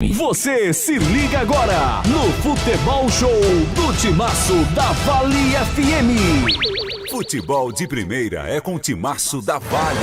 Você se liga agora no Futebol Show do Timaço da Vale FM. Futebol de primeira é com o Timaço da Vale.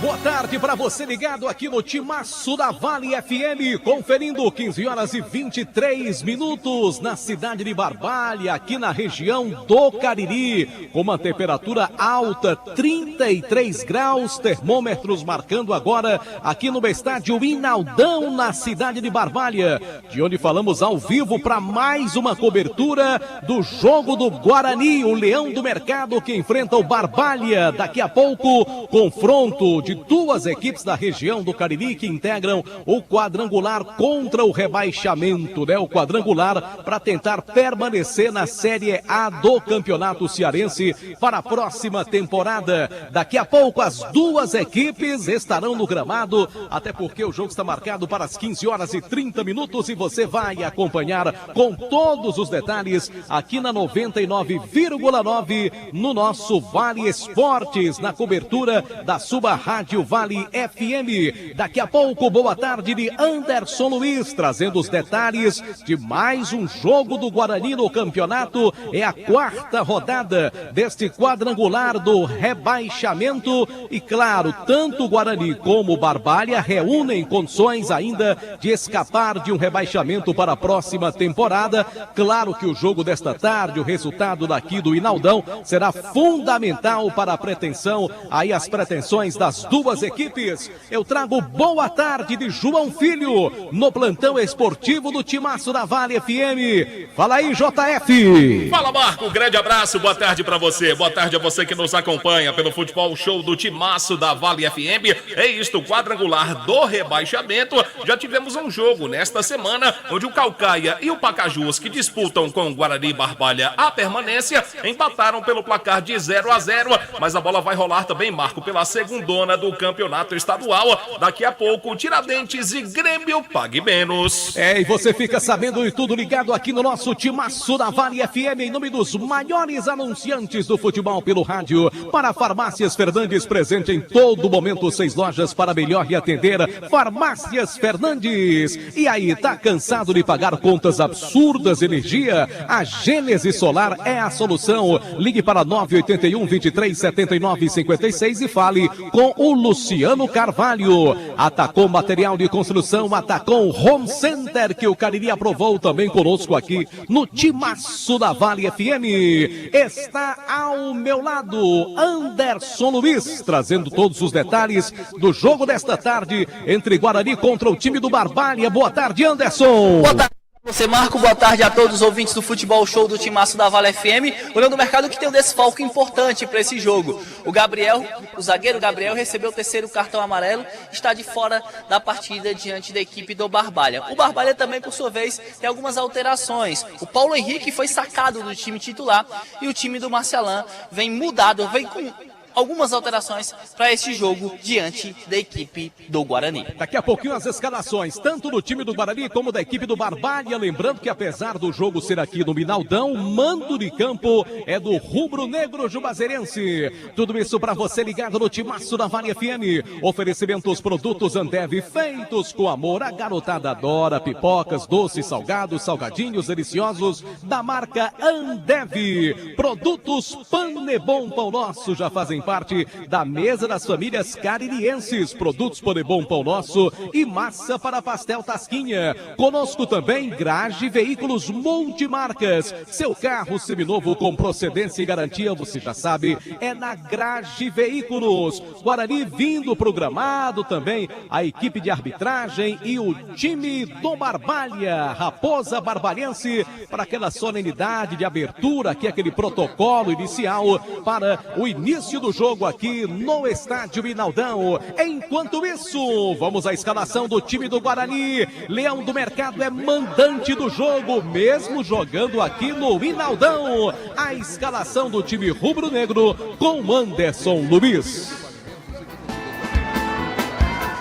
Boa tarde para você ligado aqui no Timaço da Vale FM, conferindo 15 horas e 23 minutos na cidade de Barbalha, aqui na região do Cariri, com uma temperatura alta, 33 graus, termômetros marcando agora aqui no estádio Inaldão, na cidade de Barbalha, de onde falamos ao vivo para mais uma cobertura do jogo do Guarani, o Leão do Mercado que enfrenta o Barbalha. Daqui a pouco, confronto de duas equipes da região do Cariri que integram o quadrangular contra o rebaixamento, né? O quadrangular para tentar permanecer na Série A do Campeonato Cearense para a próxima temporada. Daqui a pouco as duas equipes estarão no gramado, até porque o jogo está marcado para as 15 horas e 30 minutos e você vai acompanhar com todos os detalhes aqui na 99,9 no nosso Vale Esportes, na cobertura da sua Rádio Vale FM. Daqui a pouco, boa tarde de Anderson Luiz, trazendo os detalhes de mais um jogo do Guarani no campeonato. É a quarta rodada deste quadrangular do rebaixamento e, claro, tanto o Guarani como o Barbalha reúnem condições ainda de escapar de um rebaixamento para a próxima temporada. Claro que o jogo desta tarde, o resultado daqui do Inaldão, será fundamental para a pretensão, aí as pretensões das duas equipes. Eu trago boa tarde de João Filho no plantão esportivo do Timaço da Vale FM. Fala aí, JF. Fala, Marco, grande abraço, boa tarde pra você. Boa tarde a você que nos acompanha pelo Futebol Show do Timaço da Vale FM. É isto, quadrangular do rebaixamento. Já tivemos um jogo nesta semana onde o Caucaia e o Pacajus, que disputam com o Guarani e Barbalha a permanência, empataram pelo placar de 0-0, mas a bola vai rolar também, Marco, pela segundona do campeonato estadual. Daqui a pouco, Tiradentes e Grêmio pague menos. E você fica sabendo de tudo ligado aqui no nosso Timaço da Vale FM, em nome dos maiores anunciantes do futebol pelo rádio. Para Farmácias Fernandes, presente em todo momento, 6 lojas para melhor lhe atender. Farmácias Fernandes. E aí, tá cansado de pagar contas absurdas de energia? A Gênesis Solar é a solução. Ligue para 981 23 79 56 e fale com o Luciano Carvalho. Atacom Material de Construção, Atacom Home Center, que o Cariri aprovou também conosco aqui no Timaço da Vale FM. Está ao meu lado Anderson Luiz, trazendo todos os detalhes do jogo desta tarde entre Guarani contra o time do Barbalha. Boa tarde, Anderson. Boa tarde. Você, Marco, boa tarde a todos os ouvintes do Futebol Show do Timaço da Vale FM. O Leão do Mercado que tem um desfalque importante para esse jogo. O zagueiro Gabriel recebeu o terceiro cartão amarelo, está de fora da partida diante da equipe do Barbalha. O Barbalha também, por sua vez, tem algumas alterações. O Paulo Henrique foi sacado do time titular e o time do Marcelan vem mudado, vem com algumas alterações para esse jogo diante da equipe do Guarani. Daqui a pouquinho as escalações, tanto do time do Guarani como da equipe do Barbalha. Lembrando que apesar do jogo ser aqui no Minaldão, o mando de campo é do rubro-negro jubazeirense. Tudo isso para você ligado no Timaço da Vale FM. Oferecimentos produtos Ambev feitos com amor. A garotada adora pipocas, doces, salgados, salgadinhos deliciosos da marca Ambev. Produtos Panebon Pão Nosso já fazem parte da mesa das famílias caririenses. Produtos Panebon Pão Nosso e massa para pastel Tasquinha. Conosco também Grage Veículos Multimarcas. Seu carro seminovo com procedência e garantia, você já sabe, é na Grage Veículos. Guarani vindo programado também a equipe de arbitragem e o time do Barbalha. Raposa Barbalhense para aquela solenidade de abertura, aqui aquele protocolo inicial para o início do jogo aqui no estádio Inaldão. Enquanto isso, vamos à escalação do time do Guarani. Leão do Mercado é mandante do jogo, mesmo jogando aqui no Inaldão. A escalação do time rubro-negro com Anderson Luiz.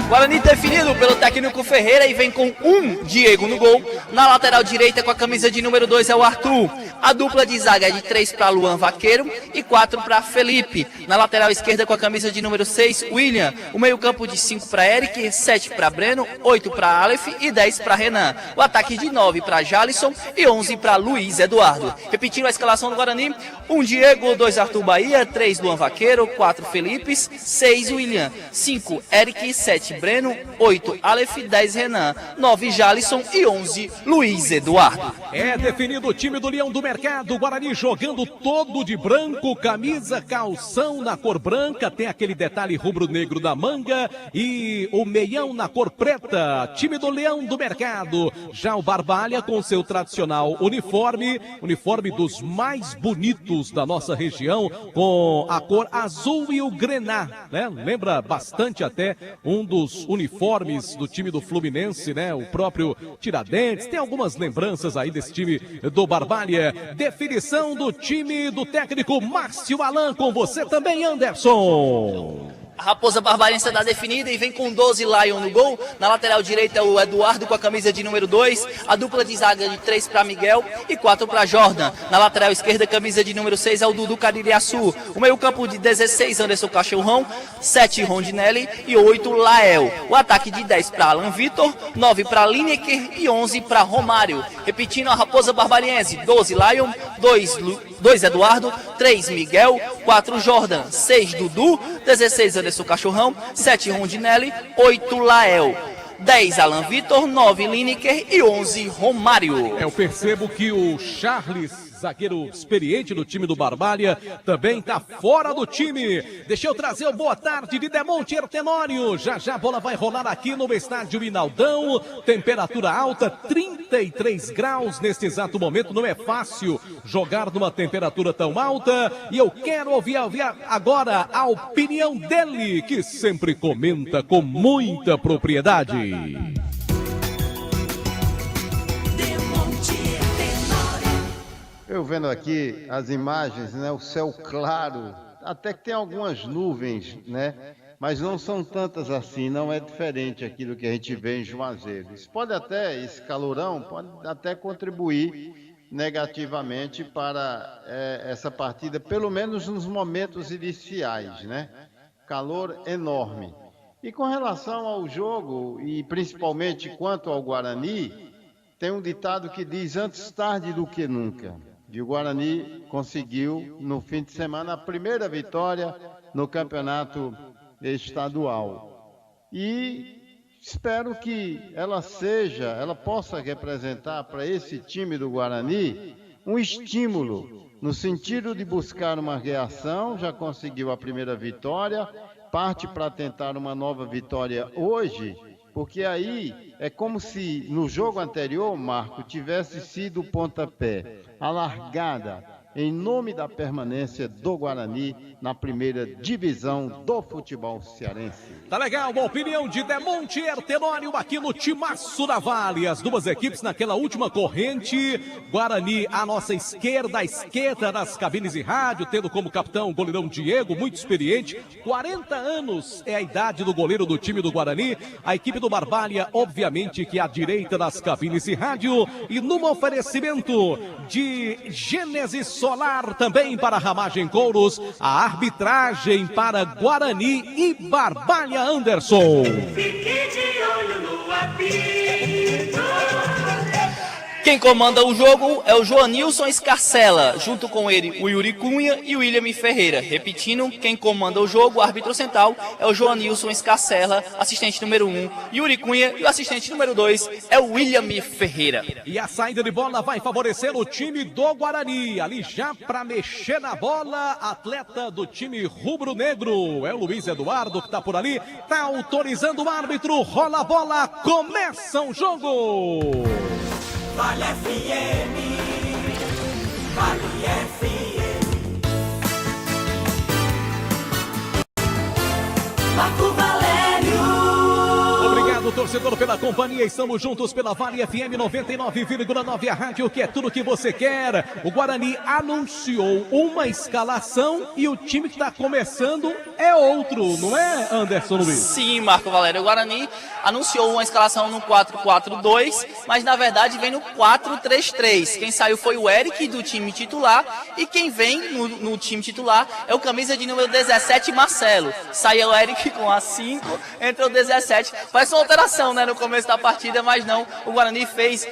Guarani definido pelo técnico Ferreira e vem com Diego no gol. Na lateral direita com a camisa de número 2 é o Arthur. A dupla de zaga é de 3 para Luan Vaqueiro e 4 para Felipe. Na lateral esquerda com a camisa de número 6, William. O meio campo de 5 para Eric, 7 para Breno, 8 para Aleph e 10 para Renan. O ataque de 9 para Jalisson e 11 para Luiz Eduardo. Repetindo a escalação do Guarani: 1 Diego, 2 Arthur Bahia, 3 Luan Vaqueiro, 4 Felipe, 6 William, 5 Eric, 7 Breno, 8 Aleph, 10 Renan, 9 Jalisson e 11 Luiz Eduardo. É definido o time do Leão do Mercado. Guarani jogando todo de branco, camisa, calção na cor branca, tem aquele detalhe rubro-negro da manga e o meião na cor preta. Time do Leão do Mercado. Já o Barbalha com seu tradicional uniforme dos mais bonitos da nossa região, com a cor azul e o grená, né? Lembra bastante até um dos uniformes do time do Fluminense, né? O próprio Tiradentes. Tem algumas lembranças aí desse time do Barbalha. Definição do time do técnico Márcio Alan, com você também, Anderson. A Raposa Barbarense está definida e vem com 12 Lion no gol. Na lateral direita é o Eduardo com a camisa de número 2. A dupla de zaga de 3 para Miguel e 4 para Jordan. Na lateral esquerda, camisa de número 6 é o Dudu Caririaçu. O meio campo de 16, Anderson Cachorrão, 7 Rondinelli e 8 Lael. O ataque de 10 para Alan Vitor, 9 para Lineker e 11 para Romário. Repetindo a Raposa Barbarense: 12 Lion, 2 Eduardo, 3 Miguel, 4 Jordan, 6 Dudu, 16 Anderson Cachorrão, 7 Rondinelli, 8 Lael, 10 Alan Vitor, 9 Lineker e 11 Romário. Eu percebo que o Charles, zagueiro experiente do time do Barbalha, também está fora do time. Deixa eu trazer o boa tarde de Demonte Tenório. Já a bola vai rolar aqui no estádio Inaldão. Temperatura alta, 33 graus neste exato momento. Não é fácil jogar numa temperatura tão alta. E eu quero ouvir agora a opinião dele, que sempre comenta com muita propriedade. Eu vendo aqui as imagens, né, o céu claro, até que tem algumas nuvens, né, mas não são tantas assim, não é diferente aquilo que a gente vê em Juazeiro. Esse calorão pode até contribuir negativamente para essa partida, pelo menos nos momentos iniciais, né, calor enorme. E com relação ao jogo, e principalmente quanto ao Guarani, tem um ditado que diz: antes tarde do que nunca. E o Guarani conseguiu, no fim de semana, a primeira vitória no campeonato estadual. E espero que ela possa representar para esse time do Guarani um estímulo, no sentido de buscar uma reação. Já conseguiu a primeira vitória, parte para tentar uma nova vitória hoje, porque aí é como se no jogo anterior, Marco, tivesse sido o pontapé, a largada, em nome da permanência do Guarani na primeira divisão do futebol cearense. Tá legal, uma opinião de Demonte Tenório aqui no Timaço da Vale. As duas equipes naquela última corrente. Guarani à nossa esquerda, à esquerda das cabines de rádio, tendo como capitão o goleirão Diego, muito experiente. 40 anos é a idade do goleiro do time do Guarani. A equipe do Barbalha, obviamente, que é à direita das cabines de rádio. E num oferecimento de Gênesis Solar, também para Ramagem Couros, a arbitragem para Guarani e Barbalha, Anderson. Fique de olho no apito. Quem comanda o jogo é o Joanilson Escarcela, junto com ele o Yuri Cunha e o William Ferreira. Repetindo, quem comanda o jogo, o árbitro central, é o Joanilson Escarcela, assistente número 1, Yuri Cunha, e o assistente número 2 é o William Ferreira. E a saída de bola vai favorecer o time do Guarani. Ali já para mexer na bola, atleta do time rubro-negro, é o Luiz Eduardo que está por ali, está autorizando o árbitro, rola a bola, começa o jogo. Vale FM, Vale FM. Marco Valério. Obrigado, torcedor. torcedor, pela companhia. Estamos juntos pela Vale FM 99,9, a rádio que é tudo que você quer. O Guarani anunciou uma escalação e o time que está começando é outro, não é, Anderson Luiz? Sim, Marco Valério. O Guarani anunciou uma escalação no 4-4-2, mas na verdade vem no 4-3-3. Quem saiu foi o Eric do time titular e quem vem no time titular é o camisa de número 17, Marcelo. Saiu o Eric com a 5, entrou o 17. Parece uma alteração, né, no começo da partida, mas não. O Guarani fez,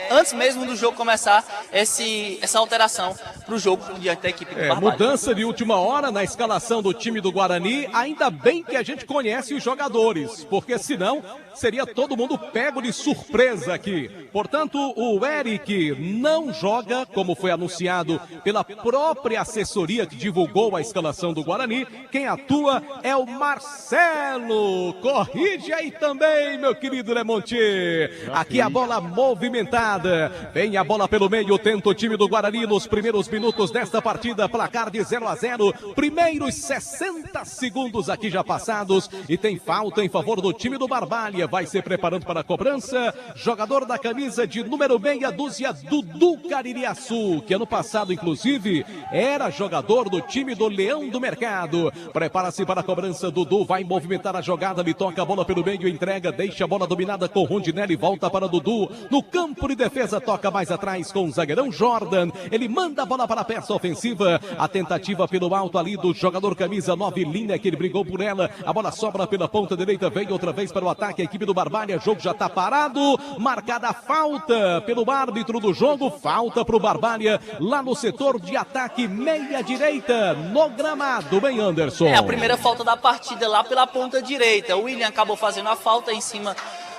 antes mesmo do jogo começar, essa alteração para o jogo diante da equipe do Barbalha. Mudança de última hora na escalação do time do Guarani. Ainda bem que a gente conhece os jogadores, porque senão seria todo mundo pego de surpresa aqui. Portanto, o Eric não joga, como foi anunciado pela própria assessoria que divulgou a escalação do Guarani. Quem atua é o Marcelo. Corrige aí também, meu querido Lemontier. Aqui a bola movimentada. Vem a bola pelo meio, tenta o time do Guarani nos primeiros minutos desta partida. Placar de 0-0. Primeiros 60 segundos aqui já passados. E tem falta em favor do time do Barbalha. Vai se preparando para a cobrança. Jogador da camisa de número meia dúzia, Dudu Caririaçu, que ano passado, inclusive, era jogador do time do Leão do Mercado. Prepara-se para a cobrança. Dudu vai movimentar a jogada. Ele toca a bola pelo meio, entrega, deixa a bola dominada com Rondinelli. Volta para Dudu. No campo de defesa, toca mais atrás com o zagueirão Jordan. Ele manda a bola para a peça ofensiva. A tentativa pelo alto ali do jogador camisa 9, Linha, que ele brigou por ela. A bola sobra pela ponta direita. Vem outra vez para o ataque a equipe do Barbalha. O jogo já está parado. Marcada a falta pelo árbitro do jogo. Falta para o Barbalha lá no setor de ataque meia direita no gramado. Bem, Anderson. É a primeira falta da partida lá pela ponta direita. O William acabou fazendo a falta em cima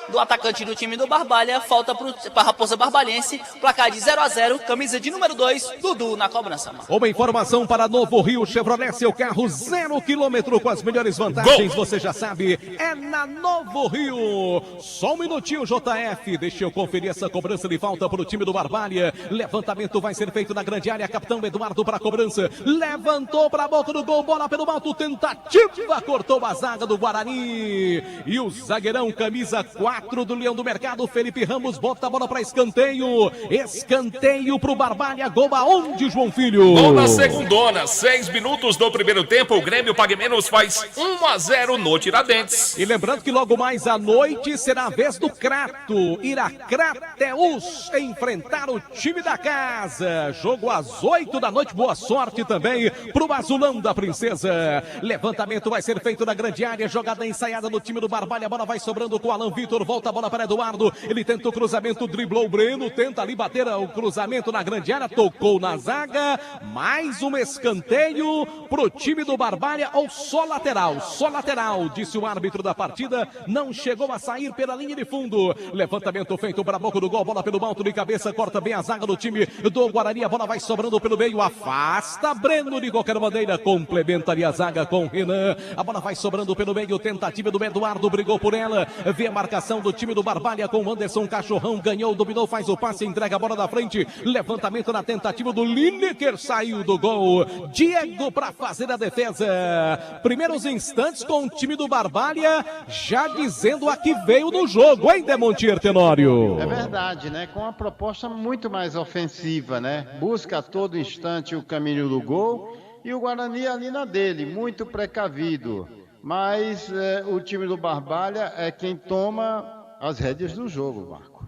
do atacante do time do Barbalha. Falta para a Raposa Barbalhense. Placar de 0-0. Camisa de número 2, Dudu na cobrança. Mano. Uma informação para Novo Rio Chevrolet. Seu carro 0 km com as melhores vantagens. Gol. Você já sabe, é na Novo Rio. Só um minutinho, JF. Deixa eu conferir essa cobrança de falta para o time do Barbalha. Levantamento vai ser feito na grande área. Capitão Eduardo para a cobrança. Levantou para a boca do gol. Bola pelo alto. Tentativa. Cortou a zaga do Guarani. E o zagueirão camisa 4 do Leão do Mercado, Felipe Ramos, bota a bola para escanteio. Escanteio pro Barbalha. Gol aonde, João Filho? Gol na segundona. 6 minutos do primeiro tempo. O Grêmio Pague Menos faz 1-0 no Tiradentes. E lembrando que logo mais à noite será a vez do Crato. Irá Crateus enfrentar o time da casa. Jogo às 8 da noite. Boa sorte também pro Azulão da Princesa. Levantamento vai ser feito na grande área. Jogada ensaiada no time do Barbalha. A bola vai sobrando com Alan Vitor. Volta a bola para Eduardo. Ele tenta o cruzamento, driblou o Breno. Tenta ali bater o cruzamento na grande área. Tocou na zaga. Mais um escanteio pro time do Barbalha. Ou só lateral. Só lateral, disse o árbitro da partida. Não chegou a sair pela linha de fundo. Levantamento feito para a boca do gol. Bola pelo alto de cabeça. Corta bem a zaga do time do Guarani. A bola vai sobrando pelo meio. Afasta Breno de qualquer maneira. Complementa ali a zaga com Renan. A bola vai sobrando pelo meio. Tentativa do Eduardo. Brigou por ela. Vê a marcação do time do Barbalha com Anderson Cachorrão. Ganhou, dominou, faz o passe, entrega a bola da frente. Levantamento na tentativa do Lineker. Saiu do gol. Diego para fazer a defesa. Primeiros instantes com o time do Barbalha já dizendo a que veio no jogo, hein, Demontier Tenório? É verdade, né? Com uma proposta muito mais ofensiva, né? Busca a todo instante o caminho do gol e o Guarani ali na dele, muito precavido. Mas o time do Barbalha é quem toma as rédeas do jogo, Marco.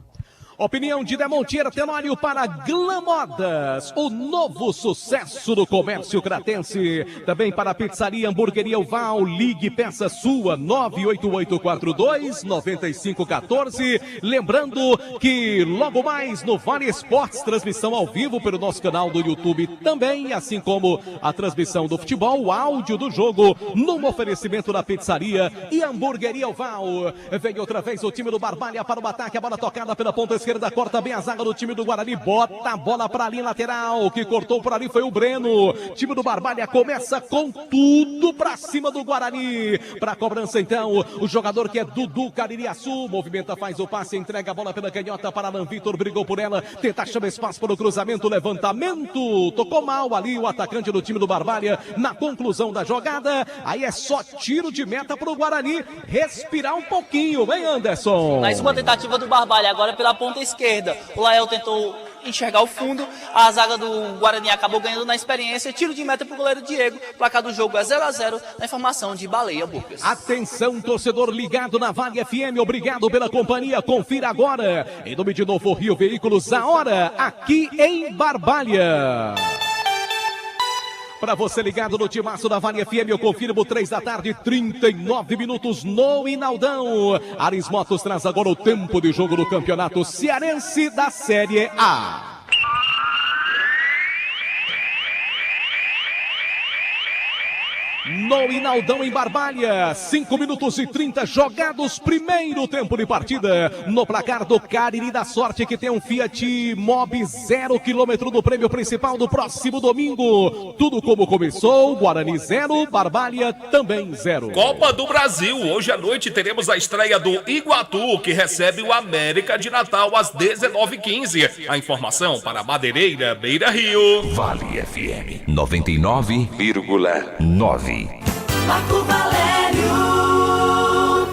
Opinião de Demontier Tenório para Glamodas, o novo sucesso do comércio cratense. Também para a Pizzaria Hamburgueria Oval. Ligue, peça sua, 98842-9514. Lembrando que logo mais no Vale Esportes, transmissão ao vivo pelo nosso canal do YouTube também, assim como a transmissão do futebol, o áudio do jogo, num oferecimento da Pizzaria e Hamburgueria Oval. Vem outra vez o time do Barbalha para o ataque, a bola tocada pela ponta esquerda, corta bem a zaga do time do Guarani, bota a bola para a linha lateral, que cortou por ali foi o Breno. Time do Barbalha começa com tudo para cima do Guarani. Para cobrança então, o jogador que é Dudu Caririaçu, movimenta, faz o passe, entrega a bola pela canhota para Alan Vitor, brigou por ela, tenta chamar espaço para o cruzamento, levantamento, tocou mal ali o atacante do time do Barbalha na conclusão da jogada. Aí é só tiro de meta para o Guarani respirar um pouquinho, vem Anderson. Mais uma tentativa do Barbalha, agora pela ponta esquerda. O Lael tentou enxergar o fundo, a zaga do Guarani acabou ganhando na experiência, tiro de meta para o goleiro Diego, placar do jogo é 0-0, na informação de Baleia Burgers. Atenção, torcedor ligado na Vale FM, obrigado pela companhia, confira agora, em nome de Novo Rio Veículos, a hora, aqui em Barbalha. Para você ligado no timaço da Vale FM, eu confirmo 3 da tarde, 39 minutos no Inaldão. Ares Motos traz agora o tempo de jogo do Campeonato Cearense da Série A. No Inaldão em Barbalha, 5 minutos e 30 jogados, primeiro tempo de partida, no placar do Cariri da Sorte, que tem um Fiat Mobi 0 km do prêmio principal do próximo domingo. Tudo como começou, Guarani 0, Barbalha também 0. Copa do Brasil, hoje à noite teremos a estreia do Iguatu, que recebe o América de Natal às 19h15. A informação para Madeireira, Beira Rio. Vale FM 99,9. Marco Valério.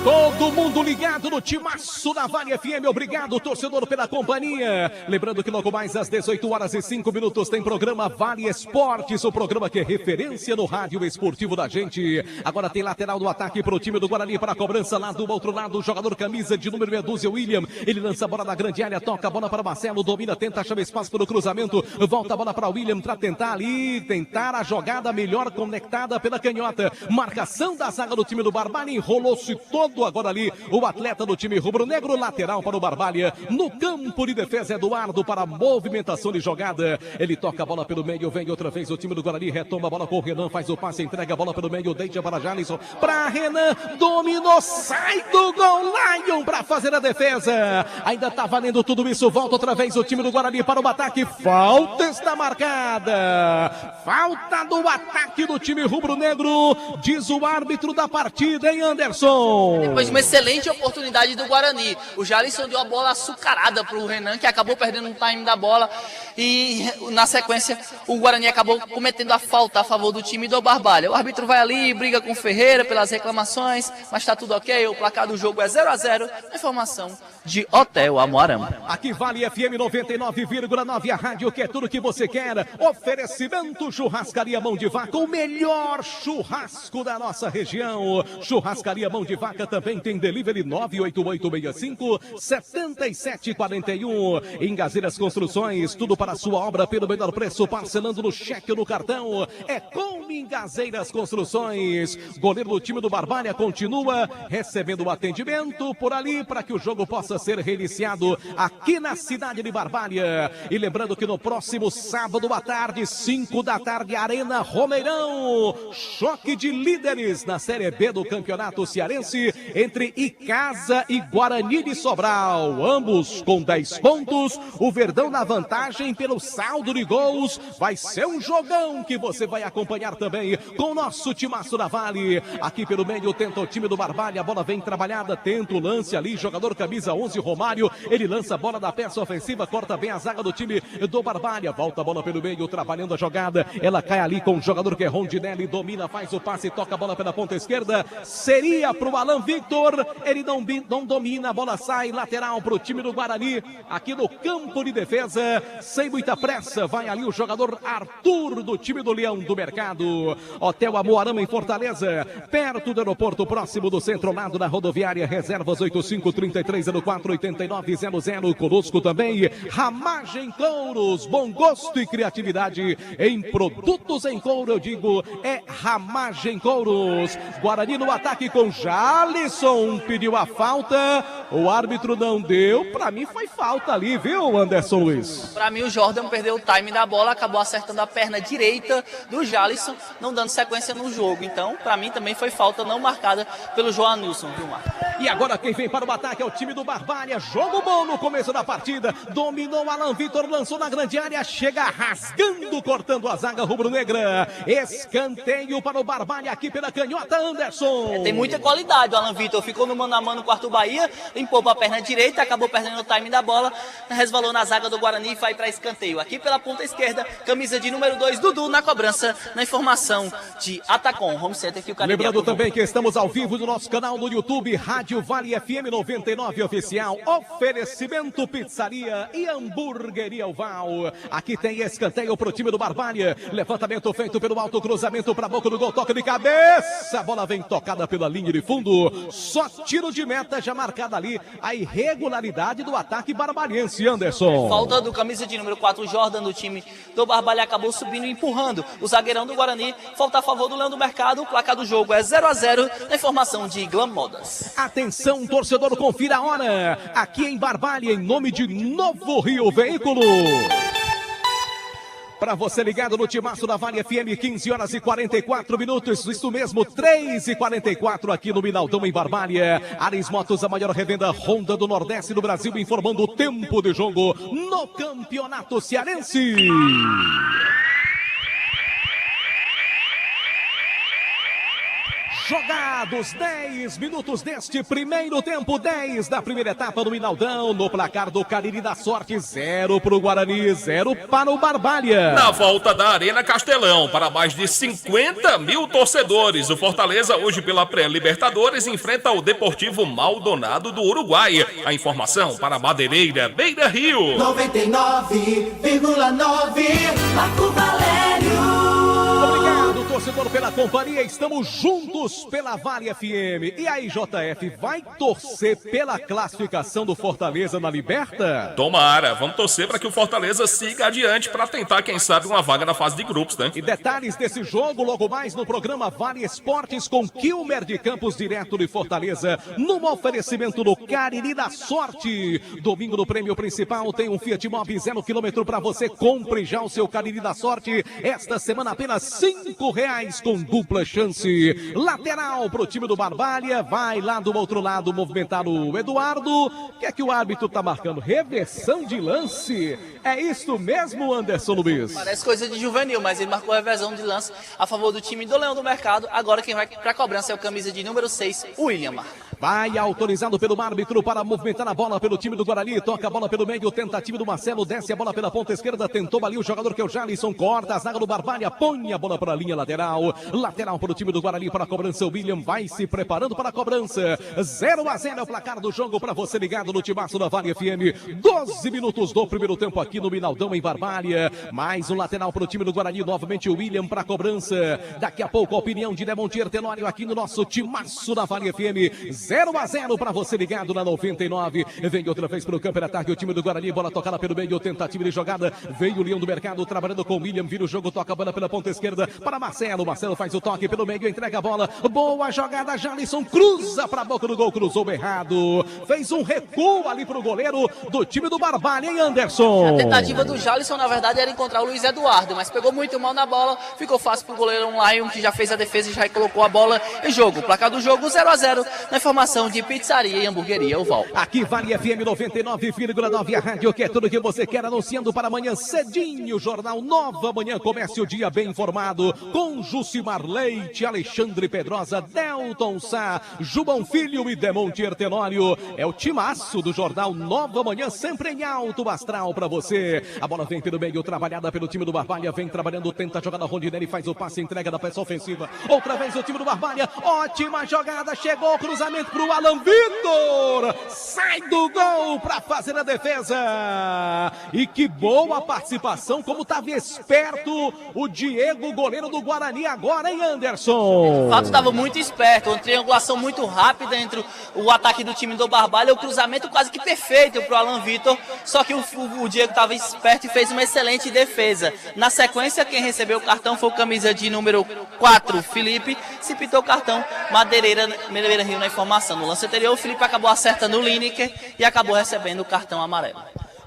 Todo mundo ligado no timaço da Vale FM, obrigado torcedor pela companhia. Lembrando que logo mais às 18 horas e 5 minutos tem programa Vale Esportes, o programa que é referência no rádio esportivo da gente. Agora tem lateral do ataque para o time do Guarani, para a cobrança lá do outro lado, o jogador camisa de número meia dúzia, William. Ele lança a bola na grande área, toca a bola para Marcelo, domina, tenta, chama espaço para o cruzamento, volta a bola para William, para tentar ali, tentar a jogada melhor conectada pela canhota. Marcação da zaga do time do Barbalha, enrolou-se todo agora ali o atleta do time rubro-negro, lateral para o Barbalha, no campo de defesa Eduardo para a movimentação de jogada, ele toca a bola pelo meio, vem outra vez o time do Guarani, retoma a bola com o Renan, faz o passe, entrega a bola pelo meio, deixa para Jalisson, para Renan, dominou, sai do gol, Lion para fazer a defesa, ainda tá valendo tudo isso, volta outra vez o time do Guarani para o ataque, falta está marcada, falta do ataque do time rubro-negro, diz o árbitro da partida, hein Anderson? Depois de uma excelente oportunidade do Guarani, o Jalisson deu a bola açucarada para o Renan, que acabou perdendo um time da bola, e na sequência o Guarani acabou cometendo a falta a favor do time do Barbalha. O árbitro vai ali, briga com o Ferreira pelas reclamações, mas está tudo ok, o placar do jogo é 0-0, informação de Hotel Amoarama. Aqui Vale FM 99,9, a rádio que é tudo que você quer. Oferecimento Churrascaria Mão de Vaca, o melhor churrasco da nossa região. Churrascaria Mão de Vaca também tem delivery 98865-7741. Em Gazeiras Construções, tudo para a sua obra pelo menor preço, parcelando no cheque ou no cartão. É com Gazeiras Construções. Goleiro do time do Barbalha continua recebendo o atendimento por ali para que o jogo possa ser reiniciado aqui na cidade de Barbalha. E lembrando que no próximo sábado à tarde, 5 da tarde, Arena Romeirão. Choque de líderes na Série B do Campeonato Cearense entre Icasa e Guarani de Sobral. Ambos com 10 pontos. O Verdão na vantagem pelo saldo de gols. Vai ser um jogão que você vai acompanhar também com o nosso timaço da Vale. Aqui pelo meio tenta o time do Barbalha. A bola vem trabalhada, tenta o lance ali. Jogador camisa 11, Romário. Ele lança a bola da peça ofensiva, corta bem a zaga do time do Barbalha. Volta a bola pelo meio, trabalhando a jogada. Ela cai ali com o jogador que é Rondinelli. Domina, faz o passe, toca a bola pela ponta esquerda. Seria pro Alan Victor. Ele não domina, a bola sai lateral pro time do Guarani. Aqui no campo de defesa, sem muita pressa, vai ali o jogador Arthur do time do Leão do Mercado. Hotel Amoarama em Fortaleza, perto do aeroporto, próximo do centro, lado da rodoviária. Reservas 8533048900. Conosco também Ramagem Couros, bom gosto e criatividade em produtos em couro, eu digo, é Ramagem Couros. Guarani no ataque com Jalisson, pediu a falta, O árbitro não deu, pra mim foi falta ali, viu, Anderson Luiz? Pra mim o Jordan perdeu o time da bola, acabou acertando a perna direita do Jalisson, não dando sequência no jogo. Então, pra mim também foi falta não marcada pelo João Nilson, viu, Marcos? E agora quem vem para o ataque é o time do Barbalha. Jogo bom no começo da partida. Dominou Alan Vitor, lançou na grande área, chega rasgando, cortando a zaga rubro-negra. Escanteio para o Barbalha aqui pela canhota, Anderson. Tem muita qualidade o Alan Vitor, ficou no mano a mano com o Arthur Bahia, limpou para a perna direita, acabou perdendo o time da bola, resvalou na zaga do Guarani e vai para escanteio. Aqui pela ponta esquerda, camisa de número 2, Dudu na cobrança, na informação de Atacom, Home Center que o cara. Lembrando também que estamos ao vivo no nosso canal no YouTube, Rádio Vale FM 99 Oficial, oferecimento pizzaria e hamburgueria Oval. Aqui tem escanteio pro time do Barbalha, levantamento feito pelo alto, cruzamento para a boca do gol, toque de cabeça, a bola vem tocada pela linha de fundo, só tiro de meta já marcada ali, a irregularidade do ataque barbalhense, Anderson. Falta do camisa de número 4, Jordan, do time do Barbalha, acabou subindo e empurrando o zagueirão do Guarani, falta a favor do Leão do Mercado, o placar do jogo é 0-0, na informação de Glam Modas. Atenção, torcedor, confira a hora. Aqui em Barbalha, em nome de Novo Rio Veículo. Para você ligado no Timaço da Vale FM, 15 horas e 44 minutos. Isso mesmo, 3h44 aqui no Minaldão, em Barbalha. Ares Motos, a maior revenda Honda do Nordeste do Brasil, informando o tempo de jogo no Campeonato Cearense. Jogados 10 minutos deste primeiro tempo, 10 da primeira etapa do Minaldão. No placar do Cariri da Sorte, 0 para o Guarani, 0 para o Barbalha. Na volta da Arena Castelão, para mais de 50 mil torcedores, o Fortaleza, hoje pela pré-Libertadores, enfrenta o Deportivo Maldonado do Uruguai. A informação para Madeireira, Beira Rio. 99,9 Marco Valério. Obrigado, torcedor, pela companhia. Estamos juntos pela Vale FM. E aí, JF, vai torcer pela classificação do Fortaleza na Liberta? Tomara, vamos torcer para que o Fortaleza siga adiante para tentar, quem sabe, uma vaga na fase de grupos, né? E detalhes desse jogo logo mais no programa Vale Esportes com Kilmer de Campos, direto de Fortaleza, num oferecimento do Cariri da Sorte. Domingo no prêmio principal tem um Fiat Mobi 0 km para você. Compre já o seu Cariri da Sorte. Esta semana apenas R$5 com dupla chance. Lateral pro time do Barbalha, vai lá do outro lado movimentar o Eduardo. O que é que o árbitro tá marcando? Reversão de lance. É isso mesmo, Anderson Luiz? Parece coisa de juvenil, mas ele marcou a reversão de lance a favor do time do Leão do Mercado. Agora quem vai pra cobrança é o camisa de número 6, William. Vai autorizado pelo árbitro para movimentar a bola pelo time do Guarani. Toca a bola pelo meio, tentativa do Marcelo, desce a bola pela ponta esquerda, tentou ali o jogador que é o Jalisson, corta a zaga do Barbalha, põe a bola para a linha lateral. Lateral para o time do Guarani para a cobrança. O William vai se preparando para a cobrança. 0-0 é o placar do jogo para você ligado no Timaço da Vale FM. 12 minutos do primeiro tempo aqui no Minaldão, em Barbalha. Mais um lateral para o time do Guarani. Novamente o William para a cobrança. Daqui a pouco a opinião de Demontier Tenório aqui no nosso Timaço da Vale FM. 0-0 para você ligado na 99. Vem outra vez para o campo de ataque o time do Guarani. Bola tocada pelo meio, tentativa de jogada. Veio o Leão do Mercado trabalhando com o William. Vira o jogo, toca a bola pela ponta esquerda para Marcelo. Marcelo faz o toque pelo meio, entrega a bola. Boa jogada, Jalisson cruza para a boca do gol, cruzou errado. Fez um recuo ali para o goleiro do time do Barbalha, hein, Anderson? A tentativa do Jalisson, na verdade, era encontrar o Luiz Eduardo, mas pegou muito mal na bola. Ficou fácil para o goleiro Lion, que já fez a defesa e já colocou a bola em jogo. Placar do jogo 0-0 na informação de pizzaria e hamburgueria Oval. Aqui Vale FM 99,9, a rádio que é tudo que você quer, anunciando para amanhã cedinho, Jornal Nova Manhã, comece o dia bem informado, com Jucimar Leite, Alexandre Pedrosa, Delton Sá, Jubão Filho e Demontier Tenório. É o timaço do Jornal Nova Manhã, sempre em alto astral para você. A bola vem pelo meio, trabalhada pelo time do Barbalha, vem trabalhando, tenta jogar na Rondinelli, faz o passe, entrega da peça ofensiva. Outra vez o time do Barbalha, ótima jogada, chegou o cruzamento para o Alan Vitor, sai do gol para fazer a defesa. E que boa participação, como estava esperto o Diego, goleiro do Guarani agora, hein, Anderson? O fato estava muito esperto, uma triangulação muito rápida entre o ataque do time do Barbalha, o cruzamento quase que perfeito para o Alan Vitor, só que o Diego estava esperto e fez uma excelente defesa. Na sequência, quem recebeu o cartão foi o camisa de número 4, Felipe, se pitou o cartão, Madeireira Rio na informação. informação. No lance anterior, o Felipe acabou acertando o Lineker e acabou recebendo o cartão amarelo.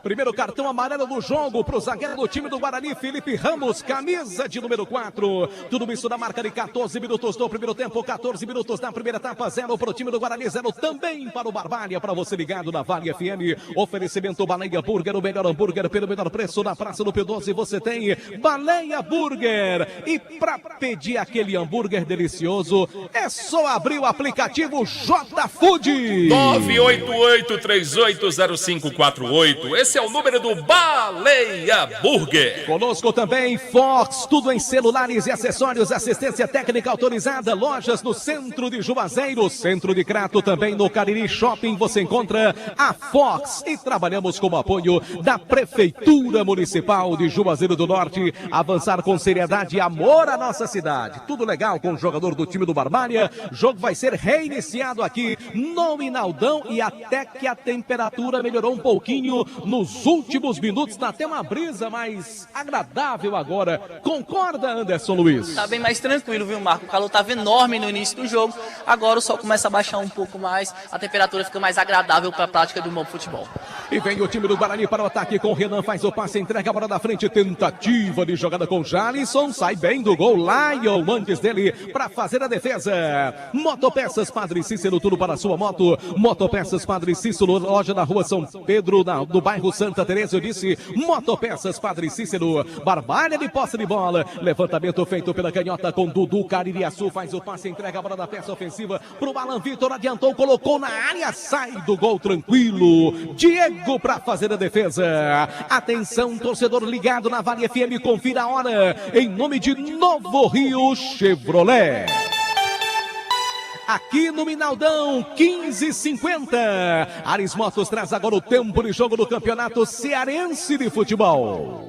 Primeiro cartão amarelo do jogo para o zagueiro do time do Guarani, Felipe Ramos, camisa de número 4. Tudo isso na marca de 14 minutos do primeiro tempo, 14 minutos na primeira etapa, 0 para o time do Guarani, 0 também para o Barbalha, para você ligado na Vale FM. Oferecimento Baleia Burger, o melhor hambúrguer pelo menor preço na Praça do P12. Você tem Baleia Burger. E para pedir aquele hambúrguer delicioso, é só abrir o aplicativo J Food. 988380548. Esse é o número do Baleia Burger. Conosco também Fox, tudo em celulares e acessórios, assistência técnica autorizada, lojas no centro de Juazeiro, centro de Crato, também no Cariri Shopping você encontra a Fox e trabalhamos com o apoio da Prefeitura Municipal de Juazeiro do Norte. Avançar com seriedade e amor à nossa cidade. Tudo legal com o jogador do time do Barbalha. O jogo vai ser reiniciado aqui no Inaldão e até que a temperatura melhorou um pouquinho nos últimos minutos, tá até uma brisa mais agradável agora. Concorda, Anderson Luiz? Tá bem mais tranquilo, viu, Marco? O calor tava enorme no início do jogo, agora o sol começa a baixar um pouco mais, a temperatura fica mais agradável para a prática do bom futebol. E vem o time do Guarani para o ataque com o Renan, faz o passe, entrega a bola da frente, tentativa de jogada com Jalisson, sai bem do gol, Lion antes dele para fazer a defesa. Motopeças Padre Cícero, tudo para a sua moto. Motopeças Padre Cícero, loja da rua São Pedro, do bairro Santa Teresa, eu disse Motopeças Padre Cícero. Barbalha de posse de bola, levantamento feito pela canhota com Dudu Caririaçu, faz o passe, entrega a bola da peça ofensiva pro Alan Vitor, adiantou, colocou na área, sai do gol tranquilo. Diego para fazer a defesa. Atenção, torcedor ligado na Vale FM, confira a hora em nome de Novo Rio Chevrolet. Aqui no Minaldão, 15h50. Ares Motos traz agora o tempo de jogo do Campeonato Cearense de Futebol.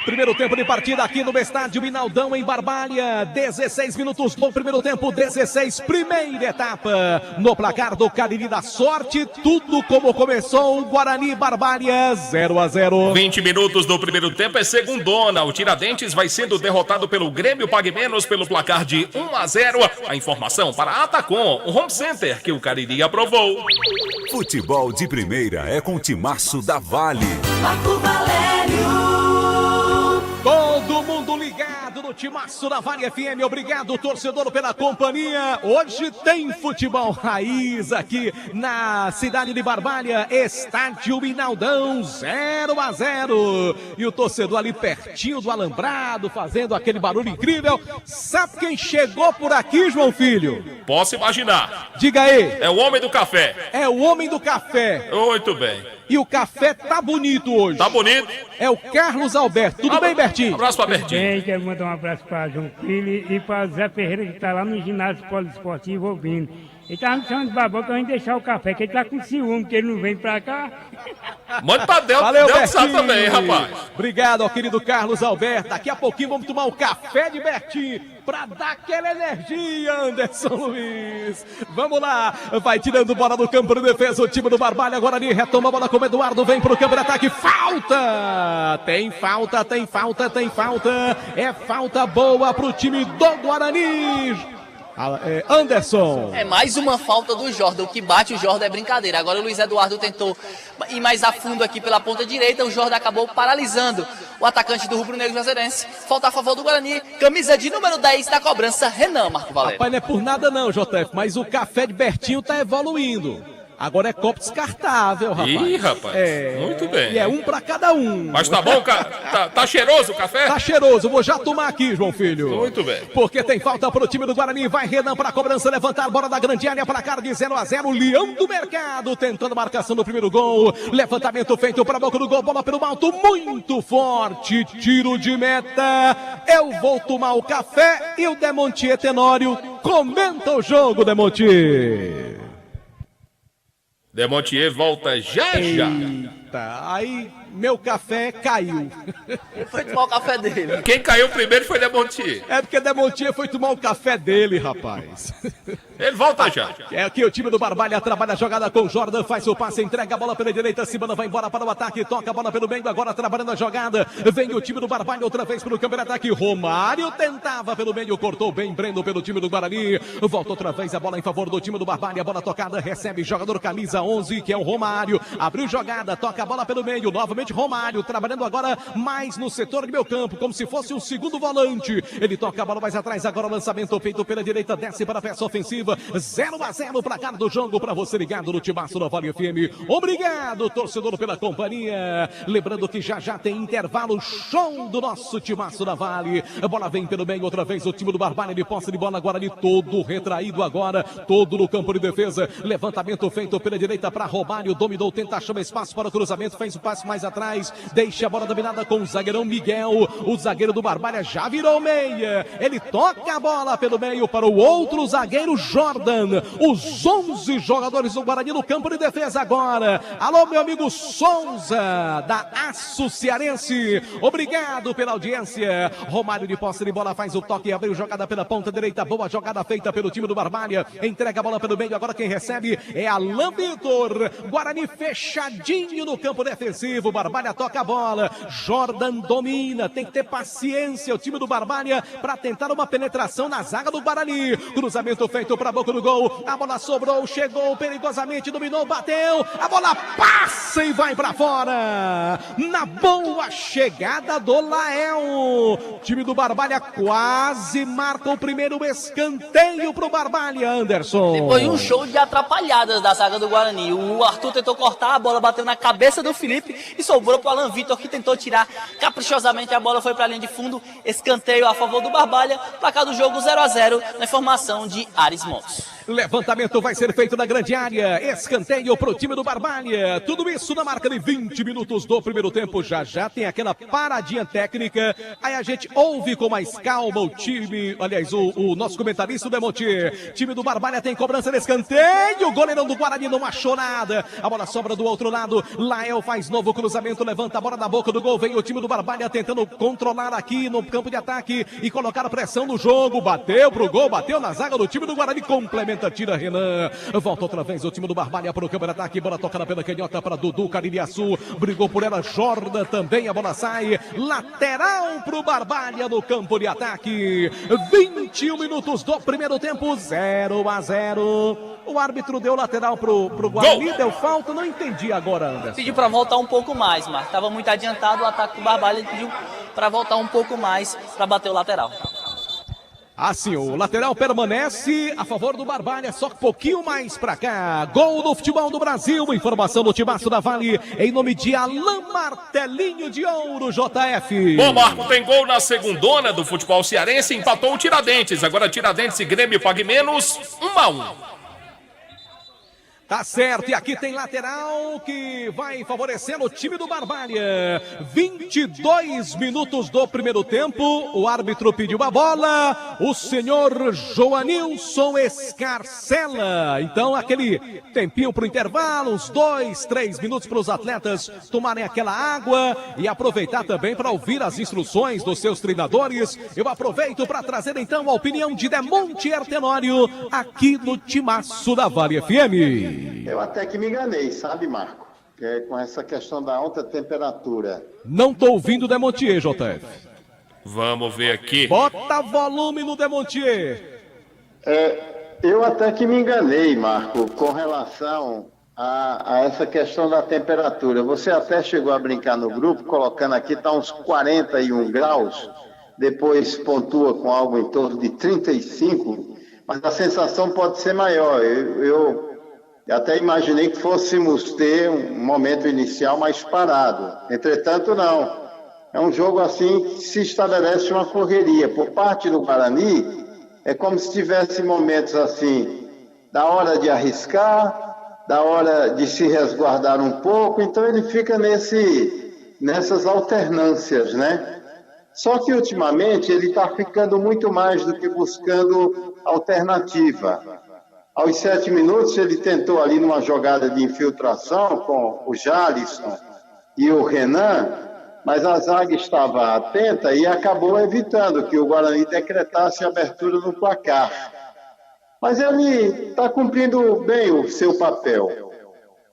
Primeiro tempo de partida aqui no estádio Minaldão, em Barbalha. 16 minutos do primeiro tempo, 16, primeira etapa. No placar do Cariri da Sorte, tudo como começou, o Guarani Barbalha, 0-0. 20 minutos do primeiro tempo é segundona. O Tiradentes vai sendo derrotado pelo Grêmio Pague Menos pelo placar de 1-0. A informação para a Atacom, o home center que o Cariri aprovou. Futebol de primeira é com o Timaço da Vale. Marco Valério. Todo mundo ligado no Timaço da Vale FM. Obrigado, torcedor, pela companhia. Hoje tem futebol raiz aqui na cidade de Barbalha. Estádio Minaldão, 0-0. E o torcedor ali pertinho do alambrado, fazendo aquele barulho incrível. Sabe quem chegou por aqui, João Filho? Posso imaginar. Diga aí. É o homem do café. É o homem do café. Muito bem. E o café tá bonito hoje. Tá bonito. É o Carlos Alberto. Tudo bem, Bertinho? Abraço pra Bertinho. Bem, quero mandar um abraço para João Filho e para Zé Ferreira, que tá lá no ginásio poliesportivo ouvindo. Ele tava me chamando de babão que eu ia deixar o café, que ele tá com ciúme, que ele não vem pra cá. Mande pra Delta, Valeu, Delta Bertinho. também, rapaz. Obrigado ao querido Carlos Alberto. Daqui a pouquinho vamos tomar o café de Bertinho pra dar aquela energia, Anderson Luiz. Vamos lá, vai tirando bola do campo de defesa o time do Barbalha. Agora ali retoma a bola com o Eduardo, vem pro campo de ataque. Falta! Tem falta, tem falta, tem falta. É falta boa pro time do Guarani. Anderson. É mais uma falta do Jordan. O que bate o Jordan é brincadeira. Agora o Luiz Eduardo tentou ir mais a fundo aqui pela ponta direita. O Jordan acabou paralisando o atacante do Rubro Negro Juazeirense. Falta a favor do Guarani. Camisa de número 10 na cobrança, Renan, Marco Valério. Rapaz, não é por nada não, JF, mas o café de Bertinho tá evoluindo. Agora é copo descartável, rapaz. Ih, rapaz. Muito bem. E é um pra cada um. Mas tá bom, tá cheiroso o café? Tá cheiroso, vou já tomar aqui, João Filho. Muito bem. Porque tem falta pro time do Guarani, vai Renan pra cobrança, levantar, bola da grande área, placar de 0-0, Leão do Mercado, tentando marcação do primeiro gol, levantamento feito pra boca do gol, bola pelo alto, muito forte, tiro de meta, eu vou tomar o café e o Demontier Tenório comenta o jogo, Demontier. Demontier volta já. tá. Aí meu café caiu. Ele foi tomar o café dele. Quem caiu primeiro foi Demontier. É porque Demontier foi tomar o café dele, rapaz. Ele volta já. É aqui o time do Barbalha trabalha a jogada com Jordan, faz o passe, entrega a bola pela direita, Simana vai embora para o ataque, toca a bola pelo meio, agora trabalhando a jogada. Vem o time do Barbalha outra vez para o campo de ataque. Romário tentava pelo meio, cortou bem Breno pelo time do Guarani. Volta outra vez a bola em favor do time do Barbalha, a bola tocada, recebe jogador camisa 11, que é o Romário. Abriu jogada, toca a bola pelo meio, novamente Romário, trabalhando agora mais no setor de meio campo, como se fosse um segundo volante. Ele toca a bola mais atrás, agora o lançamento feito pela direita, desce para a peça ofensiva. 0-0 para cá do jogo, para você ligado no Timaço da Vale FM. Obrigado, torcedor, pela companhia. Lembrando que já tem intervalo, show do nosso Timaço da Vale. A bola vem pelo meio, outra vez o time do Barbalha de posse de bola, agora ali todo retraído agora, todo no campo de defesa. Levantamento feito pela direita para Romário, dominou, tenta achar espaço para o cruzamento, fez o passe mais atrás, deixa a bola dominada com o zagueirão Miguel. O zagueiro do Barbalha já virou meia. Ele toca a bola pelo meio para o outro zagueiro Jordan. Os 11 jogadores do Guarani no campo de defesa agora. Alô, meu amigo Souza, da Aço Cearense. Obrigado pela audiência. Romário de posse de bola faz o toque, abriu jogada pela ponta direita. Boa jogada feita pelo time do Barbalha. Entrega a bola pelo meio. Agora quem recebe é Alain Vitor. Guarani fechadinho no campo defensivo. Barbalha toca a bola. Jordan domina. Tem que ter paciência o time do Barbalha para tentar uma penetração na zaga do Guarani. Cruzamento feito para a boca do gol. A bola sobrou, chegou perigosamente, dominou, bateu. A bola passa e vai para fora. Na boa chegada do Lael. Time do Barbalha quase marca o primeiro escanteio pro Barbalha, Anderson. Foi um show de atrapalhadas da zaga do Guarani. O Arthur tentou cortar, a bola bateu na cabeça do Felipe e sobrou pro Alain Vitor, que tentou tirar caprichosamente. A bola foi pra linha de fundo, escanteio a favor do Barbalha. Placar do jogo 0-0 na informação de Ares Montes. Levantamento vai ser feito na grande área. Escanteio pro time do Barbalha. Tudo isso na marca de 20 minutos do primeiro tempo. Já tem aquela paradinha técnica. Aí a gente ouve com mais calma o time. Aliás, o nosso comentarista, o Demontier. Time do Barbalha tem cobrança de escanteio. O goleirão do Guarani não achou nada. A bola sobra do outro lado. Lael faz novo cruzamento. Levanta a bola na boca do gol. Vem o time do Barbalha tentando controlar aqui no campo de ataque e colocar pressão no jogo. Bateu pro gol, bateu na zaga do time do Guarani. Complementa. Tira Renan, volta outra vez o time do Barbalha para o campo de ataque, bola tocada pela canhota para Dudu Caririaçu, brigou por ela Jordan também, a bola sai, lateral para o Barbalha no campo de ataque, 21 minutos do primeiro tempo, 0-0, o árbitro deu lateral pro Guarani, deu falta, não entendi agora, Anderson. Pediu para voltar um pouco mais, mas estava muito adiantado o ataque do Barbalha, ele pediu para voltar um pouco mais para bater o lateral. Assim, o lateral permanece a favor do Barbalha, só um pouquinho mais pra cá. Gol do futebol do Brasil, informação do Timaço da Vale, em nome de Alain Martelinho de Ouro, JF. Bom, Marco, tem gol na segundona do futebol cearense, empatou o Tiradentes. Agora Tiradentes e Grêmio pague menos, 1-1. Tá certo, e aqui tem lateral que vai favorecendo o time do Barbalha. 22 minutos do primeiro tempo, o árbitro pediu a bola, o senhor Joanilson Escarcela. Então aquele tempinho pro intervalo, uns 2, 3 minutos para os atletas tomarem aquela água e aproveitar também para ouvir as instruções dos seus treinadores. Eu aproveito para trazer então a opinião de Demontier Tenório aqui no Timaço da Vale FM. Eu até que me enganei, sabe, Marco? Com essa questão da alta temperatura. Não tô ouvindo o Demontier, JF. Vamos ver aqui. Bota volume no Demontier. Eu até que me enganei, Marco, com relação a essa questão da temperatura. Você até chegou a brincar no grupo, colocando aqui, tá uns 41 graus, depois pontua com algo em torno de 35, mas a sensação pode ser maior. Eu até imaginei que fôssemos ter um momento inicial mais parado. Entretanto, não. É um jogo assim que se estabelece uma correria. Por parte do Guarani, é como se tivesse momentos assim, da hora de arriscar, da hora de se resguardar um pouco. Então ele fica nessas alternâncias, né? Só que ultimamente ele está ficando muito mais do que buscando alternativa. Aos 7 minutos, ele tentou ali numa jogada de infiltração com o Jalisson, e o Renan, mas a zaga estava atenta e acabou evitando que o Guarani decretasse a abertura no placar. Mas ele está cumprindo bem o seu papel,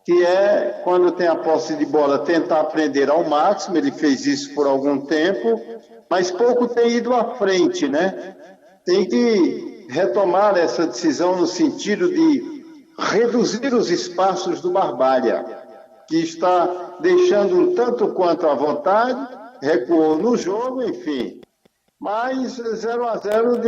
que é, quando tem a posse de bola, tentar prender ao máximo. Ele fez isso por algum tempo, mas pouco tem ido à frente, né? Tem que retomar essa decisão no sentido de reduzir os espaços do Barbalha, que está deixando um tanto quanto à vontade, recuou no jogo, enfim. Mas 0-0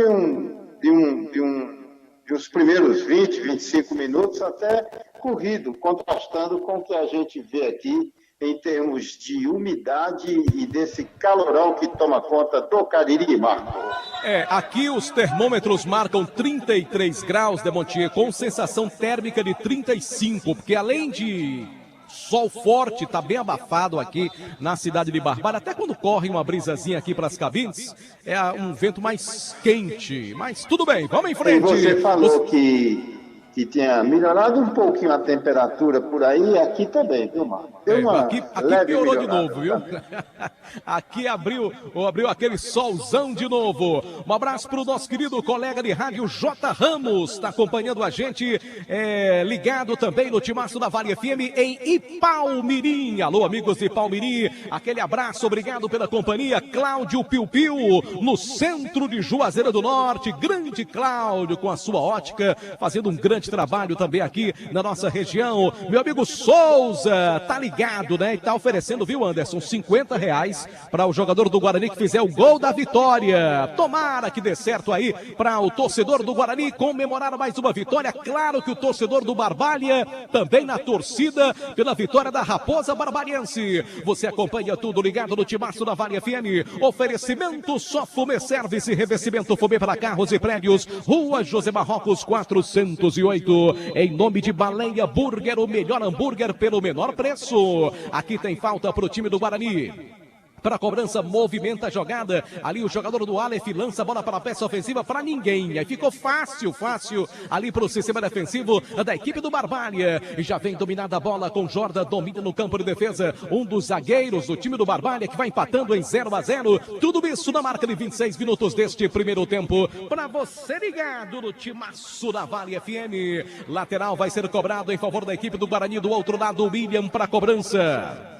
de uns primeiros 20, 25 minutos até corrido, contrastando com o que a gente vê aqui em termos de umidade e desse calorão que toma conta do Cariri, Marco. Aqui os termômetros marcam 33 graus de Montier, com sensação térmica de 35, porque além de sol forte, tá bem abafado aqui na cidade de Barbalha. Até quando corre uma brisazinha aqui para as cabines, é um vento mais quente. Mas tudo bem, vamos em frente. E você falou que tinha melhorado um pouquinho a temperatura por aí, aqui também, viu, Marco? Aqui piorou de novo, viu? Aqui abriu aquele solzão de novo. Um abraço para o nosso querido colega de rádio J. Ramos, está acompanhando a gente, ligado também no Timaço da Vale FM em Ipaumirim. Alô, amigos de Ipaumirim, aquele abraço, obrigado pela companhia. Cláudio Piu Piu, no centro de Juazeiro do Norte. Grande Cláudio, com a sua ótica, fazendo um grande trabalho também aqui na nossa região. Meu amigo Souza, tá ligado, né? E tá oferecendo, viu, Anderson, R$50 para o jogador do Guarani que fizer o gol da vitória. Tomara que dê certo aí para o torcedor do Guarani comemorar mais uma vitória. Claro que o torcedor do Barbalha também na torcida pela vitória da Raposa Barbariense. Você acompanha tudo ligado no Timaço da Vale FM. Oferecimento Sofume Service, revestimento Fumê para carros e prédios. Rua José Marrocos 408. Em nome de Baleia Burger, o melhor hambúrguer pelo menor preço. Aqui tem falta para o time do Guarani. Para a cobrança, movimenta a jogada. Ali o jogador do Aleph lança a bola para a peça ofensiva para ninguém. Aí ficou fácil ali para o sistema defensivo da equipe do Barbalha. E já vem dominada a bola com Jordan, domina no campo de defesa. Um dos zagueiros do time do Barbalha que vai empatando em 0-0. Tudo isso na marca de 26 minutos deste primeiro tempo. Para você ligado no Timaço da Vale FM. Lateral vai ser cobrado em favor da equipe do Guarani. Do outro lado, William para a cobrança.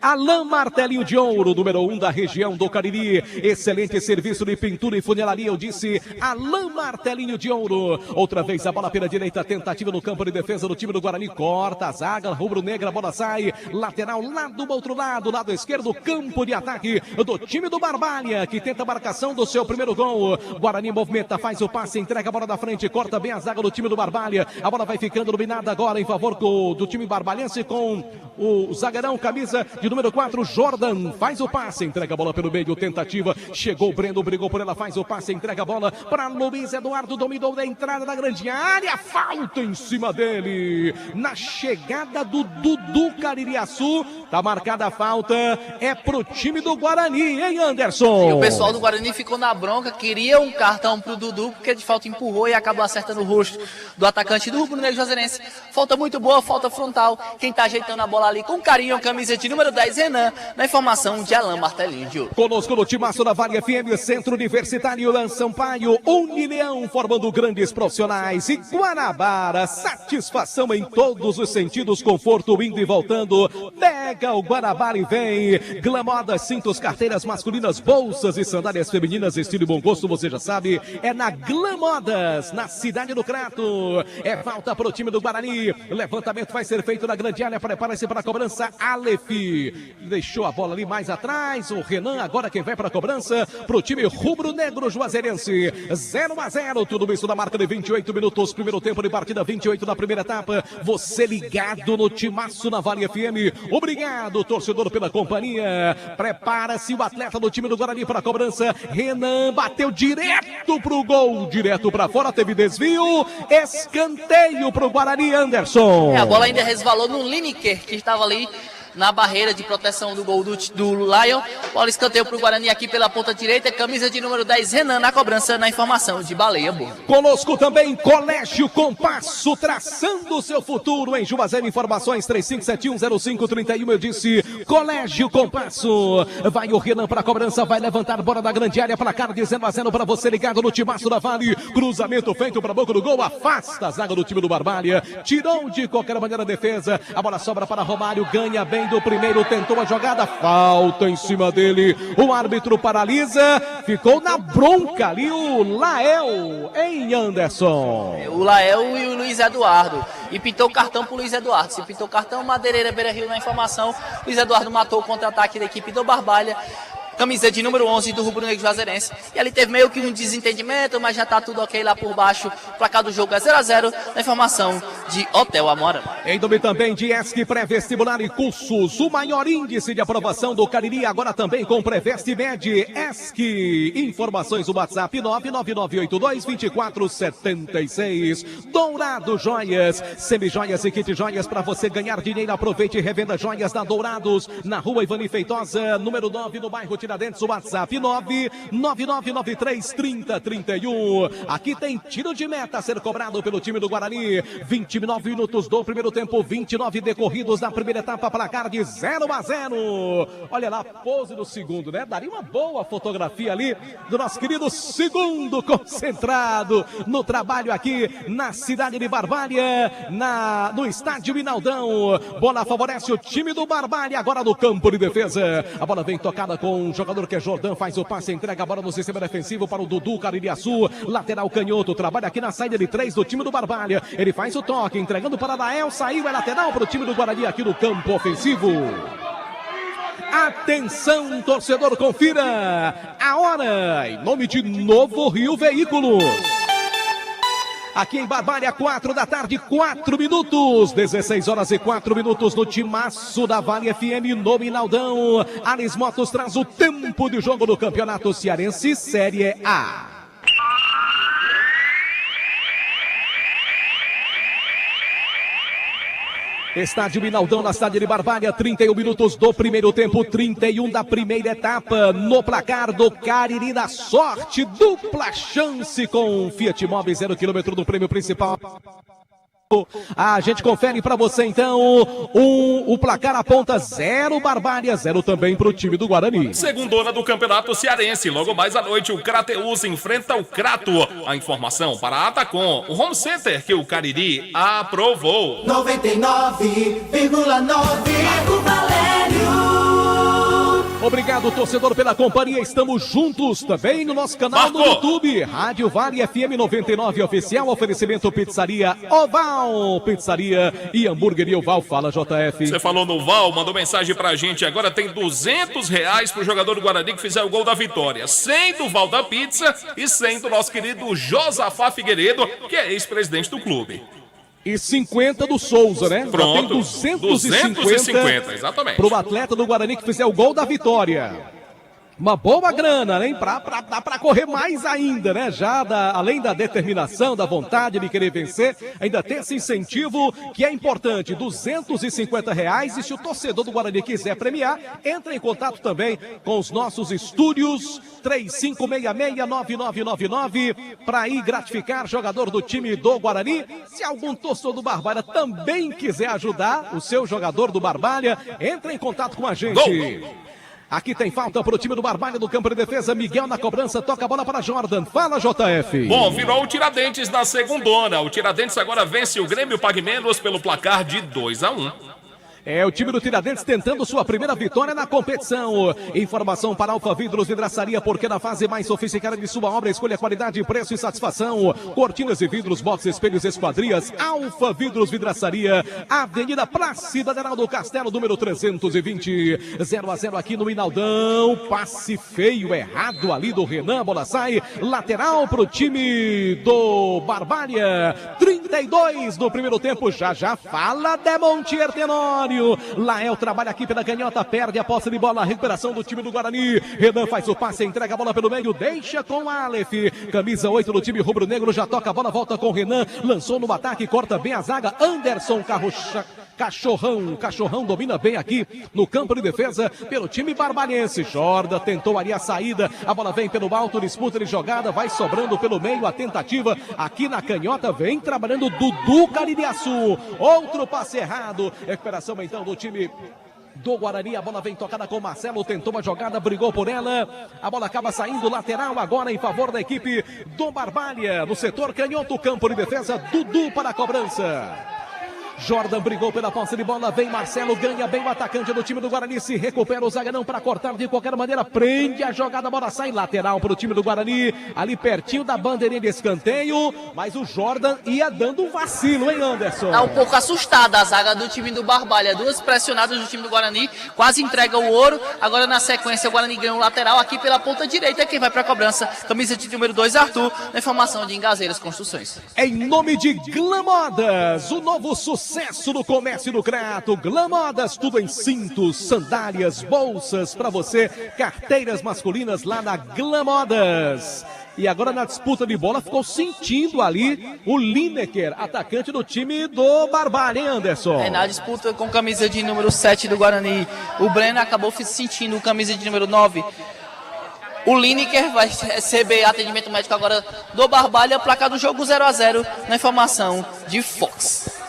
Alain Martelinho de Ouro, número 1 da região do Cariri. Excelente serviço de pintura e funilaria, eu disse Alain Martelinho de Ouro. Outra vez a bola pela direita, tentativa no campo de defesa do time do Guarani. Corta a zaga, rubro-negra, a bola sai. Lateral lá do outro lado esquerdo, campo de ataque do time do Barbalha, que tenta a marcação do seu primeiro gol. Guarani movimenta, faz o passe, entrega a bola da frente, corta bem a zaga do time do Barbalha. A bola vai ficando dominada agora em favor do time barbalhense com o zagueirão, camisa de número 4, Jordan, faz o passe, entrega a bola pelo meio, tentativa, chegou o Breno, brigou por ela, faz o passe, entrega a bola para Luiz Eduardo, dominou da entrada da grande área, falta em cima dele, na chegada do Dudu Caririaçu, tá marcada a falta, é pro time do Guarani, hein, Anderson? E o pessoal do Guarani ficou na bronca, queria um cartão pro Dudu, porque de falta empurrou e acabou acertando o rosto do atacante do Rubro Negro Juazeirense. Falta muito boa, falta frontal, quem tá ajeitando a bola ali com carinho, camisa de número 10, Renan, na informação de Alain Martelinho de Ouro. Conosco no Timaço da Vale FM, Centro Universitário Lan Sampaio, Unileão, formando grandes profissionais. E Guanabara, satisfação em todos os sentidos, conforto indo e voltando. Pega o Guanabara e vem. Glamodas, cintos, carteiras masculinas, bolsas e sandálias femininas, estilo e bom gosto, você já sabe, é na Glamodas, na cidade do Crato. É falta para o time do Guarani. Levantamento vai ser feito na grande área, prepara-se para a cobrança, Aleph. Deixou a bola ali mais atrás, o Renan agora quem vai para a cobrança para o time rubro-negro juazeirense. 0-0, tudo isso na marca de 28 minutos, primeiro tempo de partida, 28 da primeira etapa. Você ligado no Timaço na Vale FM. Obrigado, torcedor, pela companhia. Prepara-se o atleta do time do Guarani para a cobrança. Renan bateu direto pro gol, direto para fora, teve desvio, escanteio pro Guarani, Anderson. A bola ainda resvalou no Lineker, que estava ali na barreira de proteção do gol do Lion. Bola escanteio para o Guarani aqui pela ponta direita, camisa de número 10, Renan, na cobrança, na informação de Baleia Burger. Conosco também Colégio Compasso, traçando o seu futuro em Juazeiro. Informações 35710531. Eu disse Colégio Compasso. Vai o Renan para a cobrança, vai levantar, bola da grande área, placar de 0-0 para você ligado no Timaço da Vale. Cruzamento feito para a boca do gol, afasta a zaga do time do Barbalha. Tirou de qualquer maneira a defesa. A bola sobra para Romário, ganha bem do primeiro, tentou a jogada, falta em cima dele. O árbitro paralisa, ficou na bronca ali o Lael, em Anderson. O Lael e o Luiz Eduardo. E pintou o cartão pro Luiz Eduardo. Se pintou o cartão, Madeireira Beira-Rio na informação. Luiz Eduardo matou o contra-ataque da equipe do Barbalha. Camisa de número 11 do Rubro Negro Juazeirense. E ali teve meio que um desentendimento, mas já tá tudo ok lá por baixo. O placar do jogo é 0-0, na informação de Hotel Amora. Em nome também de ESC Pré-Vestibular e Cursos, o maior índice de aprovação do Cariri, agora também com Pré-Vest Med. ESC, informações do WhatsApp 999822476. Dourado Joias, semijoias e kit joias para você ganhar dinheiro. Aproveite e revenda joias da Dourados, na rua Ivani Feitosa, número 9, no bairro Tiradentes. O WhatsApp 999933031. Aqui tem tiro de meta a ser cobrado pelo time do Guarani. 29 minutos do primeiro tempo, 29 decorridos na primeira etapa, placar de 0-0. Olha lá, pose do segundo, né? Daria uma boa fotografia ali do nosso querido segundo concentrado no trabalho aqui na cidade de Barbalha, no estádio Minaldão. Bola favorece o time do Barbalha, agora no campo de defesa. A bola vem tocada com o jogador que é Jordan, faz o passe, entrega a bola no sistema defensivo para o Dudu Caririaçu, lateral canhoto, trabalha aqui na saída de 3 do time do Barbalha. Ele faz o toque, entregando para Lael, saiu, é lateral para o time do Guarani aqui no campo ofensivo. Atenção, torcedor, confira a hora, em nome de Novo Rio Veículos. Aqui em Barbalha, 4 da tarde, 4 minutos, 16 horas e 4 minutos no Timaço da Vale FM no Minaldão. Ares Motos traz o tempo de jogo do Campeonato Cearense Série A. Estádio Minaldão, na cidade de Barbalha, 31 minutos do primeiro tempo, 31 da primeira etapa. No placar do Cariri da Sorte, dupla chance com Fiat Mobi, 0 km do prêmio principal. A gente confere para você então, o placar aponta 0 Barbalha, 0 também para o time do Guarani. Segundona do Campeonato Cearense, logo mais à noite o Crateus enfrenta o Crato. A informação para a Atacom, o home center que o Cariri aprovou. 99,9 Marco Valério. Obrigado, torcedor, pela companhia. Estamos juntos também no nosso canal no YouTube. Rádio Vale FM 99 Oficial. Oferecimento Pizzaria Oval. Pizzaria e Hamburgueria Oval. Fala, JF. Você falou no Val, mandou mensagem pra gente. Agora tem R$200 pro jogador do Guarani que fizer o gol da vitória. 100 do Val da Pizza e 100 do nosso querido Josafá Figueiredo, que é ex-presidente do clube. E 50 do Souza, né? Pronto, tem 250 exatamente. Pro atleta do Guarani que fizer o gol da vitória. Uma boa grana, né? Dá pra correr mais ainda, né? Além da determinação, da vontade de querer vencer, ainda tem esse incentivo que é importante, R$250. E se o torcedor do Guarani quiser premiar, entra em contato também com os nossos estúdios, 3566-9999, para ir gratificar jogador do time do Guarani. Se algum torcedor do Barbalha também quiser ajudar o seu jogador do Barbalha, entra em contato com a gente. Gol. Aqui tem falta para o time do Barbalha do campo de defesa. Miguel na cobrança, toca a bola para Jordan. Fala, JF. Bom, virou o Tiradentes na segundona. O Tiradentes agora vence o Grêmio Pague Menos pelo placar de 2-1. É o time do Tiradentes tentando sua primeira vitória na competição. Informação para Alfa Vidros Vidraçaria, porque na fase mais sofisticada de sua obra, escolha qualidade, preço e satisfação. Cortinas e vidros, box, espelhos, esquadrias. Alfa Vidros Vidraçaria, Avenida Plácida Deraldo Castelo, número 320. 0-0 aqui no Minaldão. Passe feio, errado ali do Renan. A bola sai, lateral pro time do Barbalha. 32 no primeiro tempo. Já fala Demontier Tenório. Lael trabalha aqui pela canhota, perde a posse de bola, a recuperação do time do Guarani. Renan faz o passe, entrega a bola pelo meio, deixa com Aleph. Camisa 8 do time rubro-negro, já toca a bola, volta com Renan, lançou no ataque, corta bem a zaga. Anderson Cachorrão domina bem aqui no campo de defesa pelo time barbalhense. Jorda tentou ali a saída, a bola vem pelo alto, disputa de jogada, vai sobrando pelo meio a tentativa aqui na canhota, vem trabalhando Dudu Caririaçu. Outro passe errado, recuperação então do time do Guarani. A bola vem tocada com o Marcelo, tentou uma jogada, brigou por ela. A bola acaba saindo lateral agora em favor da equipe do Barbalha. No setor canhoto, campo de defesa, Dudu para a cobrança. Jordan brigou pela posse de bola, vem Marcelo, ganha bem o atacante do time do Guarani, se recupera o zagueirão para cortar de qualquer maneira, prende a jogada, a bola sai lateral para o time do Guarani, ali pertinho da bandeirinha de escanteio, mas o Jordan ia dando um vacilo, hein, Anderson? Tá um pouco assustada a zaga do time do Barbalha, duas pressionadas do time do Guarani, quase entrega o ouro, agora na sequência o Guarani ganha um lateral aqui pela ponta direita, quem vai para a cobrança, camisa de número 2, Arthur, na informação de Engazeiras Construções. Em nome de Glamodas, o novo sucesso no comércio do Crato. Glamodas, tudo em cintos, sandálias, bolsas para você, carteiras masculinas lá na Glamodas. E agora na disputa de bola ficou sentindo ali o Lineker, atacante do time do Barbalha, hein, Anderson? Na disputa com camisa de número 7 do Guarani, o Breno acabou sentindo camisa de número 9. O Lineker vai receber atendimento médico agora do Barbalha, placar do jogo 0-0 na informação de Fox.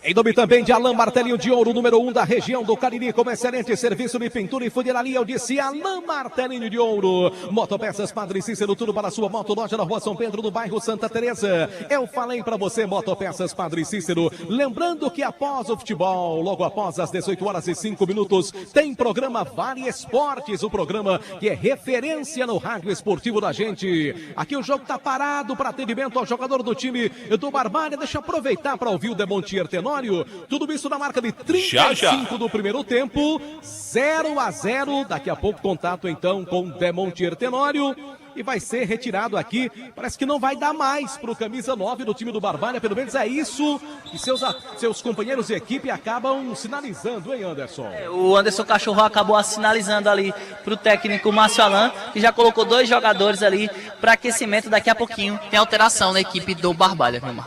Em nome também de Alain Martelinho de Ouro, número 1 da região do Cariri, com excelente serviço de pintura e funilaria, eu disse Alain Martelinho de Ouro. Motopeças Padre Cícero, tudo para a sua moto, loja na Rua São Pedro, no bairro Santa Teresa. Eu falei para você, Motopeças Padre Cícero. Lembrando que após o futebol, logo após as 18h05, tem programa Vale Esportes, o programa que é referência no rádio esportivo da gente. Aqui o jogo tá parado para atendimento ao jogador do time do Barbalha. Deixa eu aproveitar para ouvir o Demontier Tenório. Tudo isso na marca de 35 do primeiro tempo, 0-0. Daqui a pouco contato então com Demontier Tenório. E vai ser retirado aqui, parece que não vai dar mais para o camisa 9 do time do Barbalha, pelo menos é isso que seus companheiros de equipe acabam sinalizando, hein, Anderson? O Anderson Cachorro acabou sinalizando ali para o técnico Márcio Alain, que já colocou 2 jogadores ali para aquecimento. Daqui a pouquinho tem alteração na equipe do Barbalha, meu irmão.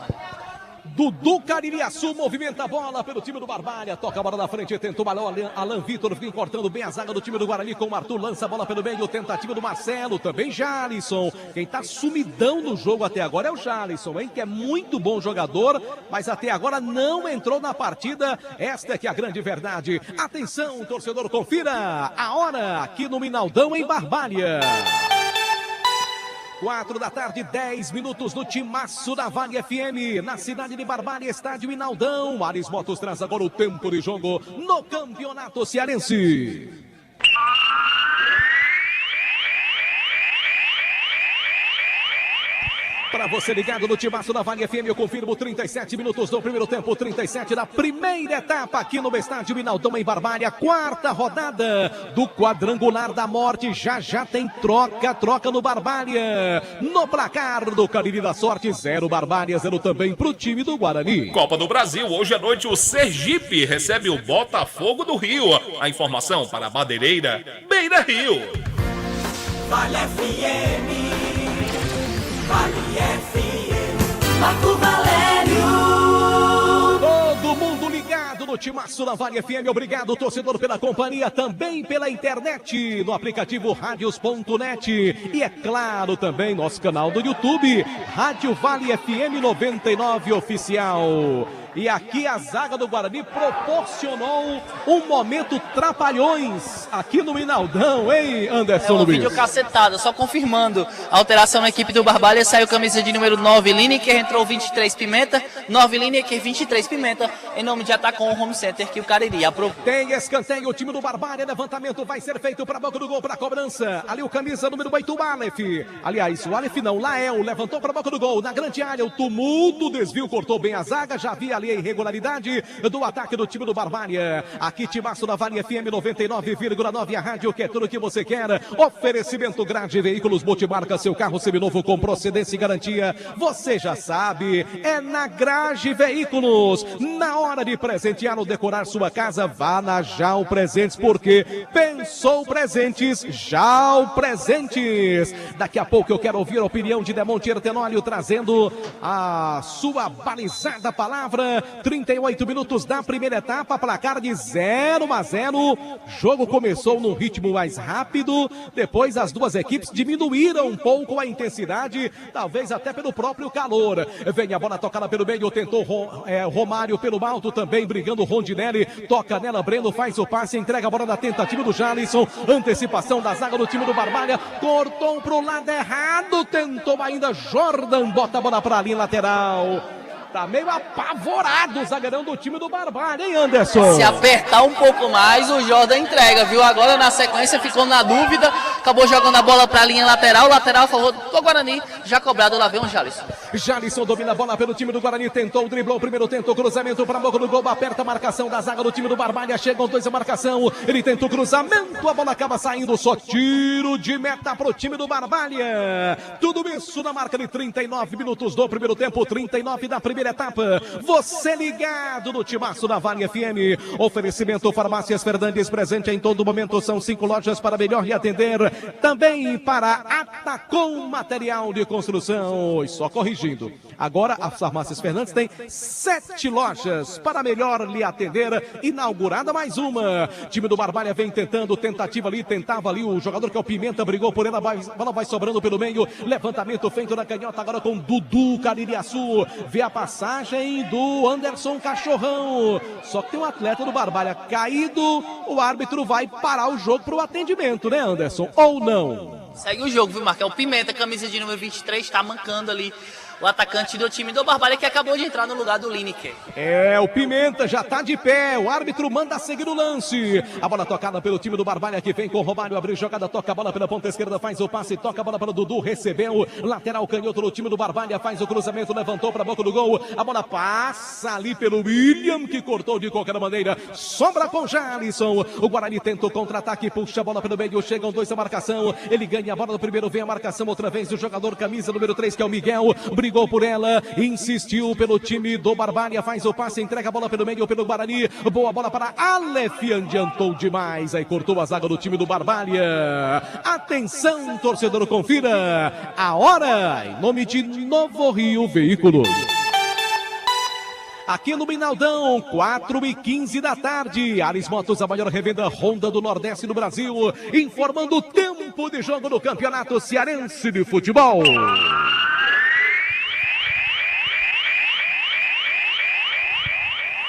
Dudu Caririaçu movimenta a bola pelo time do Barbalha, toca a bola na frente, tentou o Alan Vitor, vem cortando bem a zaga do time do Guarani com o Arthur, lança a bola pelo meio, tentativa do Marcelo, também Jalisson. Quem tá sumidão no jogo até agora é o Jalisson, hein, que é muito bom jogador, mas até agora não entrou na partida. Esta é que é a grande verdade. Atenção, torcedor, confira a hora aqui no Minaldão, em Barbalha. 4 da tarde, 10 minutos no Timaço da Vale FM, na cidade de Barbalha, estádio Inaldão. Ares Motos traz agora o tempo de jogo no Campeonato Cearense. Para você ligado no Timaço da Vale FM, eu confirmo 37 minutos do primeiro tempo, 37 da primeira etapa aqui no estádio Inaldão, em Barbalha. 4ª rodada do quadrangular da morte. Já tem troca no Barbalha. No placar do Cariri da Sorte, 0 Barbalha, 0 também pro time do Guarani. Copa do Brasil, hoje à noite o Sergipe recebe o Botafogo do Rio. A informação para a Madeireira, Beira Rio. Vale FM. Vale FM, Marco Valério. Todo mundo ligado no Timaço da Vale FM. Obrigado, torcedor, pela companhia, também pela internet, no aplicativo radios.net. E é claro, também nosso canal do YouTube, Rádio Vale FM 99 Oficial. E aqui a zaga do Guarani proporcionou um momento trapalhões aqui no Minaldão, hein, Anderson Luiz? Vídeo cacetada, só confirmando a alteração na equipe do Barbalha. Saiu camisa de número 9, Lineker, entrou 23 Pimenta, 9 Lineker, 23 Pimenta, em nome de Atacom Home Center, que o Cariri aprovou. Tem escanteio, o time do Barbalha, levantamento vai ser feito para a boca do gol, para a cobrança. Ali o camisa número 8, o Aleph. Aliás, o Aleph não, Lael, levantou para a boca do gol, na grande área, o tumulto, desvio, cortou bem a zaga, já havia ali a irregularidade do ataque do time do Barbalha. Aqui Timaço da Vale FM 99,9, a rádio que é tudo que você quer. Oferecimento Grade Veículos Multimarca, seu carro seminovo com procedência e garantia. Você já sabe, é na Grade Veículos. Na hora de presentear ou decorar sua casa, vá na Jau Presentes, porque pensou presentes, Jau Presentes. Daqui a pouco eu quero ouvir a opinião de Demontier Tenório, trazendo a sua balizada palavra 38 minutos da primeira etapa, placar de 0-0. Jogo começou num ritmo mais rápido, depois as duas equipes diminuíram um pouco a intensidade, talvez até pelo próprio calor. Vem a bola tocada pelo meio, tentou Romário pelo alto também, brigando Rondinelli, toca nela, Breno faz o passe, entrega a bola da tentativa do Jalisson, antecipação da zaga do time do Barbalha, cortou pro lado errado, tentou ainda Jordan, bota a bola pra linha lateral. Tá meio apavorado o zagueirão do time do Barbalha, hein, Anderson? Se apertar um pouco mais, o Jordan entrega, viu? Agora na sequência ficou na dúvida, acabou jogando a bola pra linha lateral a favor do Guarani, já cobrado, lá vem o Jalisson. Jalisson domina a bola pelo time do Guarani, tentou, driblou, primeiro tentou cruzamento para a boca do gol, aperta a marcação da zaga do time do Barbalha, chegam dois a marcação, ele tentou cruzamento, a bola acaba saindo, só tiro de meta pro time do Barbalha. Tudo isso na marca de 39 minutos do primeiro tempo, 39 da primeira etapa. Você ligado no Timaço da Vale FM. Oferecimento Farmácias Fernandes, presente em todo momento, são 5 lojas para melhor lhe atender. Também para Atacom Material de Construção. E só corrigindo, agora as Farmácias Fernandes tem 7 lojas para melhor lhe atender. Inaugurada mais uma. Time do Barbalha vem tentando, tentativa ali, tentava ali o jogador que é o Pimenta, brigou por ela, bola vai sobrando pelo meio, levantamento feito na canhota agora com Dudu Caririaçu, vê a passagem do Anderson Cachorrão, só que tem um atleta do Barbalha caído, o árbitro vai parar o jogo para o atendimento, né, Anderson? Ou não? Segue o jogo, viu, Marcão? Pimenta, camisa de número 23, tá mancando ali o atacante do time do Barbalha, que acabou de entrar no lugar do Lineker. O Pimenta já tá de pé, o árbitro manda seguir o lance. A bola tocada pelo time do Barbalha, que vem com o Romário, abriu jogada, toca a bola pela ponta esquerda, faz o passe, toca a bola para o Dudu, recebeu, lateral canhoto do time do Barbalha, faz o cruzamento, levantou para a boca do gol, a bola passa ali pelo William, que cortou de qualquer maneira, sobra com Jalisson, o Guarani tenta o contra-ataque, puxa a bola pelo meio, chegam dois a marcação, ele ganha a bola no primeiro, vem a marcação outra vez, o jogador camisa número 3, que é o Miguel, brigou por ela, insistiu pelo time do Barbalha, faz o passe, entrega a bola pelo meio, pelo Guarani, boa bola para Aleph, adiantou demais, aí cortou a zaga do time do Barbalha. Atenção, torcedor, confira a hora, em nome de Novo Rio Veículos. Aqui no Minaldão, 4h15 da tarde. Ares Motos, a maior revenda Honda do Nordeste do Brasil, informando o tempo de jogo do Campeonato Cearense de Futebol.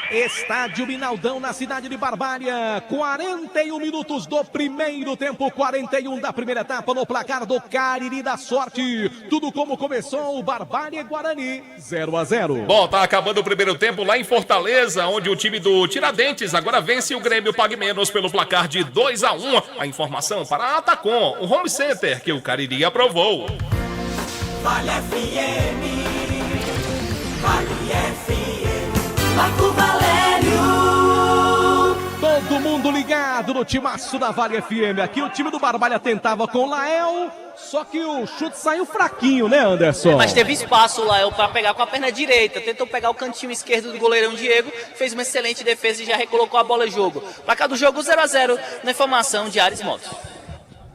Estádio Minaldão, na cidade de Barbalha, 41 minutos do primeiro tempo, 41 da primeira etapa, no placar do Cariri da Sorte. Tudo como começou, Barbalha e Guarani, 0-0. Bom, tá acabando o primeiro tempo lá em Fortaleza, onde o time do Tiradentes agora vence o Grêmio Pague Menos pelo placar de 2-1. A informação para a Atacom, o home center que o Cariri aprovou. Vale FM, Vale FM. Marco Valério. Todo mundo ligado no Timaço da Vale FM. Aqui o time do Barbalha tentava com o Lael, só que o chute saiu fraquinho, né, Anderson? Mas teve espaço o Lael para pegar com a perna direita, tentou pegar o cantinho esquerdo do goleirão Diego, fez uma excelente defesa e já recolocou a bola em jogo. Placar do jogo 0-0, na informação de Ares Motos.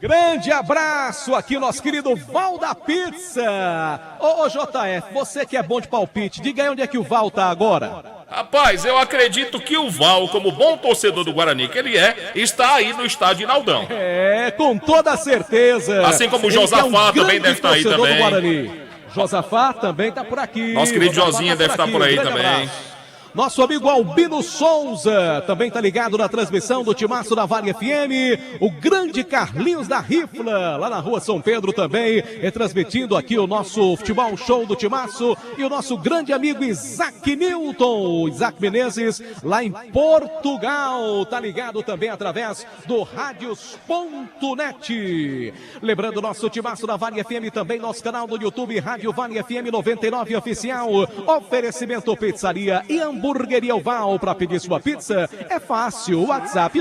Grande abraço aqui, nosso querido Val da Pizza. Ô JF, você que é bom de palpite, diga aí onde é que o Val tá agora. Rapaz, eu acredito que o Val, como bom torcedor do Guarani que ele é, está aí no estádio Inaldão. Com toda certeza. Assim como o Josafá também deve estar aí também. Guarani. Josafá também tá por aqui. Nosso querido Josinha deve estar por aí também. Abraço. Nosso amigo Albino Souza também tá ligado na transmissão do Timaço da Vale FM. O grande Carlinhos da Rifla, lá na rua São Pedro também, transmitindo aqui o nosso futebol show do Timaço. E o nosso grande amigo Isaac Newton, Isaac Menezes, lá em Portugal, tá ligado também através do Radios.net. Lembrando, nosso Timaço da Vale FM também, nosso canal do YouTube, Rádio Vale FM 99 Oficial. Oferecimento Pizzaria e Hamburgueria Oval. Para pedir sua pizza é fácil, WhatsApp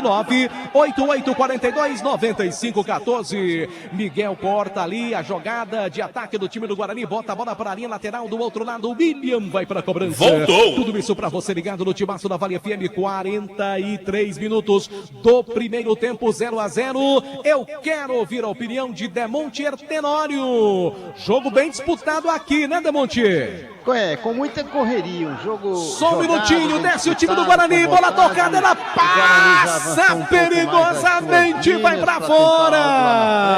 988429514. Miguel corta ali a jogada de ataque do time do Guarani, bota a bola para a linha lateral do outro lado, o William vai para a cobrança. Voltou! Tudo isso para você ligado no Timaço da Vale FM, 43 minutos do primeiro tempo, 0-0. Eu quero ouvir a opinião de Demontier Tenório. Jogo bem disputado aqui, né, Demontier? Com muita correria, um jogo Só um minutinho, desce o time do Guarani, bola tocada, ela passa perigosamente, vai pra fora.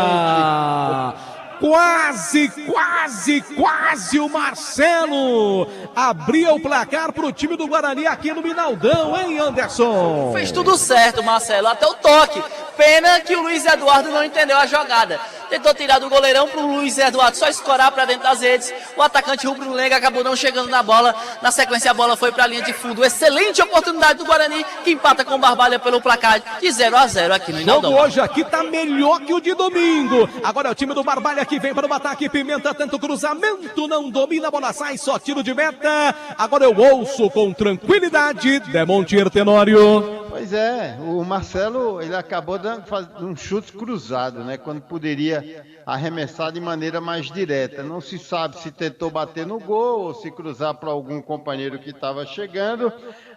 Quase o Marcelo abria o placar pro time do Guarani aqui no Minaldão, hein, Anderson? Fez tudo certo, Marcelo, até o toque. Pena que o Luiz Eduardo não entendeu a jogada. Tentou tirar do goleirão pro Luiz Eduardo só escorar para dentro das redes. O atacante rubro-negro acabou não chegando na bola. Na sequência, a bola foi para a linha de fundo. Excelente oportunidade do Guarani, que empata com o Barbalha pelo placar de 0-0 aqui no Minaldão. O jogo hoje aqui tá melhor que o de domingo. Agora é o time do Barbalha que vem para o ataque. Pimenta tenta o cruzamento, não domina, a bola sai, só tiro de meta. Agora eu ouço com tranquilidade Demontir Tenório. Pois é, o Marcelo, ele acabou dando um chute cruzado, né? Quando poderia arremessar de maneira mais direta. Não se sabe se tentou bater no gol ou se cruzar para algum companheiro que estava chegando,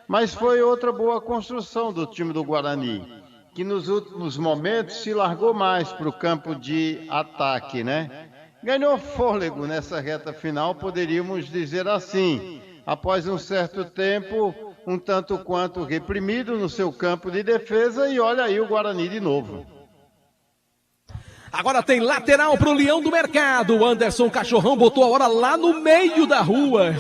mas foi outra boa construção do time do Guarani, que nos últimos momentos se largou mais para o campo de ataque, né? Ganhou fôlego nessa reta final, poderíamos dizer assim, após um certo tempo, um tanto quanto reprimido no seu campo de defesa, e olha aí o Guarani de novo. Agora tem lateral pro Leão do Mercado. O Anderson Cachorrão botou a hora lá no meio da rua.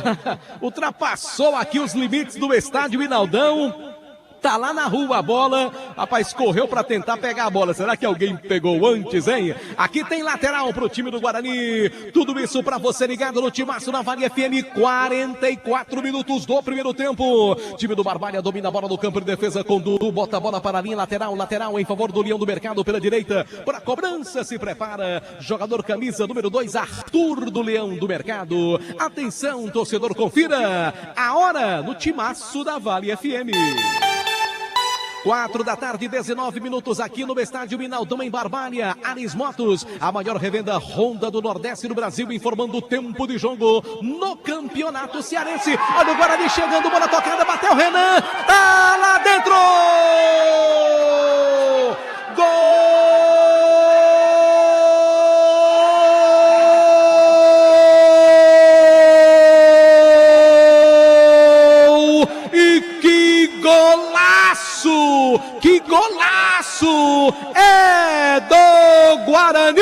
Ultrapassou aqui os limites do estádio Minaldão. Tá lá na rua a bola. Rapaz, correu pra tentar pegar a bola. Será que alguém pegou antes, hein? Aqui tem lateral pro time do Guarani. Tudo isso pra você ligado no Timaço na Vale FM. 44 minutos do primeiro tempo. Time do Barbalha domina a bola no campo de defesa com Dudu. Bota a bola para a linha lateral. Lateral em favor do Leão do Mercado pela direita. Para a cobrança se prepara. Jogador camisa número 2, Arthur do Leão do Mercado. Atenção, torcedor, confira. A hora no Timaço da Vale FM. 4 da tarde, 19 minutos aqui no estádio Minaldão em Barbalha. Ares Motos, a maior revenda Honda do Nordeste do Brasil, informando o tempo de jogo no Campeonato Cearense. Olha o Guarani chegando, bola tocada, bateu Renan, tá lá dentro! Gol! Que golaço! É do Guarani!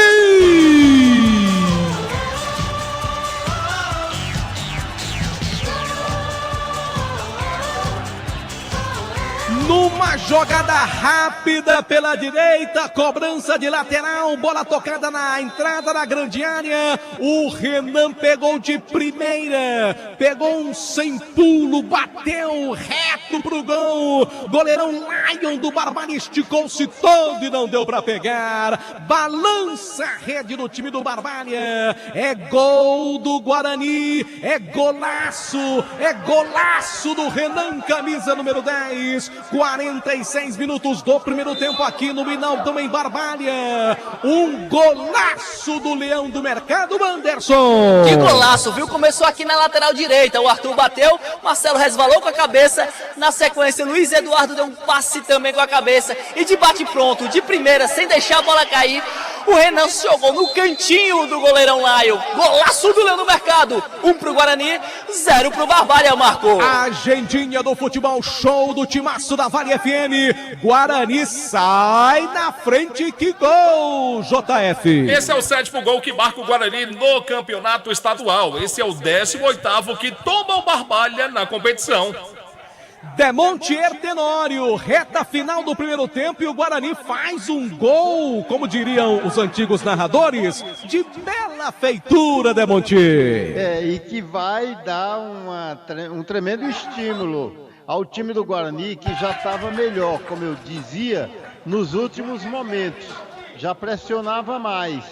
Numa jogada rápida pela direita, cobrança de lateral, bola tocada na entrada da grande área. O Renan pegou de primeira, pegou um sem pulo, bateu reto pro gol. Goleirão Lion do Barbalha esticou-se todo e não deu pra pegar. Balança a rede do time do Barbalha. É gol do Guarani, é golaço do Renan, camisa número 10. 46 minutos do primeiro tempo aqui no Minaldão em Barbalha. Um golaço do Leão do Mercado, Anderson. Que golaço, viu? Começou aqui na lateral direita. O Arthur bateu, Marcelo resvalou com a cabeça. Na sequência, Luiz Eduardo deu um passe também com a cabeça. E de bate pronto, de primeira, sem deixar a bola cair, o Renan se jogou no cantinho do goleirão Laio. Golaço do Leão do Mercado. 1 pro Guarani, 0 pro Barbalha, marcou. A agendinha do futebol show do Timaço da Vale FM. Guarani sai na frente, que gol, JF. Esse é o 7º gol que marca o Guarani no campeonato estadual. Esse é o 18º que toma o Barbalha na competição. Demontir Tenório, reta final do primeiro tempo e o Guarani faz um gol, como diriam os antigos narradores, de bela feitura, Demontir. E que vai dar um tremendo estímulo ao time do Guarani, que já estava melhor, como eu dizia, nos últimos momentos. Já pressionava mais.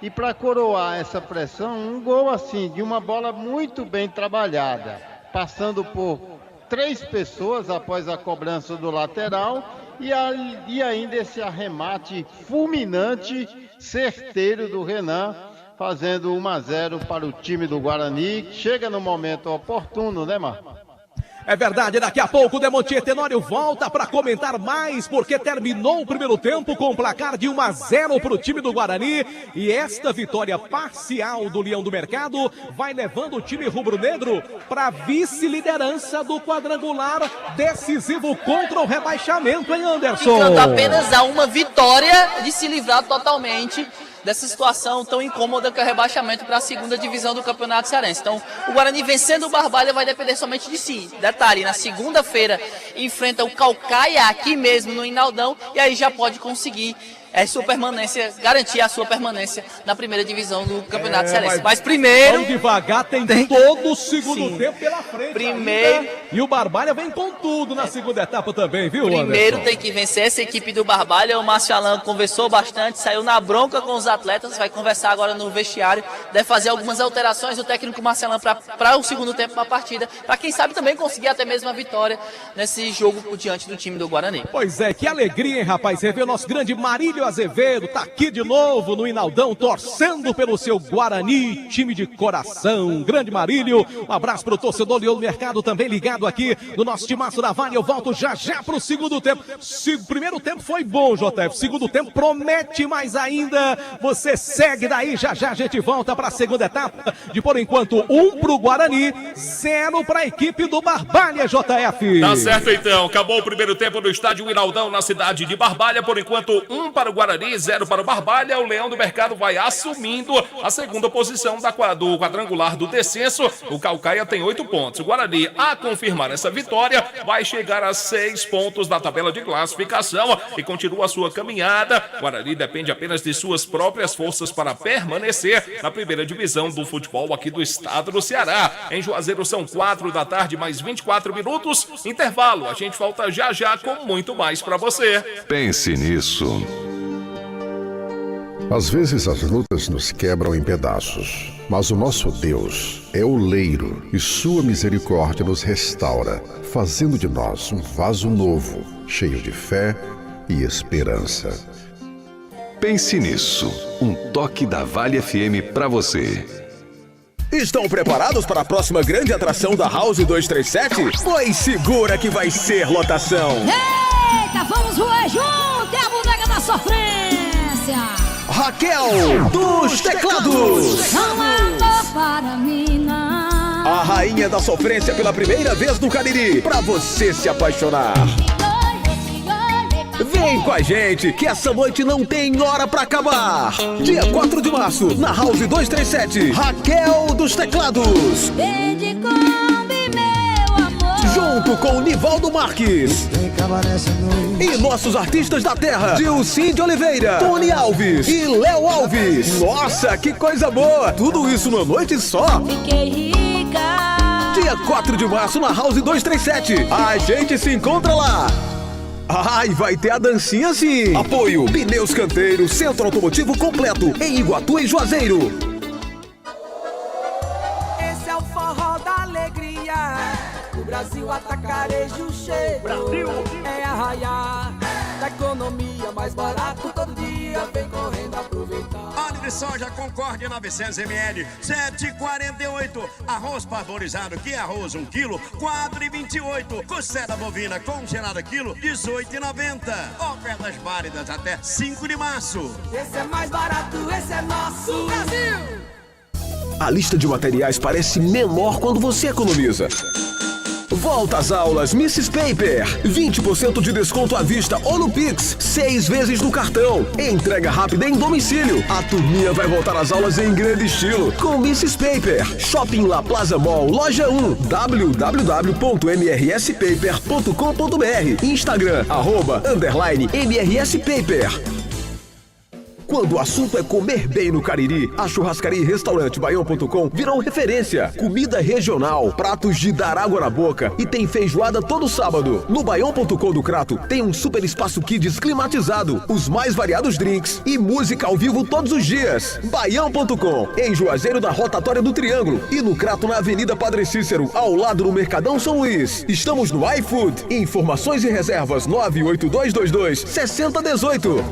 E para coroar essa pressão, um gol assim, de uma bola muito bem trabalhada, passando por 3 pessoas após a cobrança do lateral e ainda esse arremate fulminante, certeiro do Renan, fazendo 1-0 para o time do Guarani. Chega no momento oportuno, né, Marcos? É verdade, daqui a pouco o Demontier Tenório volta para comentar mais, porque terminou o primeiro tempo com o placar de 1-0 para o time do Guarani. E esta vitória parcial do Leão do Mercado vai levando o time rubro-negro para a vice-liderança do quadrangular decisivo contra o rebaixamento, hein, Anderson? Ficando apenas a uma vitória de se livrar totalmente dessa situação tão incômoda que é o rebaixamento para a segunda divisão do Campeonato Cearense. Então, o Guarani vencendo o Barbalha vai depender somente de si. Detalhe, na segunda-feira enfrenta o Caucaia aqui mesmo no Inaldão e aí já pode conseguir sua permanência, garantir a sua permanência na primeira divisão do Campeonato Cearense. Mas primeiro... Vamos devagar, tem todo o segundo tempo pela frente. Primeiro... Ainda, e o Barbalha vem com tudo na segunda etapa também, viu, Primeiro Anderson? tem que vencer essa equipe do Barbalha. O Márcio Alan conversou bastante, saiu na bronca com os atletas, vai conversar agora no vestiário, deve fazer algumas alterações o técnico Márcio Alan para o segundo tempo da partida, para quem sabe também conseguir até mesmo a vitória nesse jogo diante do time do Guarani. Pois é, que alegria, hein, rapaz? Você vê o nosso grande Marílio Azevedo, tá aqui de novo no Inaldão, torcendo pelo seu Guarani, time de coração. Grande Marílio, um abraço pro torcedor Leão do Mercado, também ligado aqui no nosso timaço da Vale. Eu volto já pro segundo tempo. Primeiro tempo foi bom, JF. Segundo tempo promete mais ainda. Você segue daí, já a gente volta pra segunda etapa. De por enquanto, 1 pro Guarani, 0 pra equipe do Barbalha, JF. Tá certo então, acabou o primeiro tempo no estádio Inaldão, na cidade de Barbalha. Por enquanto, 1 para o Guarani, 0 para o Barbalha. O Leão do Mercado vai assumindo a segunda posição do quadrangular do descenso. O Caucaia tem 8 pontos. O Guarani, a confirmar essa vitória, vai chegar a 6 pontos da tabela de classificação e continua a sua caminhada. O Guarani depende apenas de suas próprias forças para permanecer na primeira divisão do futebol aqui do estado do Ceará. Em Juazeiro são 4 da tarde, mais 24 minutos. Intervalo, a gente volta já com muito mais para você. Pense nisso. Às vezes as lutas nos quebram em pedaços, mas o nosso Deus é oleiro e sua misericórdia nos restaura, fazendo de nós um vaso novo, cheio de fé e esperança. Pense nisso. Um toque da Vale FM pra você. Estão preparados para a próxima grande atração da House 237? Pois segura que vai ser lotação. Eita, vamos roer junto, é a boneca da sofrência. Raquel dos Teclados. Não amor para mim, não. A rainha da sofrência pela primeira vez no Cariri, pra você se apaixonar. Vem com a gente, que essa noite não tem hora pra acabar. Dia 4 de março, na House 237, Raquel dos Teclados. Junto com Nivaldo Marques e nossos artistas da terra, Dilcim de Oliveira, Tony Alves e Léo Alves. Nossa, que coisa boa! Tudo isso numa noite só. Fiquei rica. Dia 4 de março na House 237. A gente se encontra lá. Ai, vai ter a dancinha sim. Apoio Pneus Canteiro, Centro Automotivo completo em Iguatu e Juazeiro. Esse é o forró da alegria. O Brasil atacarejo cheio. Brasil é arraiar da economia mais barato todo dia. Vem correndo aproveitar. Óleo de soja Concórdia 900 ml, 7,48. Arroz parborizado, que arroz 1 quilo, 4,28. Costela bovina congelada quilo, 18,90. Ofertas válidas até 5 de março. Esse é mais barato, esse é nosso Brasil. A lista de materiais parece menor quando você economiza. Volta às aulas Mrs. Paper. 20% de desconto à vista ou no Pix. 6 vezes no cartão. Entrega rápida em domicílio. A turminha vai voltar às aulas em grande estilo com Mrs. Paper. Shopping La Plaza Mall, loja 1. www.mrspaper.com.br. Instagram, @_MRSPaper. Quando o assunto é comer bem no Cariri, a churrascaria e restaurante Baião.com virou referência. Comida regional, pratos de dar água na boca e tem feijoada todo sábado. No Baião.com do Crato tem um super espaço kids climatizado, os mais variados drinks e música ao vivo todos os dias. Baião.com, em Juazeiro da Rotatória do Triângulo e no Crato na Avenida Padre Cícero, ao lado do Mercadão São Luís. Estamos no iFood. Informações e reservas 98222 6018.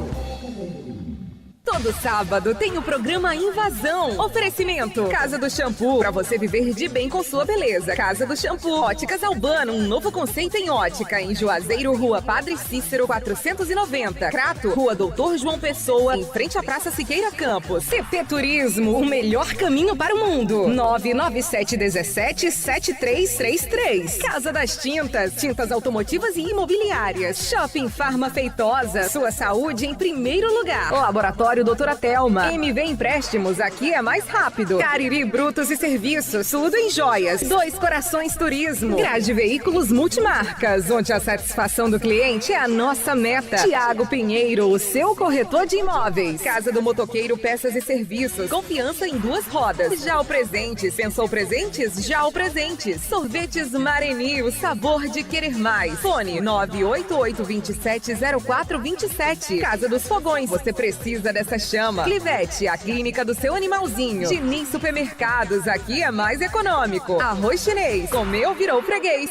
Todo sábado tem o programa Invasão. Oferecimento: Casa do Shampoo, pra você viver de bem com sua beleza. Casa do Shampoo. Óticas Albano, um novo conceito em ótica. Em Juazeiro, Rua Padre Cícero, 490. Crato, Rua Doutor João Pessoa, em frente à Praça Siqueira Campos. CP Turismo, o melhor caminho para o mundo. 997177333. Casa das Tintas, tintas automotivas e imobiliárias. Shopping Farma Feitosa, sua saúde em primeiro lugar. Laboratório Doutora Telma. MV Empréstimos, aqui é mais rápido. Cariri Brutos e Serviços, tudo em joias. Dois Corações Turismo. Grade Veículos Multimarcas, onde a satisfação do cliente é a nossa meta. Tiago Pinheiro, o seu corretor de imóveis. Casa do Motoqueiro Peças e Serviços. Confiança em duas rodas. Já o Presentes. Pensou presentes? Já o Presentes. Sorvetes Mareni, o sabor de querer mais. Fone 988270427. Casa dos Fogões. Você precisa dessa chama. Clivete, a clínica do seu animalzinho. Diniz Supermercados, aqui é mais econômico. Arroz Chinês, comeu, virou freguês.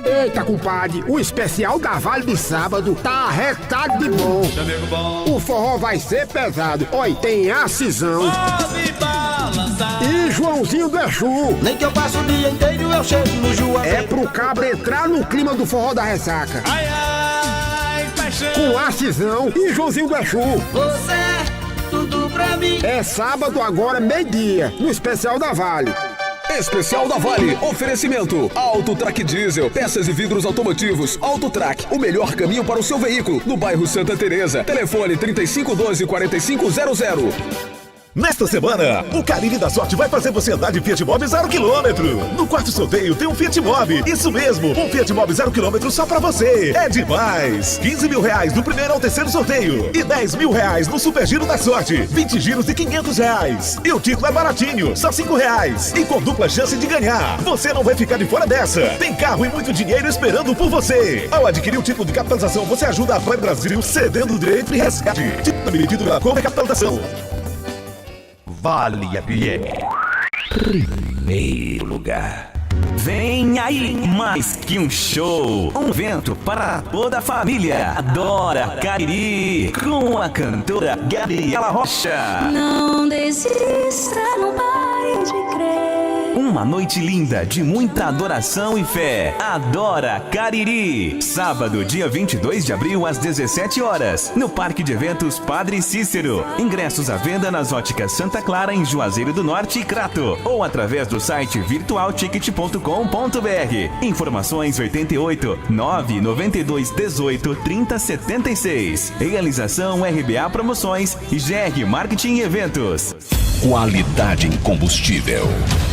Eita, compadre, o especial da Vale de sábado tá arretado de bom. O forró vai ser pesado. Oi, tem Acisão e Joãozinho do Exu. Nem que eu passe o dia inteiro eu chego no Juazeiro. É pro cabra entrar no clima do forró da ressaca. Ai, ai, paixão. Com Acisão e Joãozinho do Exu. Você é tudo pra mim. É sábado agora, meio-dia, no especial da Vale. Especial da Vale, oferecimento Auto Track Diesel, peças e vidros automotivos. Auto Track, o melhor caminho para o seu veículo, no bairro Santa Teresa. Telefone 3512-4500. Nesta semana, o Cariri da Sorte vai fazer você andar de Fiat Mobi 0 km. No quarto sorteio tem um Fiat Mobi. Isso mesmo, um Fiat Mobi 0 km só pra você. É demais! 15 mil reais do primeiro ao terceiro sorteio. E 10 mil reais no Super Giro da Sorte. 20 giros de 500 reais. E o título é baratinho, só 5 reais. E com dupla chance de ganhar. Você não vai ficar de fora dessa. Tem carro e muito dinheiro esperando por você. Ao adquirir o título de capitalização, você ajuda a Prime Brasil cedendo o direito de resgate. Título emitido pela Compra e Capitalização. Vale FM. Primeiro lugar. Vem aí, mais que um show, um evento para toda a família. Adora Cariri, com a cantora Gabriela Rocha. Não desista, não pare de crer. Uma noite linda de muita adoração e fé. Adora Cariri. Sábado, dia 22 de abril, às 17 horas, no Parque de Eventos Padre Cícero. Ingressos à venda nas óticas Santa Clara, em Juazeiro do Norte e Crato, ou através do site virtualticket.com.br. Informações 88 992 18 30 76. Realização RBA Promoções e GR Marketing e Eventos. Qualidade em combustível,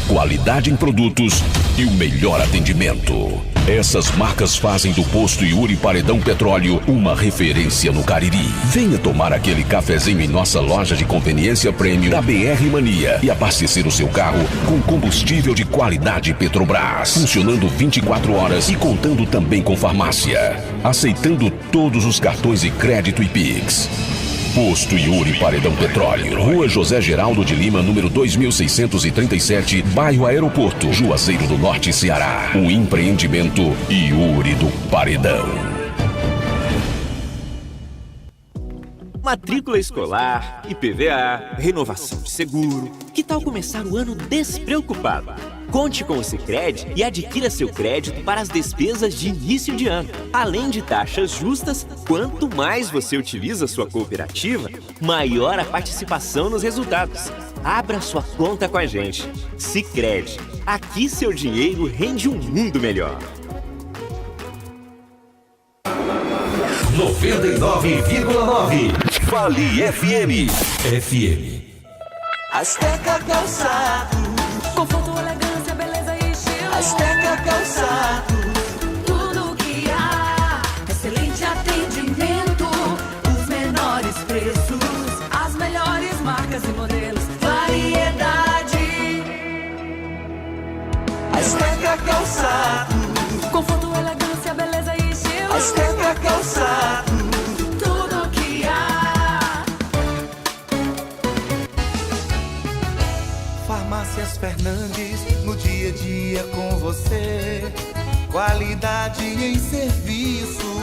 qualidade em produtos e o melhor atendimento. Essas marcas fazem do Posto Yuri Paredão Petróleo uma referência no Cariri. Venha tomar aquele cafezinho em nossa loja de conveniência prêmio da BR Mania e abastecer o seu carro com combustível de qualidade Petrobras. Funcionando 24 horas e contando também com farmácia. Aceitando todos os cartões e crédito e Pix. Posto Yuri Paredão Petróleo, Rua José Geraldo de Lima, número 2637, bairro Aeroporto, Juazeiro do Norte, Ceará. O empreendimento Yuri do Paredão. Matrícula escolar, IPVA, renovação de seguro. Que tal começar o ano despreocupado? Conte com o Sicredi e adquira seu crédito para as despesas de início de ano. Além de taxas justas, quanto mais você utiliza sua cooperativa, maior a participação nos resultados. Abra sua conta com a gente. Sicredi. Aqui seu dinheiro rende um mundo melhor. 99,9 Vale FM. Azteca Calçado. Conforto, elegância, beleza e estilo. Azteca Calçado. Tudo que há. Excelente atendimento. Os menores preços. As melhores marcas e modelos. Variedade. Azteca Calçado. Conforto, elegância, beleza e estilo. Azteca Calçado. Tudo que há. Farmácias Fernandes, no dia a dia com você. Qualidade em serviço,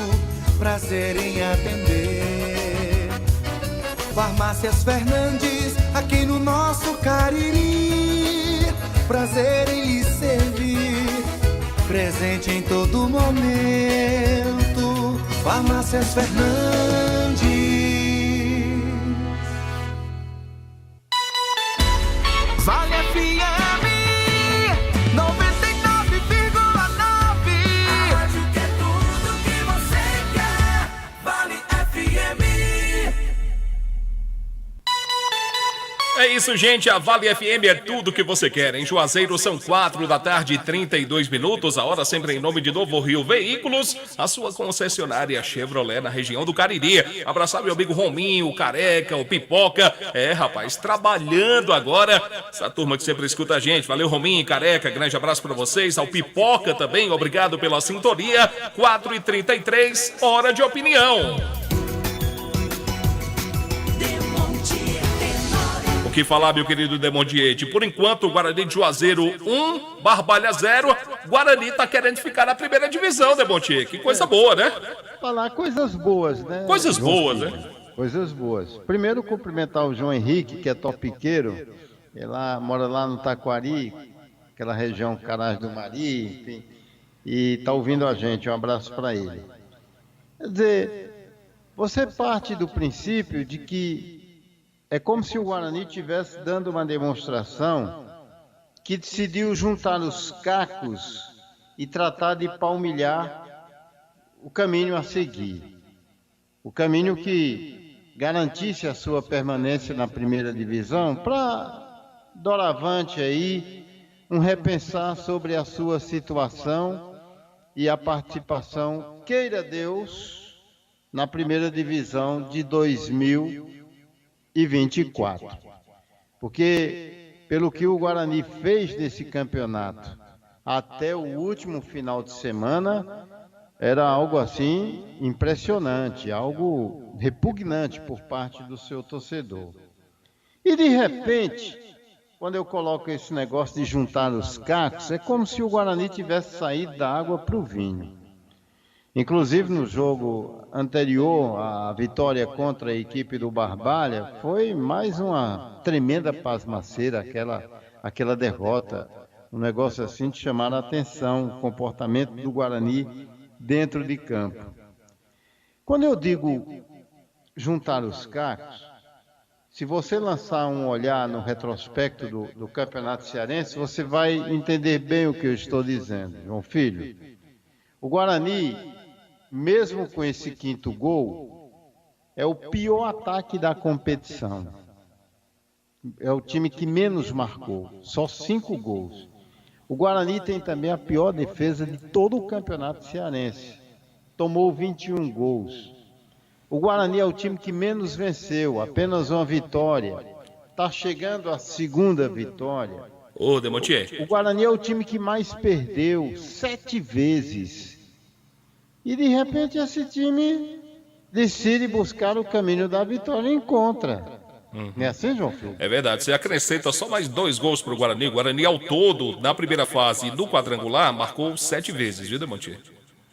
prazer em atender. Farmácias Fernandes, aqui no nosso Cariri. Prazer em lhe servir, presente em todo momento. Farmácias Fernandes. Vale FM 99,9. A rádio que é tudo que você quer. Vale FM. É isso, gente. A Vale FM é tudo que você quer. Em Juazeiro são 4h32. A hora sempre em nome de Novo Rio Veículos, a sua concessionária Chevrolet na região do Cariri. Abraçar meu amigo Rominho, o Careca, o Pipoca. É, rapaz, trabalhando agora. Essa turma que sempre escuta a gente. Valeu, Rominho e Careca. Grande abraço pra vocês. Ao Pipoca também. Obrigado pela sintonia. 4h33, hora de opinião. O que falar, meu querido Demondiete? Por enquanto, o Guarani de Juazeiro 1, Barbalha 0. Guarani tá querendo ficar na primeira divisão, Demondiete. Que coisa boa, né? Falar coisas boas, né? Coisas boas, né? Coisas boas. Primeiro, cumprimentar o João Henrique, que é topiqueiro. Ele mora lá no Taquari, aquela região Carás do Mari, enfim. E tá ouvindo a gente. Um abraço para ele. Quer dizer, você parte do princípio de que é como se o Guarani estivesse dando uma demonstração que decidiu juntar os cacos e tratar de palmilhar o caminho a seguir. O caminho que garantisse a sua permanência na primeira divisão para, doravante aí, um repensar sobre a sua situação e a participação, queira Deus, na primeira divisão de 2024. Porque, pelo que o Guarani fez nesse campeonato até o último final de semana, era algo assim impressionante, algo repugnante por parte do seu torcedor. E de repente, quando eu coloco esse negócio de juntar os cacos, é como se o Guarani tivesse saído da água para o vinho. Inclusive no jogo anterior, a vitória contra a equipe do Barbalha foi mais uma tremenda pasmaceira, aquela derrota, um negócio assim de chamar a atenção, o comportamento do Guarani dentro de campo. Quando eu digo juntar os cacos, se você lançar um olhar no retrospecto do Campeonato Cearense, você vai entender bem o que eu estou dizendo, João Filho. O Guarani, mesmo com esse quinto gol, é o pior ataque da competição. É o time que menos marcou, só 5 gols. O Guarani tem também a pior defesa de todo o campeonato cearense. Tomou 21 gols. O Guarani é o time que menos venceu, apenas uma vitória. Está chegando a segunda vitória. Ô, Demontier. O Guarani é o time que mais perdeu, 7 vezes. E de repente esse time decide buscar o caminho da vitória e encontra. Não é assim, João Filho? É verdade, você acrescenta só mais 2 gols para o Guarani. O Guarani, ao todo, na primeira fase do quadrangular, marcou 7 vezes, viu, Demontier?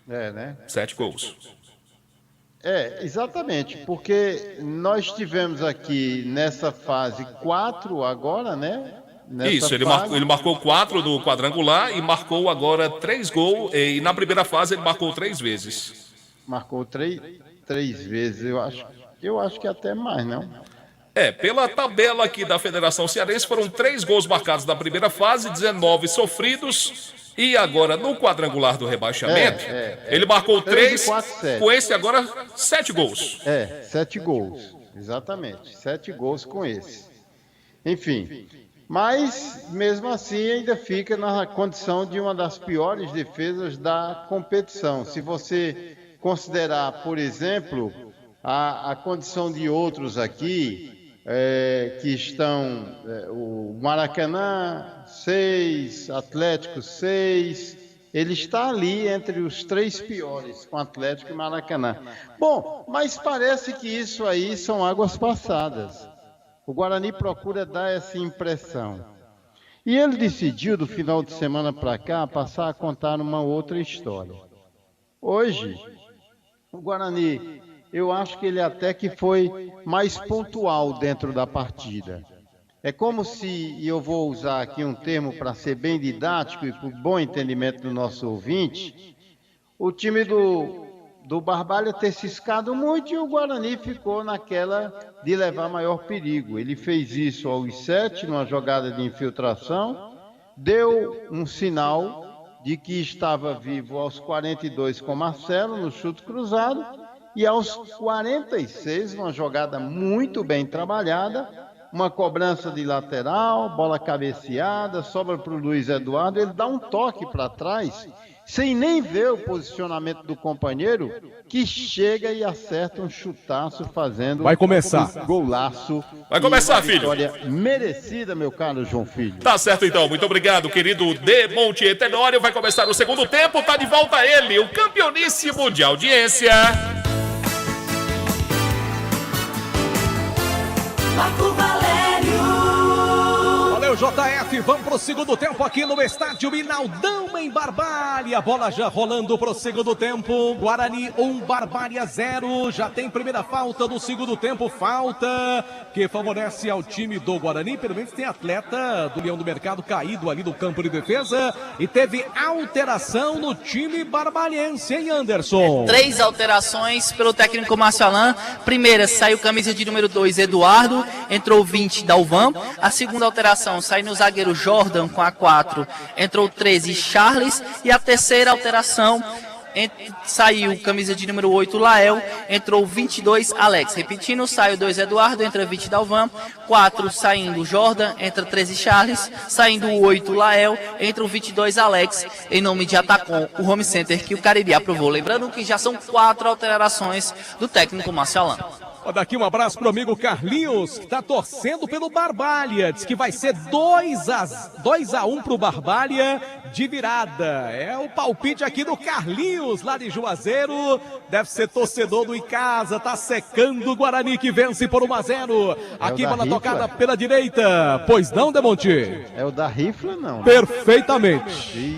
É, né? 7 gols. É, exatamente, porque nós tivemos aqui nessa fase 4 agora, né? Isso, ele marcou 4 do quadrangular e marcou agora 3 gols. E na primeira fase ele marcou 3 vezes. Marcou 3 vezes, eu acho que até mais, não? É, pela tabela aqui da Federação Cearense, foram 3 gols marcados na primeira fase, 19 sofridos. E agora, no quadrangular do rebaixamento, ele marcou 3, com esse agora 7 gols. 7 gols, exatamente, 7 gols com esse. Enfim, mas mesmo assim ainda fica na condição de uma das piores defesas da competição. Se você considerar, por exemplo, a condição de outros aqui, que estão o Maracanã 6, Atlético 6, ele está ali entre os 3 piores, com Atlético e Maracanã. Bom, mas parece que isso aí são águas passadas. O Guarani procura dar essa impressão. E ele decidiu, do final de semana para cá, passar a contar uma outra história. Hoje, o Guarani eu acho que ele até que foi mais pontual dentro da partida. É como se, e eu vou usar aqui um termo para ser bem didático e para o bom entendimento do nosso ouvinte, o time do Barbalha ter ciscado muito e o Guarani ficou naquela de levar maior perigo. Ele fez isso aos 7, numa jogada de infiltração, deu um sinal de que estava vivo aos 42 com Marcelo no chute cruzado e aos 46, uma jogada muito bem trabalhada, uma cobrança de lateral, bola cabeceada, sobra para o Luiz Eduardo, ele dá um toque para trás, sem nem ver o posicionamento do companheiro, que chega e acerta um chutaço fazendo Vai começar. um golaço. Vai começar, e uma filho. Vitória merecida, meu caro João Filho. Tá certo então, muito obrigado, querido De Monte Tenório. Vai começar o segundo tempo, tá de volta ele, o campeoníssimo de audiência. Marco Valério. Valeu, JF. Vamos pro segundo tempo aqui no estádio Minaldão, em Barbalha. Bola já rolando pro segundo tempo. Guarani 1, Barbalha 0. Já tem primeira falta do segundo tempo. Falta que favorece ao time do Guarani. Pelo menos tem atleta do Leão do Mercado caído ali do campo de defesa. E teve alteração no time barbalhense, hein, Anderson? 3 alterações pelo técnico Márcio Alain. Primeira, saiu camisa de número 2, Eduardo. Entrou 20, Dalvan. A segunda alteração, sai no zagueiro Jordan com a 4. Entrou 13, Charles. E a terceira alteração, saiu camisa de número 8, Lael. Entrou 22, Alex. Repetindo, sai o 2, Eduardo. Entra 20, Dalvan. 4, saindo Jordan. Entra 13, Charles. Saindo o 8, Lael. Entra o 22, Alex. Em nome de Atacom, o home center que o Cariri aprovou. Lembrando que já são 4 alterações do técnico Márcio Alain. Daqui um abraço pro amigo Carlinhos, que tá torcendo pelo Barbalha. Diz que vai ser 2-1 pro Barbalha de virada. É o palpite aqui do Carlinhos, lá de Juazeiro. Deve ser torcedor do Icasa, tá secando o Guarani, que vence por 1-0. Aqui bola tocada pela direita. Pois não, Demonte? É o da rifla, não? Perfeitamente.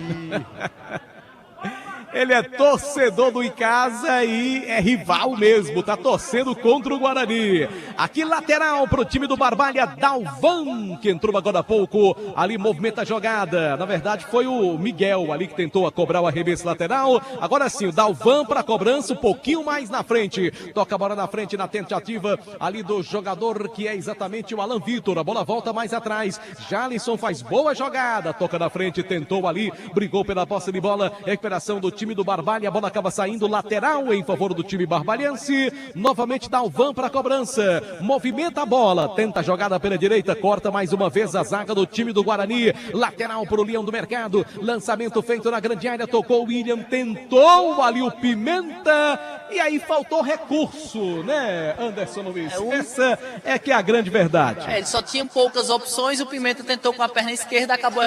Ele é torcedor do Icasa e é rival mesmo, tá torcendo contra o Guarani. Aqui lateral pro time do Barbalha, Dalvan, que entrou agora há pouco, ali movimenta a jogada. Na verdade foi o Miguel ali que tentou cobrar o arremesso lateral. Agora sim, o Dalvan para cobrança, um pouquinho mais na frente. Toca a bola na frente na tentativa ali do jogador que é exatamente o Alan Vitor. A bola volta mais atrás. Jalisson faz boa jogada, toca na frente, tentou ali, brigou pela posse de bola. Recuperação do time do Barbalha, a bola acaba saindo lateral em favor do time barbalhense. Novamente Dalvan para a cobrança, movimenta a bola, tenta a jogada pela direita, corta mais uma vez a zaga do time do Guarani. Lateral para o Leão do Mercado, lançamento feito na grande área, tocou o William, tentou ali o Pimenta e aí faltou recurso, né, Anderson Luiz? Essa é que é a grande verdade. Ele só tinha poucas opções, o Pimenta tentou com a perna esquerda, acabou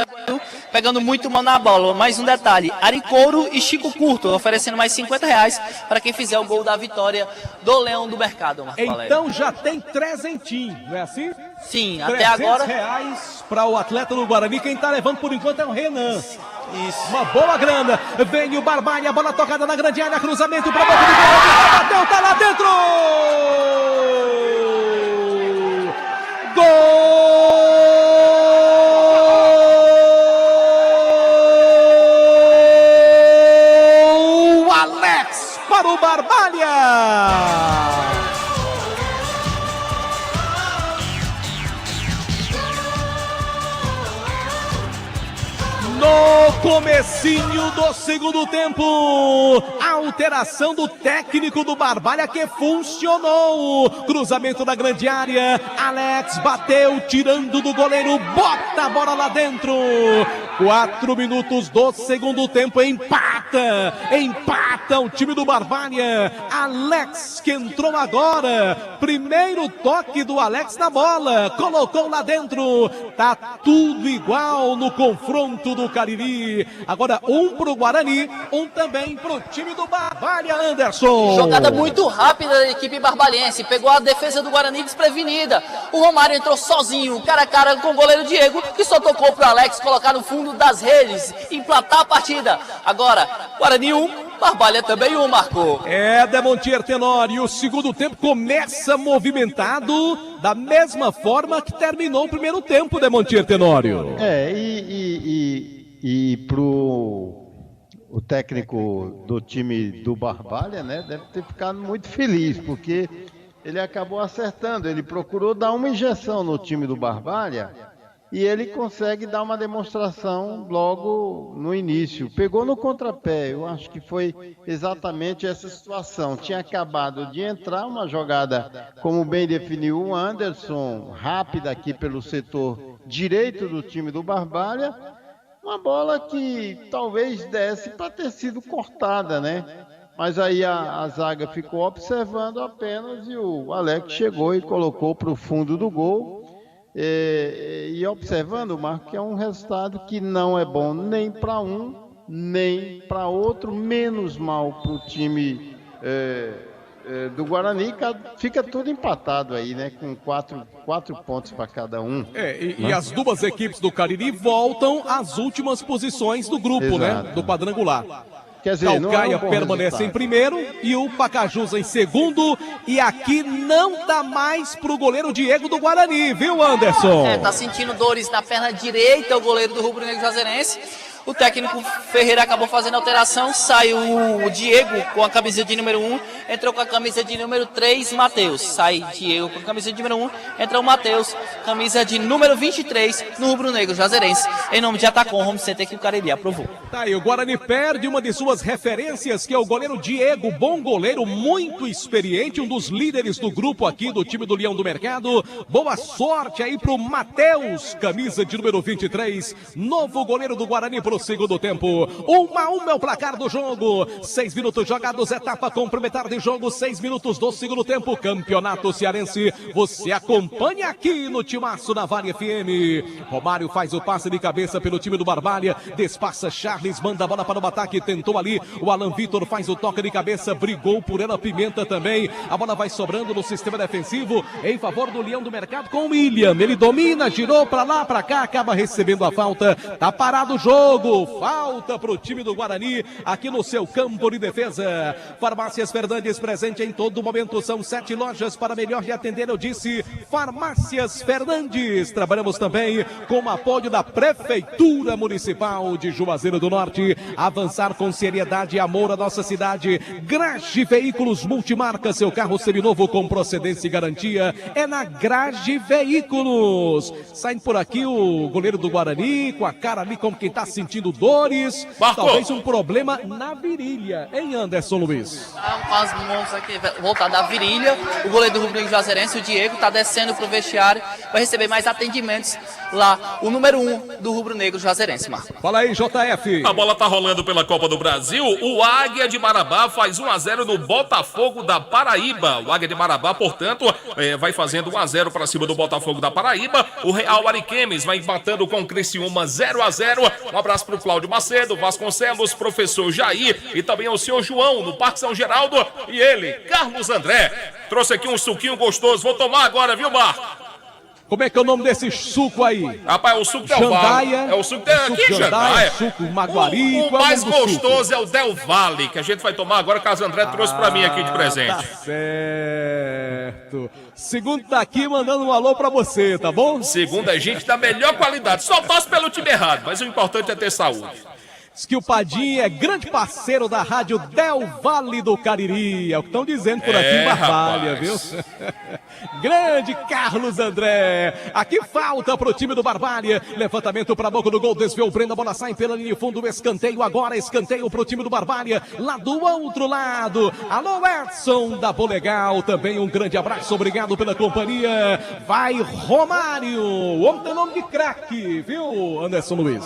pegando muito mal na bola. Mais um detalhe, Aricouro e Chico Curto, oferecendo mais R$50 para quem fizer o gol da vitória do Leão do Mercado, Marco Valério. Então já tem trezentinho, não é assim? Sim, até agora. R$300 para o atleta do Guarani, quem tá levando por enquanto é o Renan. Isso. Uma boa grana, vem o Barbalha, a bola tocada na grande área, cruzamento para boca do gol, bateu, tá lá dentro! Gol! Alex para o Barbalha! No comecinho do segundo tempo, a alteração do técnico do Barbalha que funcionou. Cruzamento na grande área, Alex bateu, tirando do goleiro, bota a bola lá dentro. 4 minutos do segundo tempo, empata o time do Barbalha. Alex que entrou agora, primeiro toque do Alex na bola, colocou lá dentro. Tá tudo igual no confronto do Cariri. Agora um pro Guarani, um também pro time do Barbalha, Anderson. Jogada muito rápida da equipe barbalhense, pegou a defesa do Guarani desprevenida. O Romário entrou sozinho, cara a cara com o goleiro Diego, que só tocou pro Alex colocar no fundo das redes, emplatar a partida. Agora, Guarani 1, Barbalha também um, Marco. É, Demontier Tenório, o segundo tempo começa movimentado da mesma forma que terminou o primeiro tempo, Demontier Tenório. E pro o técnico do time do Barbalha, né, deve ter ficado muito feliz, porque ele acabou acertando, ele procurou dar uma injeção no time do Barbalha e ele consegue dar uma demonstração logo no início. Pegou no contrapé, eu acho que foi exatamente essa situação. Tinha acabado de entrar uma jogada, como bem definiu o Anderson, rápida aqui pelo setor direito do time do Barbalha, uma bola que talvez desse para ter sido cortada, né? Mas aí a zaga ficou observando apenas e o Alex chegou e colocou para o fundo do gol. E observando, Marco, que é um resultado que não é bom nem para um, nem para outro, menos mal para o time do Guarani. Fica tudo empatado aí, né? Com quatro pontos para cada um. E as duas equipes do Cariri voltam às últimas posições do grupo, né? Do quadrangular. Quer dizer, Calcaia permanece em primeiro e o Pacajus em segundo. E aqui não dá mais pro goleiro Diego do Guarani, viu, Anderson? Tá sentindo dores na perna direita o goleiro do Rubro Negro Juazeirense. O técnico Ferreira acabou fazendo alteração, saiu o Diego com a camisa de número 1, entrou com a camisa de número 3, Matheus. Sai Diego com a camisa de número 1, entra o Matheus, camisa de número 23 no Rubro Negro Juazeirense. Em nome de Atacom Home Center, que o Cariri aprovou. Tá aí, o Guarani perde uma de suas referências, que é o goleiro Diego, bom goleiro, muito experiente, um dos líderes do grupo aqui do time do Leão do Mercado. Boa sorte aí pro Matheus, camisa de número 23, novo goleiro do Guarani pro segundo tempo. 1-1 é o placar do jogo. 6 minutos jogados, etapa complementar de jogo, 6 minutos do segundo tempo. Campeonato Cearense, você acompanha aqui no Timaço da Vale FM. Romário faz o passe de cabeça pelo time do Barbalha, despassa Charles, manda a bola para o ataque, tentou ali, o Alan Vitor faz o toque de cabeça, brigou por ela, Pimenta também, a bola vai sobrando no sistema defensivo, em favor do Leão do Mercado com o William, ele domina, girou para lá, para cá, acaba recebendo a falta, tá parado o jogo, falta pro time do Guarani, aqui no seu campo de defesa. Farmácias Fernandes, presente em todo momento, são 7 lojas para melhor lhe atender, eu disse, Farmácias Fernandes. Trabalhamos também com o apoio da Prefeitura Municipal de Juazeiro do Norte, avançar com seriedade e amor à nossa cidade. Grage Veículos Multimarca, seu carro seminovo com procedência e garantia, é na Grage Veículos. Saindo por aqui o goleiro do Guarani, com a cara ali como quem tá sentindo dores, talvez um problema na virilha, hein, Anderson Luiz? Com as mãos aqui voltadas da virilha, o goleiro do Rubro Negro Juazeirense, o Diego, tá descendo pro vestiário, vai receber mais atendimentos lá, o número 1 do Rubro Negro Juazeirense, Marco. Fala aí, JF. A bola tá rolando pela Copa do Brasil, o Águia de Marabá faz 1-0 no Botafogo da Paraíba. O Águia de Marabá, portanto, vai fazendo 1-0 para cima do Botafogo da Paraíba. O Real Ariquemes vai empatando com o Criciúma 0-0. Um abraço pro Cláudio Macedo, Vasconcelos, professor Jair e também ao senhor João no Parque São Geraldo. E ele, Carlos André, trouxe aqui um suquinho gostoso. Vou tomar agora, viu, Marco? Como é que é o nome desse suco aí? Rapaz, o suco Del Valle. É o suco aqui, Jandaia. Suco Maguari. O mais gostoso é o Del Valle, que a gente vai tomar agora, que o André trouxe pra mim aqui de presente. Tá certo. Segundo tá aqui mandando um alô pra você, tá bom? Segundo a gente da melhor qualidade. Só passo pelo time errado, mas o importante é ter saúde. Diz que o Padinha é grande parceiro da rádio Del Valle do Cariri. É o que estão dizendo por aqui em Barbalha, viu? Grande Carlos André. Aqui falta pro time do Barbalha. Levantamento pra boca do gol, desviou o Breno, a bola sai pela linha de fundo, escanteio agora, escanteio pro time do Barbalha. Lá do outro lado, alô Edson da Bolegal, também um grande abraço, obrigado pela companhia. Vai Romário, o homem tem nome de craque, viu, Anderson Luiz?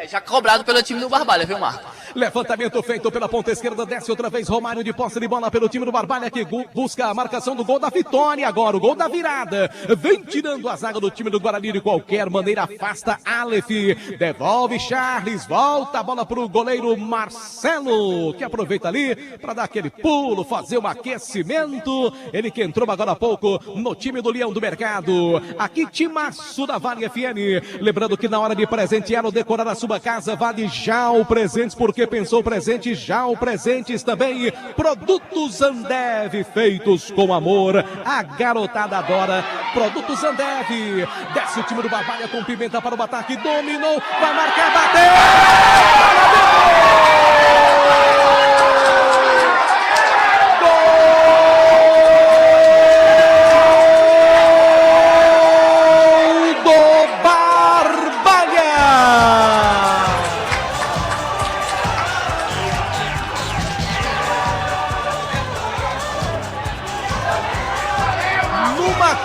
Já cobrado pelo time do Barbalha, viu, Marco? Levantamento feito pela ponta esquerda, desce outra vez Romário de posse de bola pelo time do Barbalha, que busca a marcação do gol da vitória agora, o gol da virada. Vem tirando a zaga do time do Guarani de qualquer maneira, afasta Aleph, devolve Charles, volta a bola pro goleiro Marcelo, que aproveita ali para dar aquele pulo, fazer um aquecimento. Ele que entrou agora há pouco no time do Leão do Mercado. Aqui Timaço da Vale FM. Lembrando que na hora de presentear ou decorar a sua casa, vale já o presente, porque porque pensou presente, já o presentes também. Produtos Ambev, feitos com amor. A garotada adora. Produtos Ambev. Desce o time do Barbalha com pimenta para o ataque. Dominou, vai marcar, bateu!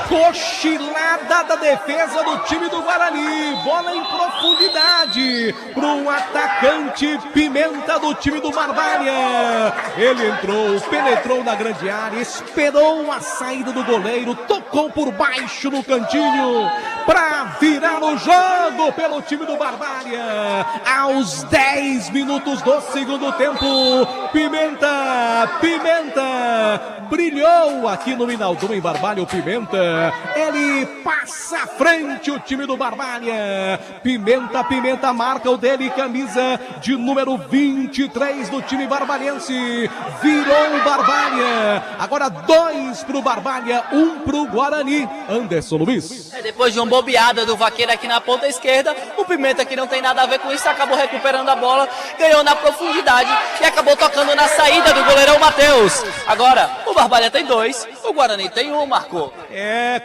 Cochilada da defesa do time do Guarani, bola em profundidade para um atacante Pimenta do time do Barbalha. Ele entrou, penetrou na grande área, esperou a saída do goleiro, tocou por baixo no cantinho para virar o jogo pelo time do Barbalha. Aos 10 minutos do segundo tempo, Pimenta brilhou aqui no Minaldão em Barbalha. O Pimenta, ele passa à frente o time do Barbalha. Pimenta marca o dele, camisa de número 23 do time barbalhense. Virou o Barbalha. Agora 2 pro Barbalha, 1 pro Guarani. Anderson Luiz. Depois de uma bobeada do Vaqueiro aqui na ponta esquerda, o Pimenta, que não tem nada a ver com isso, acabou recuperando a bola, ganhou na profundidade e acabou tocando na saída do goleirão Matheus. Agora, o Barbalha tem 2, o Guarani tem 1, Marcou.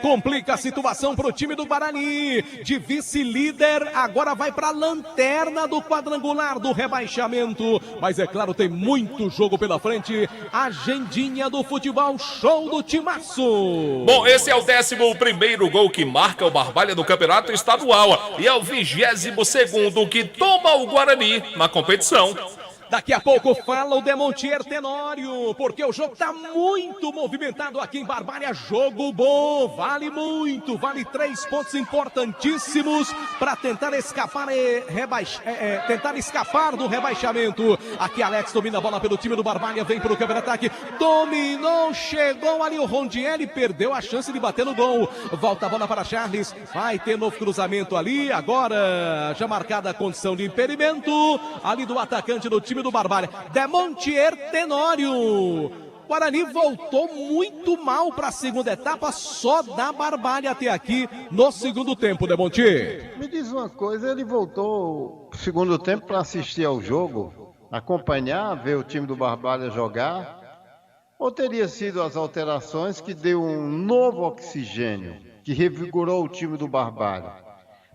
Complica a situação pro time do Guarani. De vice-líder, agora vai pra lanterna do quadrangular do rebaixamento. Mas é claro, tem muito jogo pela frente. Agendinha do futebol show do Timaço. Bom, esse é o 11º gol que marca o Barbalha no campeonato estadual. E é o 22º que toma o Guarani na competição. Daqui a pouco fala o Demontier Tenório, porque o jogo tá muito movimentado aqui em Barbalha. Jogo bom, vale muito, vale 3 pontos importantíssimos para tentar escapar tentar escapar do rebaixamento. Aqui Alex domina a bola pelo time do Barbalha, vem para o contra-ataque, dominou, chegou ali o Rondielli, perdeu a chance de bater no gol. Volta a bola para Charles, vai ter novo cruzamento ali, agora já marcada a condição de impedimento ali do atacante do time do Barbalha, Demontier Tenório. Guarani voltou muito mal para a segunda etapa, só da Barbalha até aqui no segundo tempo, Demontier. Me diz uma coisa, ele voltou pro segundo tempo para assistir ao jogo, acompanhar, ver o time do Barbalha jogar, ou teria sido as alterações que deu um novo oxigênio, que revigorou o time do Barbalha?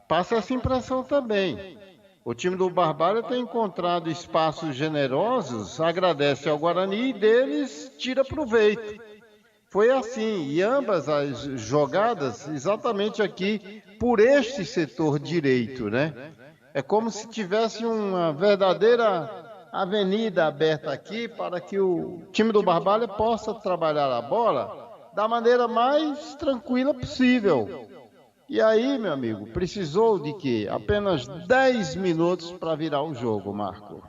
Passa essa impressão também. O time do Barbalha tem encontrado espaços generosos, agradece ao Guarani e deles tira proveito. Foi assim, e ambas as jogadas exatamente aqui por este setor direito, né? É como se tivesse uma verdadeira avenida aberta aqui para que o time do Barbalha possa trabalhar a bola da maneira mais tranquila possível. E aí, meu amigo, precisou de quê? Apenas 10 minutos para virar o jogo, Marco.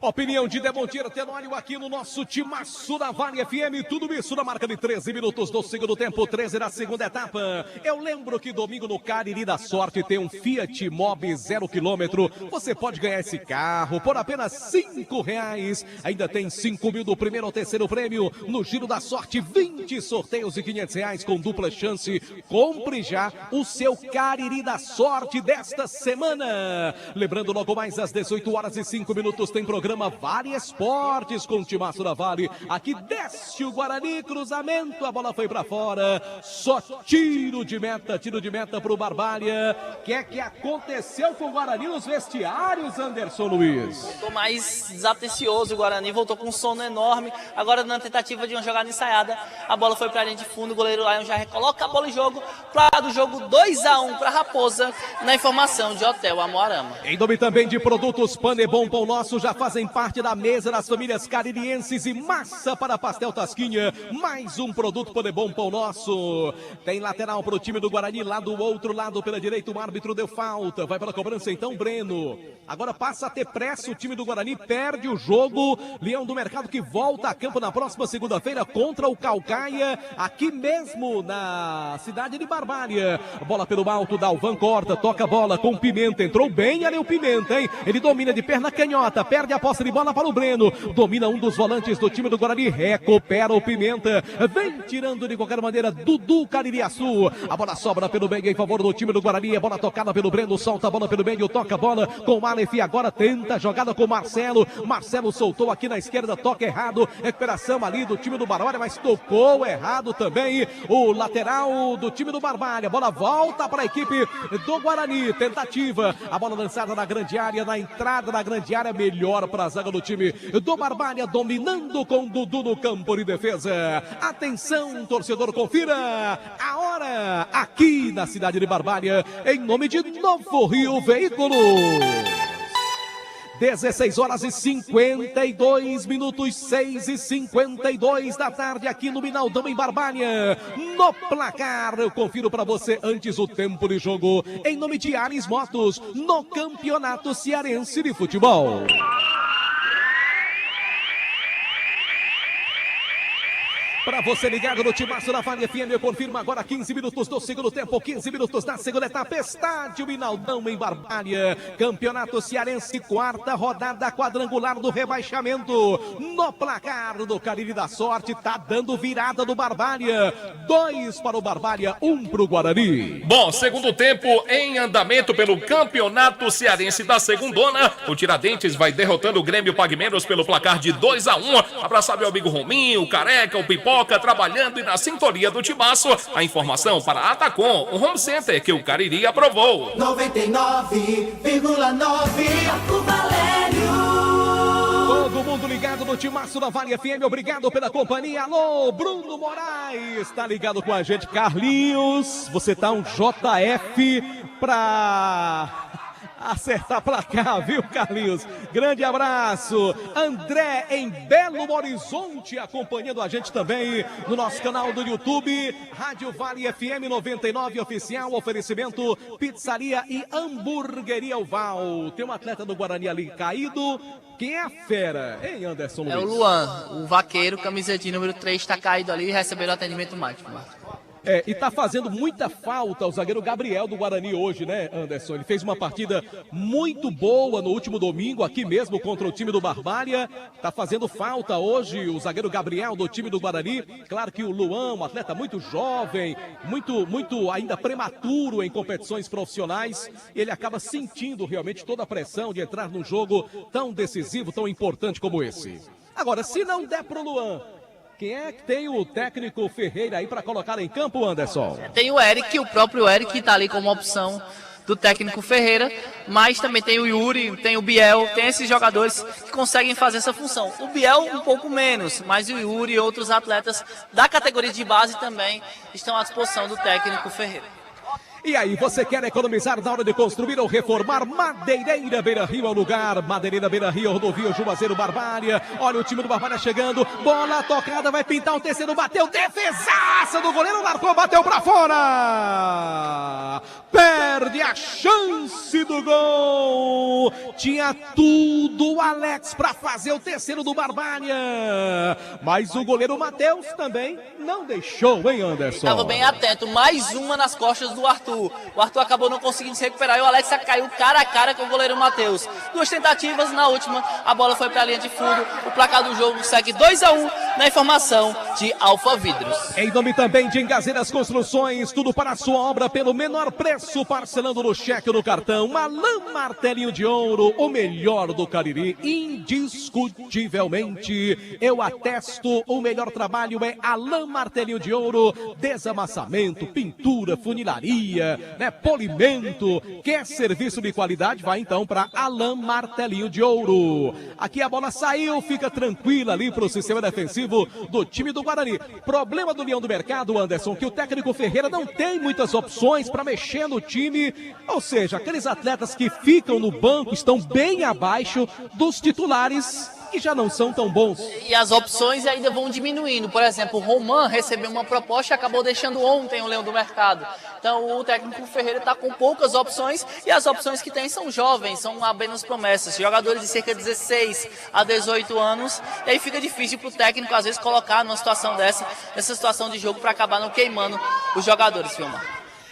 Opinião de Demontier Tenório aqui no nosso Timaço da Vale FM. Tudo isso na marca de 13 minutos do segundo tempo, 13 da segunda etapa. Eu lembro que domingo no Cariri da Sorte tem um Fiat Mobi 0 km. Você pode ganhar esse carro por apenas R$5. Ainda tem 5 mil do primeiro ao terceiro prêmio. No Giro da Sorte, 20 sorteios de R$500 com dupla chance. Compre já o seu Cariri da Sorte desta semana. Lembrando, logo mais às 18h05 tem programa Vale Esportes com o Timaço da Vale. Aqui desce o Guarani, cruzamento, a bola foi pra fora. Só tiro de meta pro Barbalha. O que aconteceu com o Guarani nos vestiários, Anderson Luiz? Voltou mais desatencioso o Guarani, voltou com um sono enorme. Agora na tentativa de uma jogada ensaiada, a bola foi pra linha de fundo, o goleiro Lion já recoloca a bola em jogo. Para do jogo 2-1 pra Raposa, na informação de Hotel Amoarama. Em nome também de produtos Panebon, Pão Nosso, já fazem fazem parte da mesa das famílias caririenses e massa para pastel Tasquinha. Mais um produto Podebom Pão Nosso. Tem lateral para o time do Guarani, lá do outro lado pela direita, o árbitro deu falta. Vai para a cobrança então, Breno. Agora passa a ter pressa o time do Guarani, perde o jogo. Leão do Mercado que volta a campo na próxima segunda-feira contra o Caucaia, aqui mesmo na cidade de Barbalha. Bola pelo alto, Dalvan corta, toca a bola com Pimenta, entrou bem ali o Pimenta, hein? Ele domina de perna canhota, perde a posse de bola para o Breno, domina um dos volantes do time do Guarani, recupera o Pimenta, vem tirando de qualquer maneira Dudu Caririaçu. A bola sobra pelo meio em favor do time do Guarani, a bola tocada pelo Breno, solta a bola pelo meio, toca a bola com o Aleph, agora tenta a jogada com o Marcelo. Marcelo soltou aqui na esquerda, toca errado, recuperação ali do time do Barbalha, mas tocou errado também o lateral do time do Barbalha. Bola volta para a equipe do Guarani, tentativa, a bola lançada na grande área, na entrada da grande área, melhor para a zaga do time do Barbalha, dominando com Dudu no campo de defesa. Atenção, torcedor, confira a hora aqui na cidade de Barbalha, em nome de Novo Rio Veículos. 16 horas e 52 minutos, 6h52 da tarde aqui no Minaldão em Barbalha. No placar, eu confiro para você antes o tempo de jogo, em nome de Ares Motos, no Campeonato Cearense de Futebol. Para você ligado no Timaço da Vale FM, eu confirmo agora 15 minutos do segundo tempo, 15 minutos da segunda etapa, estádio Minaldão em Barbalha, Campeonato Cearense, quarta rodada quadrangular do rebaixamento, no placar do Cariri da Sorte, tá dando virada do Barbalha, 2 para o Barbalha, 1 para o Guarani. Bom, segundo tempo em andamento pelo Campeonato Cearense da Segundona, o Tiradentes vai derrotando o Grêmio Pague Menos pelo placar de 2-1, abraçar meu amigo Rominho, o Careca, o Pipoca, trabalhando e na sintonia do Timaço. A informação para a Atacom, o home center que o Cariri aprovou. 99,9 Arco Valério. Todo mundo ligado no Timaço da Vale FM, obrigado pela companhia. Alô, Bruno Moraes, tá ligado com a gente. Carlinhos, você tá um JF pra acertar placar, viu, Carlinhos? Grande abraço. André em Belo Horizonte acompanhando a gente também no nosso canal do YouTube, Rádio Vale FM 99 Oficial, oferecimento Pizzaria e Hamburgueria Oval. Tem um atleta do Guarani ali caído. Quem é a fera, hein, Anderson Luiz? É o Luan, o vaqueiro, camisetinha número 3, tá caído ali e recebeu o atendimento médico. E tá fazendo muita falta o zagueiro Gabriel do Guarani hoje, né, Anderson? Ele fez uma partida muito boa no último domingo, aqui mesmo contra o time do Barbalha. Tá fazendo falta hoje o zagueiro Gabriel do time do Guarani. Claro que o Luan, um atleta muito jovem, muito ainda prematuro em competições profissionais, ele acaba sentindo realmente toda a pressão de entrar num jogo tão decisivo, tão importante como esse. Agora, se não der pro Luan, quem é que tem o técnico Ferreira aí para colocar em campo, Anderson? Tem o Eric, o próprio Eric, que está ali como opção do técnico Ferreira, mas também tem o Yuri, tem o Biel, tem esses jogadores que conseguem fazer essa função. O Biel um pouco menos, mas o Yuri e outros atletas da categoria de base também estão à disposição do técnico Ferreira. E aí, você quer economizar na hora de construir ou reformar? Madeireira Beira Rio é o lugar. Madeireira Beira Rio, rodovia Juazeiro Barbalha. Olha o time do Barbalha chegando. Bola tocada, vai pintar o terceiro, bateu. Defesaça do goleiro, largou, bateu pra fora. Perde a chance do gol. Tinha tudo o Alex pra fazer o terceiro do Barbalha. Mas o goleiro Matheus também não deixou, hein, Anderson? Estava bem atento. Mais uma nas costas do Arthur. O Arthur acabou não conseguindo se recuperar e o Alex caiu cara a cara com o goleiro Matheus. 2 tentativas, na última a bola foi para a linha de fundo. O placar do jogo segue 2-1 na informação de Alfa Vidros. Em nome também de Engazeiras Construções, tudo para a sua obra pelo menor preço, parcelando no cheque ou no cartão. Alain Martelinho de Ouro, o melhor do Cariri, indiscutivelmente. Eu atesto, o melhor trabalho é Alain Martelinho de Ouro. Desamassamento, pintura, funilaria, né, polimento. Quer serviço de qualidade? Vai então para Alain Martelinho de Ouro. Aqui a bola saiu, fica tranquila ali para o sistema defensivo do time do Guarani. Problema do Leão do Mercado, Anderson, que o técnico Ferreira não tem muitas opções para mexer no time Ou seja, aqueles atletas que ficam no banco estão bem abaixo dos titulares que já não são tão bons. E as opções ainda vão diminuindo. Por exemplo, o Roman recebeu uma proposta e acabou deixando ontem o leão do mercado. Então o técnico Ferreira está com poucas opções e as opções que tem são jovens, são apenas promessas. Jogadores de cerca de 16 a 18 anos. E aí fica difícil para o técnico às vezes colocar numa situação nessa situação de jogo para acabar não queimando os jogadores, Filma.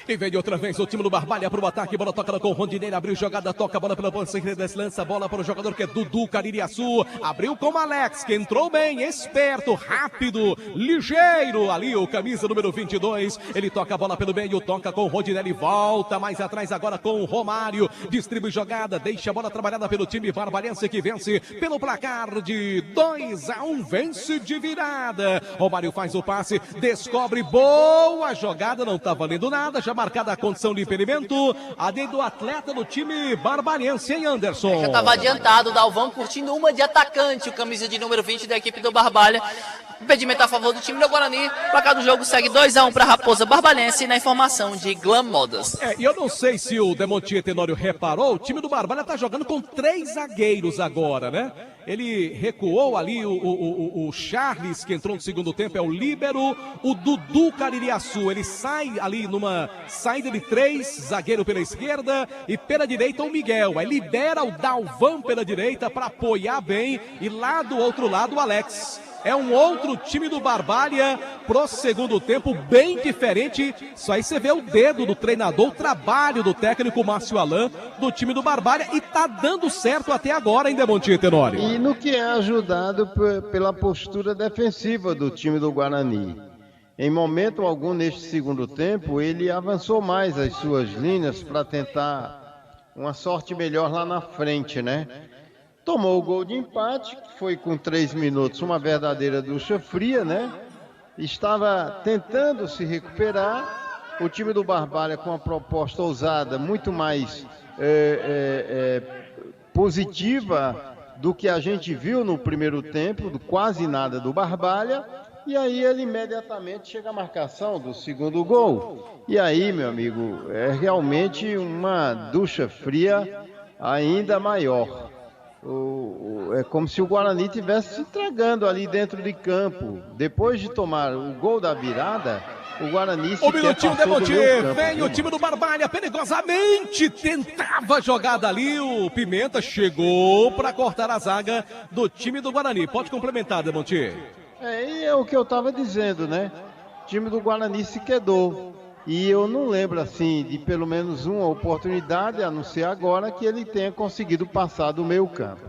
E vem outra vez o time do Barbalha para o ataque, bola toca com o Rondineiro, abriu jogada, toca a bola pela ponta, lança a bola para o jogador que é Dudu Caririaçu, abriu com o Alex, que entrou bem, esperto, rápido, ligeiro, ali o camisa número 22, ele toca a bola pelo meio, toca com o Rondinelli, volta mais atrás agora com o Romário, distribui jogada, deixa a bola trabalhada pelo time barbalhense que vence pelo placar de 2-1, vence de virada. Romário faz o passe, descobre, boa jogada, não tá valendo nada, já marcada a condição de impedimento, a dedo do atleta do time barbalhense, hein, Anderson? Já estava adiantado, o Dalvão curtindo uma de atacante, o camisa de número 20 da equipe do Barbalha. Impedimento a favor do time do Guarani. O placar do jogo segue 2-1 para a Raposa Barbalhense na informação de Glam Modas. E eu não sei se o Demontier Tenório reparou, o time do Barbalha está jogando com 3 zagueiros agora, né? Ele recuou ali o Charles, que entrou no segundo tempo, é o líbero, o Dudu Caririaçu, ele sai ali numa saída de 3, zagueiro pela esquerda e pela direita o Miguel, aí libera o Dalvan pela direita para apoiar bem e lá do outro lado o Alex. É um outro time do Barbalha pro segundo tempo, bem diferente. Só aí você vê o dedo do treinador, o trabalho do técnico Márcio Alain, do time do Barbalha, e tá dando certo até agora, hein, Demontier Tenório? E no que é ajudado pela postura defensiva do time do Guarani. Em momento algum neste segundo tempo, ele avançou mais as suas linhas para tentar uma sorte melhor lá na frente, né? Tomou o gol de empate, que foi com 3 minutos uma verdadeira ducha fria, né? Estava tentando se recuperar. O time do Barbalha com uma proposta ousada, muito mais positiva do que a gente viu no primeiro tempo, do quase nada do Barbalha. E aí ele imediatamente chega à marcação do segundo gol. E aí, meu amigo, é realmente uma ducha fria ainda maior. É como se o Guarani estivesse se entregando ali dentro de campo. Depois de tomar o gol da virada, o Guarani se Um minutinho, Demontier, vem o time do Barbalha, perigosamente tentava a jogada ali, o Pimenta chegou para cortar a zaga do time do Guarani. Pode complementar, Demontier. E é o que eu estava dizendo, né? O time do Guarani se quedou. E eu não lembro, assim, de pelo menos uma oportunidade, a não ser agora, que ele tenha conseguido passar do meio campo.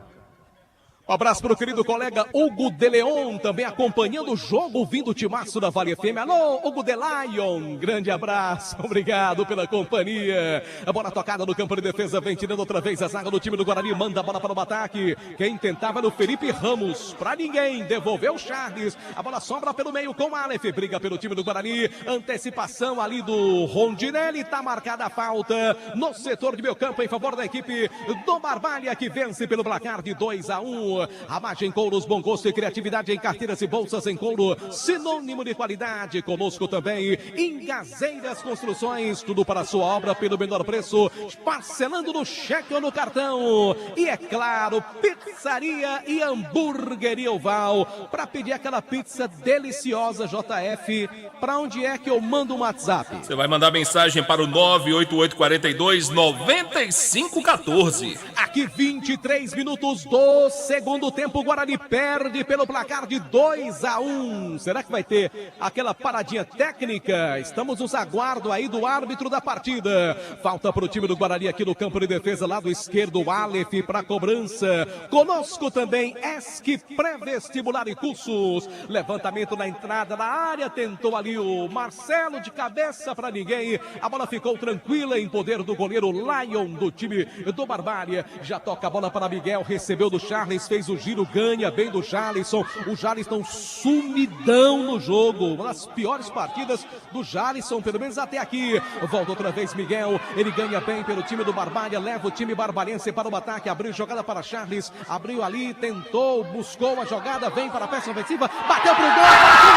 Um abraço para o querido colega Hugo de Leon, também acompanhando o jogo, vindo o timaço da Vale FM. Alô, Hugo de Lion, grande abraço, obrigado pela companhia. A bola tocada no campo de defesa, vem tirando outra vez a zaga do time do Guarani, manda a bola para o ataque. Quem tentava era o Felipe Ramos, para ninguém, devolveu o Charles. A bola sobra pelo meio com o Aleph, briga pelo time do Guarani, antecipação ali do Rondinelli, tá marcada a falta no setor de meio campo em favor da equipe do Barbalha, que vence pelo placar de 2-1. A margem Couros, bom gosto e criatividade em carteiras e bolsas em couro, sinônimo de qualidade. Conosco também Engazeiras Construções, tudo para a sua obra pelo menor preço, parcelando no cheque ou no cartão. E é claro, pizzaria e hamburgueria Oval, para pedir aquela pizza deliciosa. JF, para onde é que eu mando um WhatsApp? Você vai mandar mensagem para o 98842-9514. Aqui 23 minutos do segundo tempo, o Guarani perde pelo placar de 2-1. Será que vai ter aquela paradinha técnica? Estamos nos aguardo aí do árbitro da partida. Falta para o time do Guarani aqui no campo de defesa, lado esquerdo, o Aleph para cobrança. Conosco também ESC pré-vestibular e cursos. Levantamento na entrada da área, tentou ali o Marcelo de cabeça para ninguém. A bola ficou tranquila em poder do goleiro Lion do time do Barbalha. Já toca a bola para Miguel, recebeu do Charles, fez o giro, ganha bem do Jalisson. O Jalisson sumidão no jogo, uma das piores partidas do Jalisson, pelo menos até aqui. Volta outra vez Miguel, ele ganha bem pelo time do Barbalha, leva o time barbarense para o ataque, abriu jogada para Charles, abriu ali, tentou, buscou a jogada, vem para a peça ofensiva, bateu pro gol,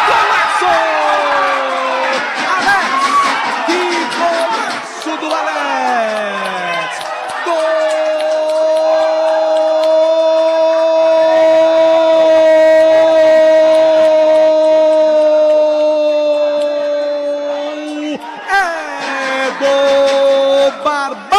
golaço! Alex! Que golaço do Alex! do Barbalha!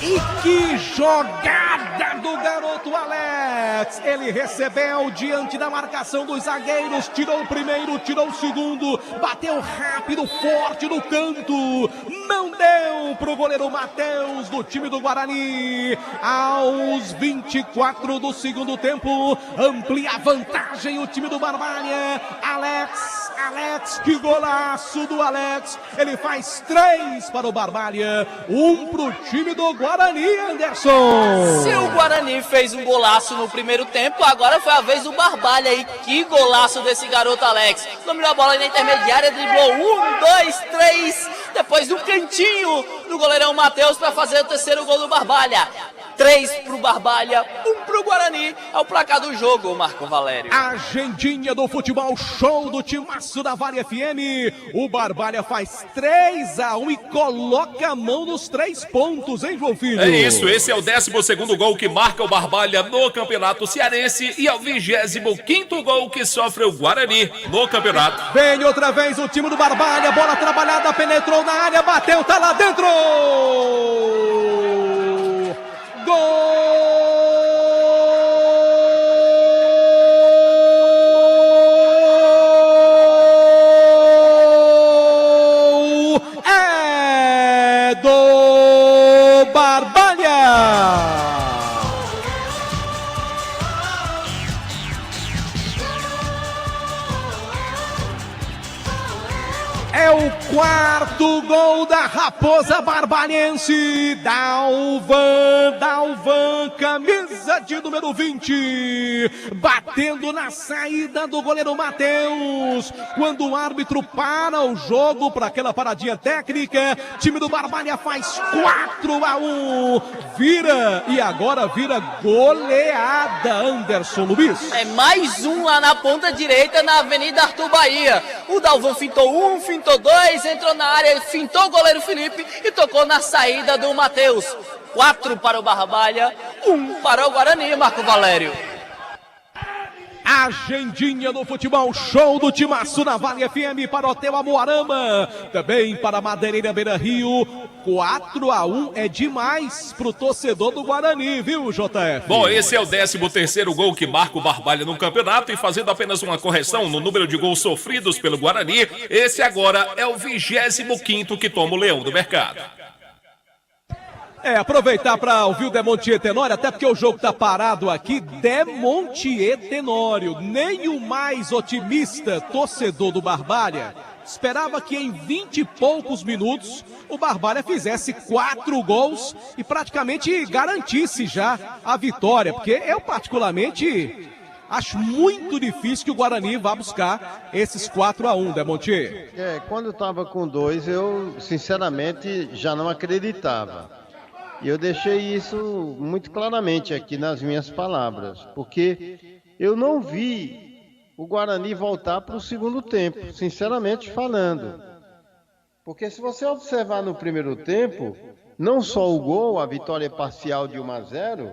E que jogada do garoto Alex! Ele recebeu diante da marcação dos zagueiros, tirou o primeiro, tirou o segundo, bateu rápido, forte no canto, não deu pro goleiro Matheus do time do Guarani. Aos 24 do segundo tempo, amplia a vantagem o time do Barbalha. Alex, que golaço do Alex! Ele faz 3 para o Barbalha, 1 pro time do Guarani, Anderson! Se o Guarani fez um golaço no primeiro tempo, agora foi a vez do Barbalha. E que golaço desse garoto Alex! Dominou a bola na intermediária, driblou 1, 2, 3, depois do cantinho do goleirão Matheus para fazer o terceiro gol do Barbalha. 3 pro Barbalha, 1 pro Guarani, é o placar do jogo, Marco Valério. Agendinha do futebol show do timaço da Vale FM. O Barbalha faz 3-1 e coloca a mão nos 3 pontos, hein, João Filho? É isso, esse é o 12º gol que marca o Barbalha no Campeonato Cearense e é o 25º gol que sofre o Guarani no campeonato. Vem outra vez o time do Barbalha, bola trabalhada, penetrou na área, bateu, tá lá dentro! Gol! É do Barbalha! É o 4º gol da Raposa Barbalhense. Dalvan, camisa de número 20, batendo na saída do goleiro Matheus. Quando o árbitro para o jogo para aquela paradinha técnica, time do Barbalha faz 4-1. Vira, e agora vira goleada, Anderson Luiz. É mais um lá na ponta direita, na Avenida Arthur Bahia. O Dalvan fintou 1, fintou 2, entrou na área, fintou o goleiro Felipe e tocou na saída do Matheus. 4 para o Barbalha, 1 para o Guarani, Marco Valério. Agendinha do futebol show do timaço na Vale FM para o Hotel Amoarama, também para Madeireira Beira Rio. 4-1 é demais pro torcedor do Guarani, viu, JF? Bom, esse é o 13º gol que marca o Barbalha no campeonato e fazendo apenas uma correção no número de gols sofridos pelo Guarani, esse agora é o 25º que toma o Leão do Mercado. Aproveitar para ouvir o Demontier Tenório, até porque o jogo tá parado aqui. Demontier Tenório, nem o mais otimista torcedor do Barbalha esperava que em 20 e poucos minutos o Barbalha fizesse 4 gols e praticamente garantisse já a vitória, porque eu particularmente acho muito difícil que o Guarani vá buscar esses 4-1, Demontier. Quando eu tava com 2, eu sinceramente já não acreditava. E eu deixei isso muito claramente aqui nas minhas palavras, porque eu não vi o Guarani voltar para o segundo tempo, sinceramente falando. Porque se você observar no primeiro tempo, não só o gol, a vitória parcial de 1-0,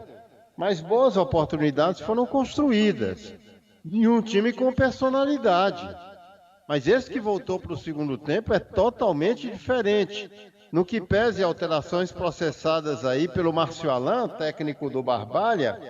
mas boas oportunidades foram construídas. E um time com personalidade. Mas esse que voltou para o segundo tempo é totalmente diferente. No que pese alterações processadas aí pelo Márcio Alain, técnico do Barbalha,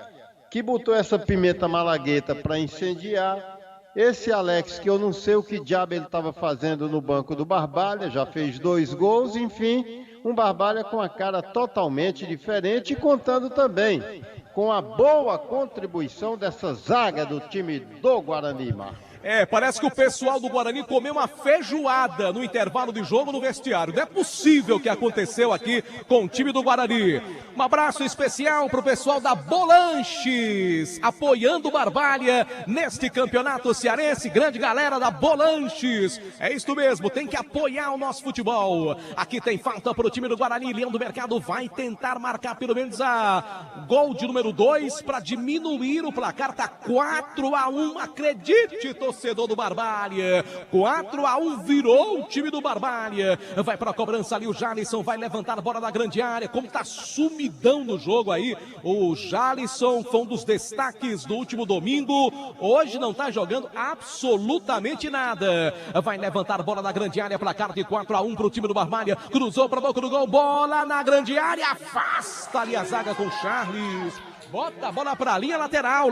que botou essa pimenta malagueta para incendiar. Esse Alex, que eu não sei o que diabo ele estava fazendo no banco do Barbalha, já fez 2 gols, enfim, um Barbalha com a cara totalmente diferente e contando também com a boa contribuição dessa zaga do time do Guarani, Marcos. Parece que o pessoal do Guarani comeu uma feijoada no intervalo de jogo no vestiário. Não é possível o que aconteceu aqui com o time do Guarani. Um abraço especial para o pessoal da Bolanches, apoiando o Barbalha neste campeonato cearense. Grande galera da Bolanches. É isso mesmo, tem que apoiar o nosso futebol. Aqui tem falta para o time do Guarani. Leão do Mercado vai tentar marcar pelo menos a gol de número 2 para diminuir o placar. Tá 4-1, acredite, torcedor torcedor do Barbalha. 4-1 virou o time do Barbalha. Vai pra cobrança ali o Jalisson, vai levantar a bola na grande área. Como tá sumidão no jogo aí. O Jalisson foi um dos destaques do último domingo. Hoje não tá jogando absolutamente nada. Vai levantar a bola na grande área, placar de 4-1 pro time do Barbalha. Cruzou pra boca do gol, bola na grande área, afasta ali a zaga com o Charles. Bota a bola para a linha lateral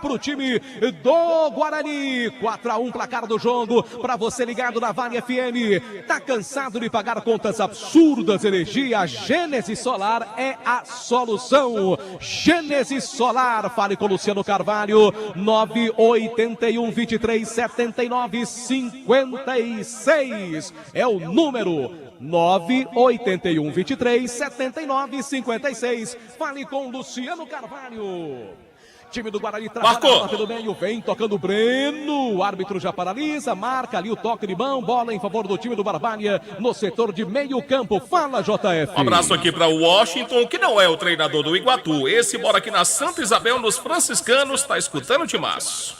pro time do Guarani. 4-1 placar do jogo. Para você ligado na Vale FM. Tá cansado de pagar contas absurdas de energia? Gênesis Solar é a solução. Gênesis Solar, fale com Luciano Carvalho. 981 23 79 56 é o número. 981 23 79 56. Fale com Luciano Carvalho. Time do Guarani trabalha pelo meio, vem tocando o Breno. O árbitro já paralisa, marca ali o toque de mão. Bola em favor do time do Barbalha no setor de meio campo. Fala, JF. Um abraço aqui para o Washington, que não é o treinador do Iguatu. Esse mora aqui na Santa Isabel, nos Franciscanos, tá escutando o Timaço.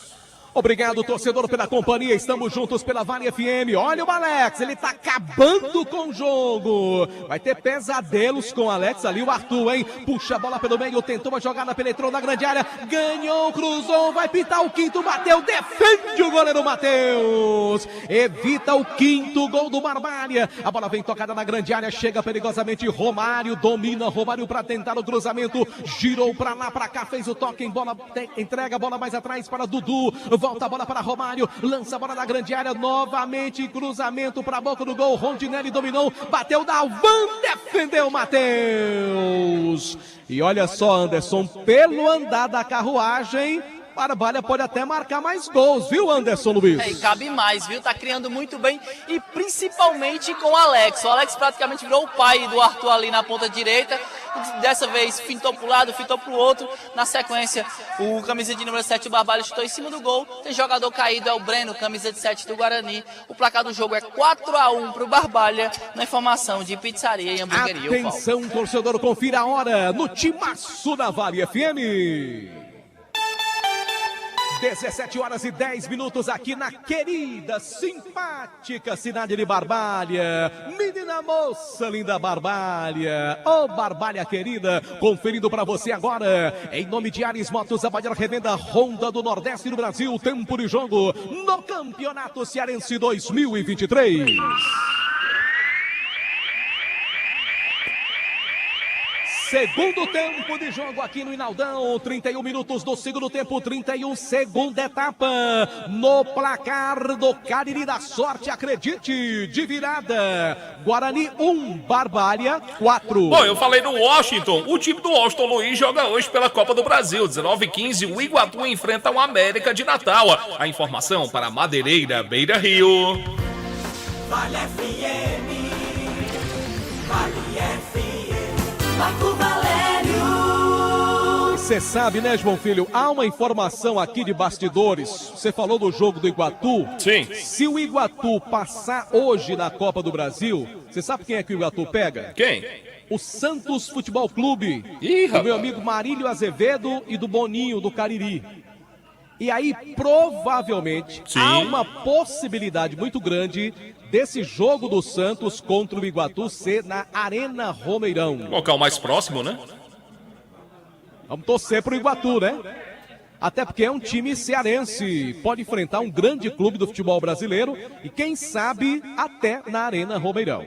Obrigado, torcedor, pela companhia. Estamos juntos pela Vale FM. Olha o Alex, ele tá acabando com o jogo. Vai ter pesadelos com o Alex ali, o Arthur, hein? Puxa a bola pelo meio, tentou uma jogada, penetrou na grande área. Ganhou, cruzou, vai pintar o quinto, bateu, defende o goleiro Matheus. Evita o quinto gol do Barbalha. A bola vem tocada na grande área, chega perigosamente Romário, domina Romário para tentar o cruzamento. Girou pra lá, pra cá, fez o toque em bola, entrega a bola mais atrás para Dudu. Volta a bola para Romário, lança a bola na grande área, novamente cruzamento para a boca do gol, Rondinelli dominou, bateu Dalvan, defendeu Matheus. E olha só, Anderson, pelo andar da carruagem, Barbalha pode até marcar mais gols, viu, Anderson Luiz? E cabe mais, viu? Tá criando muito bem e principalmente com o Alex. O Alex praticamente virou o pai do Arthur ali na ponta direita. Dessa vez fintou pro lado, fintou pro outro. Na sequência, o camisa de número 7, o Barbalha, chutou em cima do gol. Tem jogador caído, é o Breno, camisa de 7 do Guarani. O placar do jogo é 4-1 pro Barbalha, na informação de Pizzaria e Hamburgueria. Atenção, torcedor, confira a hora no Timaço da Vale FM. 17h10 aqui na querida, simpática cidade de Barbalha. Menina moça, linda Barbalha. Ô, Barbalha querida, conferindo pra você agora, em nome de Ares Motos, a maior revenda Honda do Nordeste do Brasil. Tempo de jogo no Campeonato Cearense 2023. Segundo tempo de jogo aqui no Inaldão, 31 minutos do segundo tempo, 31, segunda etapa, no placar do Cariri da Sorte, acredite, de virada, Guarani 1, Barbalha 4. Bom, eu falei do Washington, o time do Washington Luiz joga hoje pela Copa do Brasil, 19h15, o Iguatu enfrenta o América de Natal. A informação para Madeireira, Beira Rio. Vale FM, Vale FM. Marco Valério. Você sabe, né, João Filho? Há uma informação aqui de bastidores. Você falou do jogo do Iguatu. Sim. Se o Iguatu passar hoje na Copa do Brasil, você sabe quem é que o Iguatu pega? Quem? O Santos Futebol Clube. Ih, do meu amigo Marílio Azevedo e do Boninho, do Cariri. E aí, provavelmente, há uma possibilidade muito grande desse jogo do Santos contra o Iguatu ser na Arena Romeirão. Local mais próximo, né? Vamos torcer pro Iguatu, né? Até porque é um time cearense, pode enfrentar um grande clube do futebol brasileiro e quem sabe até na Arena Romeirão.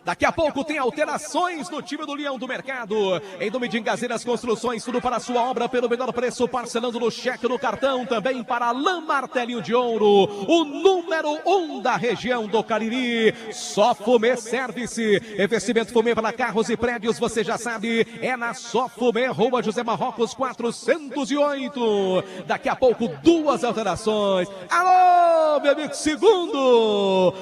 Daqui a pouco tem alterações no time do Leão do Mercado. Em nome de Engazeiras Construções, tudo para a sua obra pelo menor preço, parcelando no cheque, no cartão, também para Lã Martelinho de Ouro, o número 1 da região do Cariri. Só Fumê Service, investimento Fumê para carros e prédios, você já sabe, é na Só Fumê, Rua José Marrocos 408. Daqui a pouco, duas alterações. Alô, meu amigo, segundo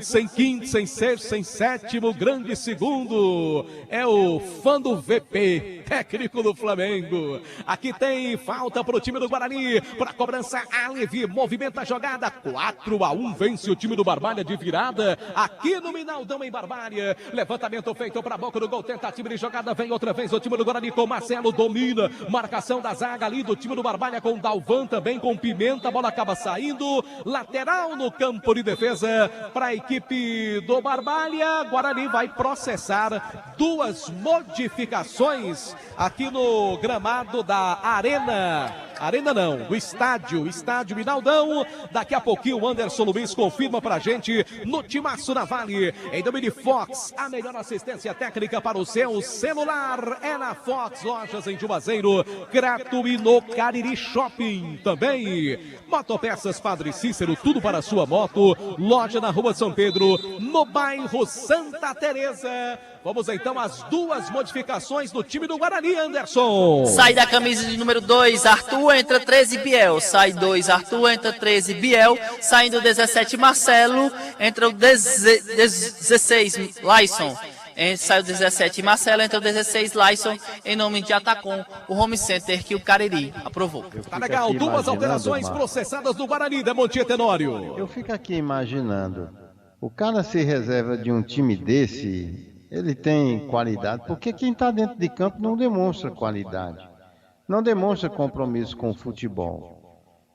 sem quinto, sem sexto, sem sétimo, grande segundo, é o fã do VP. técnico do Flamengo. Aqui tem falta pro time do Guarani, para cobrança Alevi, movimenta a jogada, 4-1, vence o time do Barbalha de virada, aqui no Minaldão em Barbalha, levantamento feito para a boca do gol, tentativa de jogada, vem outra vez o time do Guarani com Marcelo, domina, marcação da zaga ali do time do Barbalha com Dalvan também, com Pimenta, a bola acaba saindo, lateral no campo de defesa para a equipe do Barbalha. Guarani vai processar duas modificações aqui no gramado da do estádio Minaldão. Daqui a pouquinho o Anderson Luiz confirma pra gente no Timaço da Vale, em nome de Fox, a melhor assistência técnica para o seu celular é na Fox, lojas em Juazeiro, Crato e no Cariri Shopping também. Motopeças Padre Cícero, tudo para a sua moto, loja na Rua São Pedro, no bairro Santa Teresa. Vamos então às duas modificações do time do Guarani, Anderson. Sai da camisa de número 2, Arthur, entra 13, Biel. Sai 2, Arthur, entra 13, Biel. Saindo 17, Marcelo, entra o 16, Laison. Sai o 17, Marcelo, entra o 16, Laison, em nome de Atacom, o home center que o Cariri aprovou. Tá legal, duas alterações processadas do Guarani, Demontia Tenório. Eu fico aqui imaginando, o cara se reserva de um time desse, ele tem qualidade, porque quem está dentro de campo não demonstra qualidade, não demonstra compromisso com o futebol.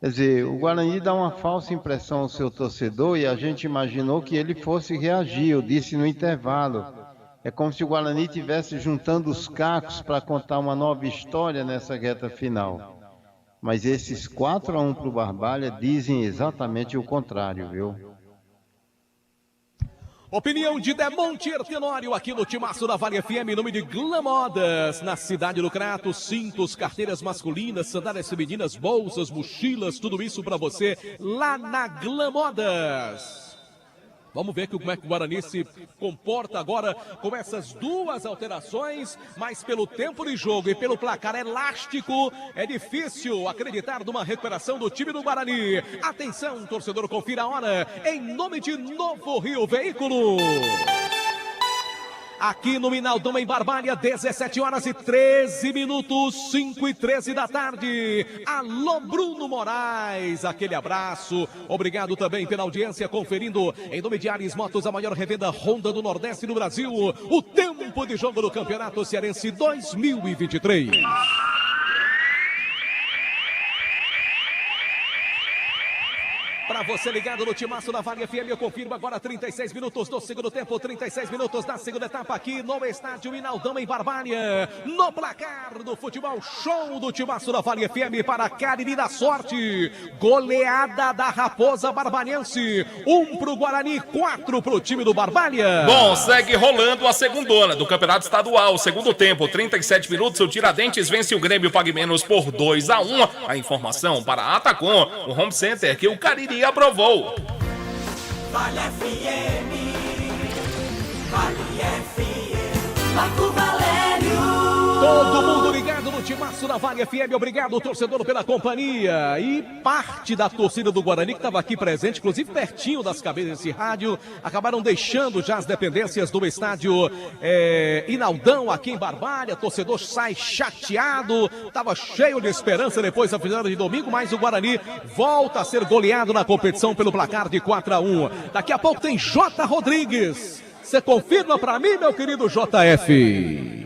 Quer dizer, o Guarani dá uma falsa impressão ao seu torcedor e a gente imaginou que ele fosse reagir, eu disse no intervalo. É como se o Guarani estivesse juntando os cacos para contar uma nova história nessa reta final. Mas esses 4-1 para o Barbalha dizem exatamente o contrário, viu? Opinião de Demontier Tenório aqui no Timaço da Vale FM, em nome de Glamodas, na cidade do Crato, cintos, carteiras masculinas, sandálias femininas, bolsas, mochilas, tudo isso para você lá na Glamodas. Vamos ver como é que o Guarani se comporta agora com essas duas alterações, mas pelo tempo de jogo e pelo placar elástico, é difícil acreditar numa recuperação do time do Guarani. Atenção, torcedor, confira a hora, em nome de Novo Rio Veículo. Aqui no Minaldão em Barbalha, 17 horas e 13 minutos, 5:13 da tarde. Alô, Bruno Moraes, aquele abraço. Obrigado também pela audiência, conferindo em nome de Ares Motos, a maior revenda Honda do Nordeste no Brasil. O tempo de jogo do Campeonato Cearense 2023. Para você ligado no Timaço da Vale FM, eu confirmo agora 36 minutos do segundo tempo, 36 minutos da segunda etapa aqui no estádio Minaldão em Barbalha. No placar do futebol show do Timaço da Vale FM para Cariri da Sorte. Goleada da Raposa Barbalhense. 1 pro Guarani, 4 pro time do Barbalha. Bom, segue rolando a segundona do Campeonato Estadual. Segundo tempo, 37 minutos, o Tiradentes vence o Grêmio Pague Menos por 2-1. A informação para Atacom, o home center que o Cariri aprovou. Vale FM, Vale FM, Marco Valério. Todo mundo ligado no Timaço da Vale FM, obrigado torcedor pela companhia. E parte da torcida do Guarani que estava aqui presente, inclusive pertinho das cabeças desse rádio, acabaram deixando já as dependências do estádio Inaldão aqui em Barbalha. Torcedor sai chateado, estava cheio de esperança depois da final de domingo, mas o Guarani volta a ser goleado na competição pelo placar de 4-1. Daqui a pouco tem J. Rodrigues. Você confirma para mim, meu querido JF?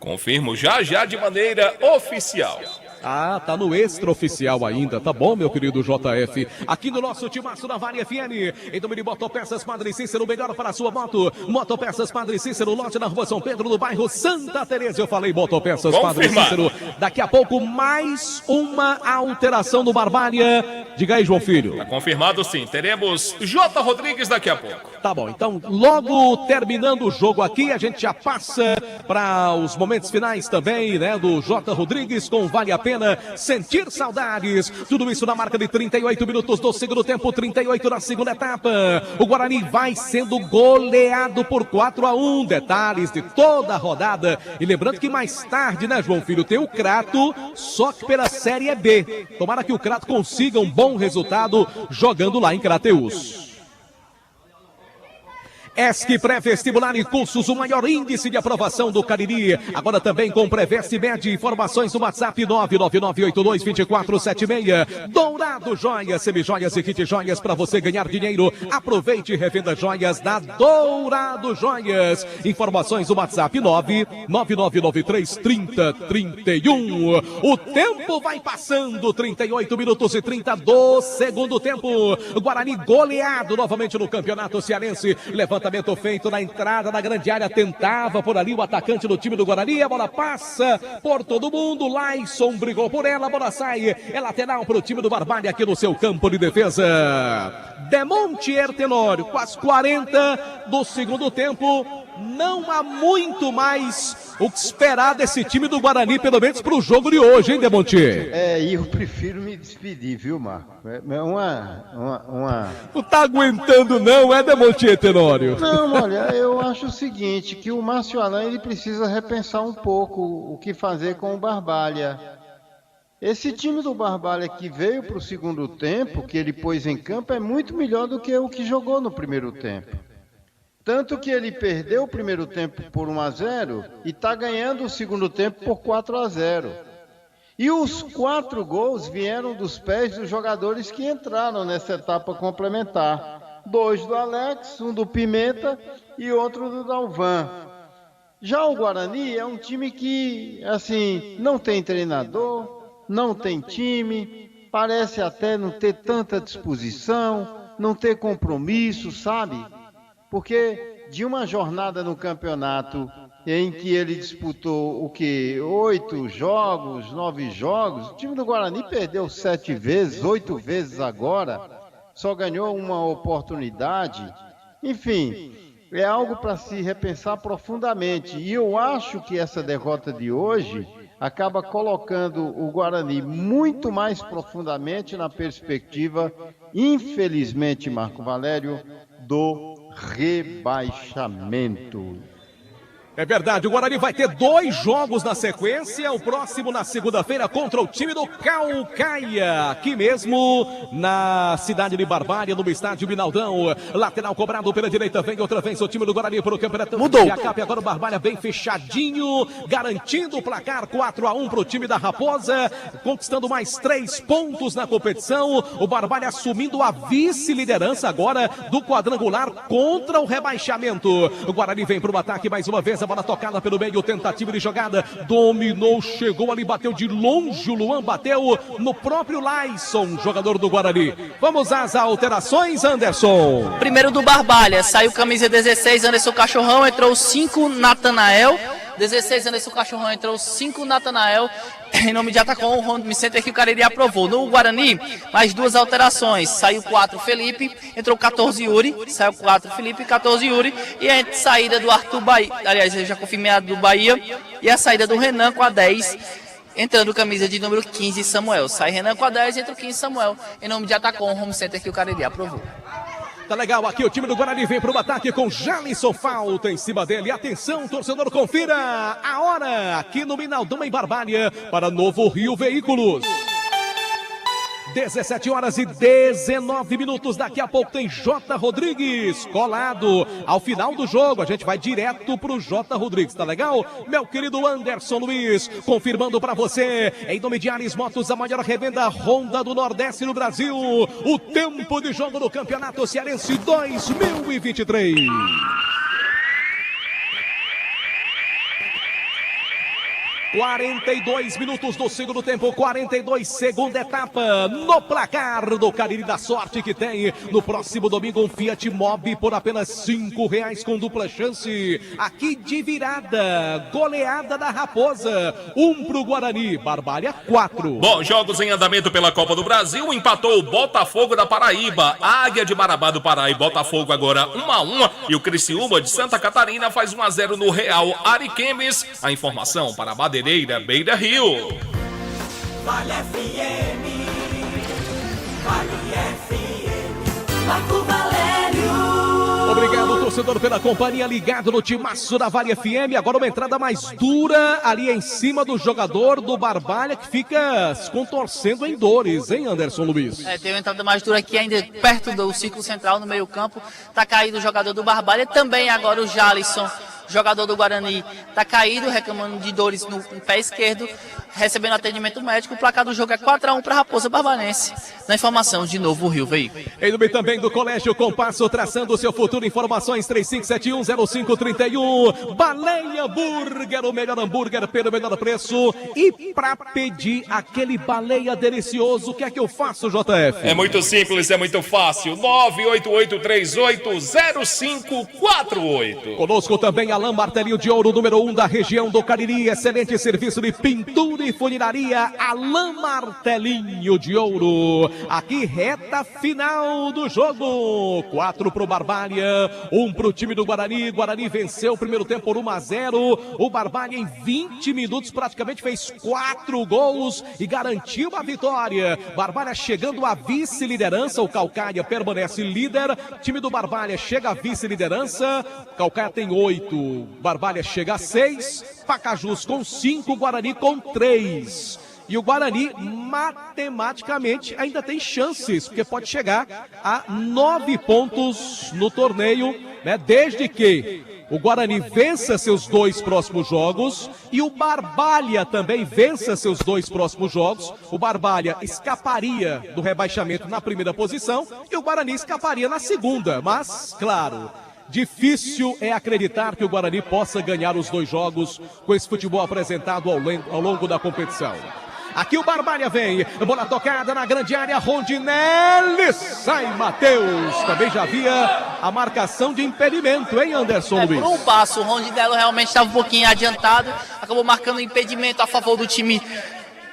Confirmo já de maneira oficial. Ah, tá no extraoficial ainda, tá bom, meu querido JF? Aqui no nosso Timaço da Vale FM, em nome de Motopeças Padre Cícero, melhor para a sua moto. Motopeças Padre Cícero, loja na Rua São Pedro, no bairro Santa Teresa. Eu falei Motopeças Padre Cícero. Daqui a pouco, mais uma alteração do Barbalha. Diga aí, João Filho. Tá confirmado sim, teremos J. Rodrigues daqui a pouco. Tá bom, então logo terminando o jogo aqui, a gente já passa para os momentos finais também, né, do J. Rodrigues com Vale a Pena sentir saudades. Tudo isso na marca de 38 minutos do segundo tempo, 38 na segunda etapa. O Guarani vai sendo goleado por 4-1. Detalhes de toda a rodada. E lembrando que mais tarde, né, João Filho, tem o Crato, só que pela Série B. Tomara que o Crato consiga um bom resultado jogando lá em Crateús. ESC Pré-Vestibular e Cursos, o maior índice de aprovação do Cariri. Agora também com Preveste Med. Informações no WhatsApp 999822476. Dourado Joias, semijoias e kit joias para você ganhar dinheiro. Aproveite e revenda joias da Dourado Joias. Informações no WhatsApp 999933031. O tempo vai passando, 38 minutos e 30 do segundo tempo. Guarani goleado novamente no Campeonato Cearense. Levantamento feito na entrada da grande área. Tentava por ali o atacante do time do Guarani. A bola passa por todo mundo. Laisson brigou por ela. A bola sai. É lateral para o time do Barbalha aqui no seu campo de defesa. Demontier Tenório, quase 40 do segundo tempo. Não há muito mais o que esperar desse time do Guarani, pelo menos para o jogo de hoje, hein, Demontier? E eu prefiro me despedir, viu, Marco? Não tá aguentando não, é, Demontier Tenório? Não, olha, eu acho o seguinte, que o Márcio Alain, ele precisa repensar um pouco o que fazer com o Barbalha. Esse time do Barbalha que veio para o segundo tempo, que ele pôs em campo, é muito melhor do que o que jogou no primeiro tempo. Tanto que ele perdeu o primeiro tempo por 1-0 e está ganhando o segundo tempo por 4-0. E os 4 gols vieram dos pés dos jogadores que entraram nessa etapa complementar. 2 do Alex, 1 do Pimenta e outro do Dalvan. Já o Guarani é um time que, assim, não tem treinador, não tem time, parece até não ter tanta disposição, não ter compromisso, sabe? Porque de uma jornada no campeonato em que ele disputou o quê? 8 jogos, 9 jogos, o time do Guarani perdeu 7 vezes, 8 vezes agora, só ganhou uma oportunidade. Enfim, é algo para se repensar profundamente. E eu acho que essa derrota de hoje acaba colocando o Guarani muito mais profundamente na perspectiva, infelizmente, Marco Valério, do rebaixamento. É verdade, o Guarani vai ter 2 jogos na sequência, o próximo na segunda-feira contra o time do Caucaia, aqui mesmo na cidade de Barbalha, no estádio Binaldão. Lateral cobrado pela direita, vem outra vez o time do Guarani para o campeonato. Mudou. E agora o Barbalha bem fechadinho, garantindo o placar 4-1 para o time da Raposa, conquistando mais 3 pontos na competição. O Barbalha assumindo a vice-liderança agora do quadrangular contra o rebaixamento. O Guarani vem para o ataque mais uma vez. A bola tocada pelo meio, tentativa de jogada, dominou, chegou ali, bateu de longe, o Luan bateu no próprio Laisson, jogador do Guarani. Vamos às alterações, Anderson. Primeiro do Barbalha, saiu camisa 16, Anderson Cachorrão, entrou 5, Natanael. 16, Anderson Cachorrão, entrou 5, Natanael. Em nome de Atacom, o Ronald Vicente que o Cariri aprovou. No Guarani, mais 2 alterações. Saiu 4, Felipe. Entrou 14, Yuri. Saiu 4, Felipe, 14, Yuri. E a saída do Arthur Bahia. Aliás, eu já confirmei a do Bahia. E a saída do Renan com a 10. Entrando camisa de número 15, Samuel. Sai Renan com a 10, entra o 15, Samuel. Em nome de Atacom, o Home Center que o Cariri aprovou. Tá legal, aqui o time do Guarani vem para o ataque com Jalisson, falta em cima dele. Atenção, torcedor, confira a hora aqui no Minaldão em Barbalha para Novo Rio Veículos. 17h19. Daqui a pouco tem J. Rodrigues colado ao final do jogo. A gente vai direto pro J. Rodrigues, tá legal? Meu querido Anderson Luiz, confirmando para você, em nome de Ares Motos, a maior revenda Honda do Nordeste no Brasil. O tempo de jogo do Campeonato Cearense 2023. 42 minutos do segundo tempo, 42, segunda etapa, no placar do Cariri da Sorte que tem no próximo domingo um Fiat Mobi por apenas R$5 com dupla chance, aqui de virada, goleada da Raposa, 1 pro Guarani, Barbalha 4. Bom, jogos em andamento pela Copa do Brasil, empatou o Botafogo da Paraíba, Águia de Marabá do Pará e Botafogo agora 1-1, e o Criciúma de Santa Catarina faz 1-0 no Real Ariquemes. A informação para a Madeireira, Beira Rio. Vale FM, Vale FM, Marco Valério. Obrigado, torcedor, pela companhia, ligado no Timaço da Vale FM. Agora uma entrada mais dura ali em cima do jogador do Barbalha, que fica se contorcendo em dores, hein, Anderson Luiz? Tem uma entrada mais dura aqui, ainda perto do círculo central, no meio campo. Tá caído o jogador do Barbalha. Também agora o Jalisson, jogador do Guarani, tá caído, reclamando de dores no pé esquerdo, recebendo atendimento médico. O placar do jogo é 4-1 para Raposa Barbarense. Na informação, de Novo Rio Veículo. Em nome também do Colégio Compasso, traçando o seu futuro. Informações 35710531. Baleia Burger, o melhor hambúrguer pelo menor preço. E pra pedir aquele baleia delicioso, o que é que eu faço, JF? É muito simples, é muito fácil. 988380548. Conosco também Alain Martelinho de Ouro, número 1 da região do Cariri. Excelente serviço de pintura e funilaria. Alain Martelinho de Ouro. Aqui, reta final do jogo. 4 pro Barbalha, 1 pro time do Guarani. Guarani venceu o primeiro tempo por 1-0. O Barbalha, em 20 minutos, praticamente fez 4 gols e garantiu a vitória. Barbalha chegando à vice-liderança. O Caucaia permanece líder. Time do Barbalha chega à vice-liderança. Caucaia tem 8. Barbalha chega a 6. Pacajus com 5. Guarani com 3. E o Guarani, matematicamente, ainda tem chances, porque pode chegar a 9 pontos no torneio, né? Desde que o Guarani vença seus 2 próximos jogos e o Barbalha também vença seus 2 próximos jogos. O Barbalha escaparia do rebaixamento na primeira posição e o Guarani escaparia na segunda. Mas, claro, difícil é acreditar que o Guarani possa ganhar os 2 jogos com esse futebol apresentado ao longo da competição. Aqui o Barbalha vem, bola tocada na grande área, Rondinelli, sai Matheus. Também já havia a marcação de impedimento, hein, Anderson Luiz? Por um passo, o Rondinelli realmente estava um pouquinho adiantado, acabou marcando impedimento a favor do time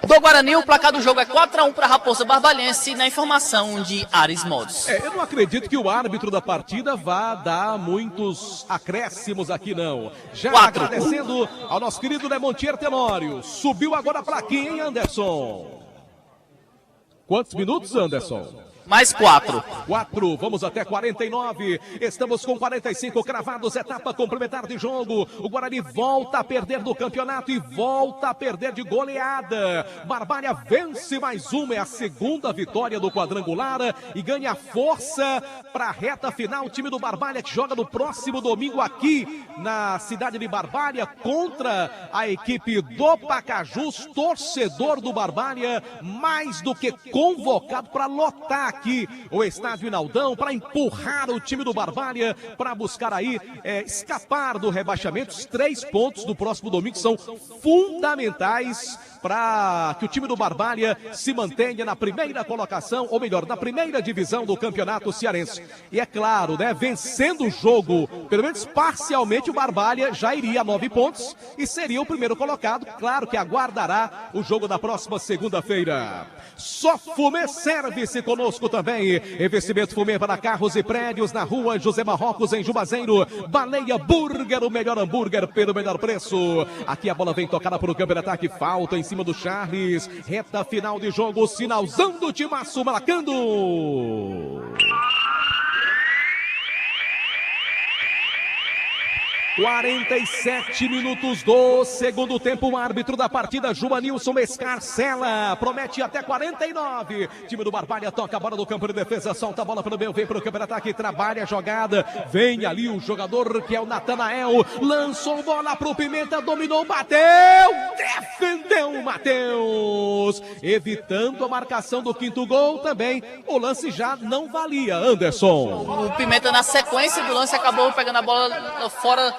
do Guarani. O placar do jogo é 4-1 para a Raposa Barbalense, na informação de Ares Modos. Eu não acredito que o árbitro da partida vá dar muitos acréscimos aqui, não. Já 4. Agradecendo ao nosso querido Lemontier Tenório. Subiu agora para aqui, hein, Anderson? Quantos minutos, Anderson? Mais 4. 4, vamos até 49. Estamos com 45 cravados, etapa complementar de jogo. O Guarani volta a perder do campeonato e volta a perder de goleada. Barbalha vence mais uma, é a segunda vitória do quadrangular e ganha força para a reta final. O time do Barbalha que joga no próximo domingo aqui na cidade de Barbalha contra a equipe do Pacajus. Torcedor do Barbalha mais do que convocado para lotar aqui o estádio Inaldão, para empurrar o time do Barbalha para buscar aí escapar do rebaixamento. Os 3 pontos do próximo domingo são fundamentais para que o time do Barbalha se mantenha na primeira colocação, ou melhor, na primeira divisão do campeonato cearense. E é claro, né, vencendo o jogo, pelo menos parcialmente, o Barbalha já iria a 9 pontos e seria o primeiro colocado. Claro que aguardará o jogo da próxima segunda-feira. Só Fumê Service conosco também. Investimento Fumê para carros e prédios na rua José Marrocos, em Juazeiro. Baleia Burger, o melhor hambúrguer pelo melhor preço. Aqui a bola vem tocada por um câmbio de ataque, falta em cima do Charles. Reta final de jogo, sinalzão do Timaço marcando. 47 minutos do segundo tempo. O árbitro da partida, Joanilson Escarcela, promete até 49. Time do Barbalha toca a bola do campo de defesa, solta a bola pelo meio, vem para o campo de ataque, trabalha a jogada. Vem ali o jogador que é o Natanael, lançou bola pro Pimenta, dominou, bateu, defendeu o Matheus, evitando a marcação do 5º gol também. O lance já não valia, Anderson. O Pimenta, na sequência do lance, acabou pegando a bola fora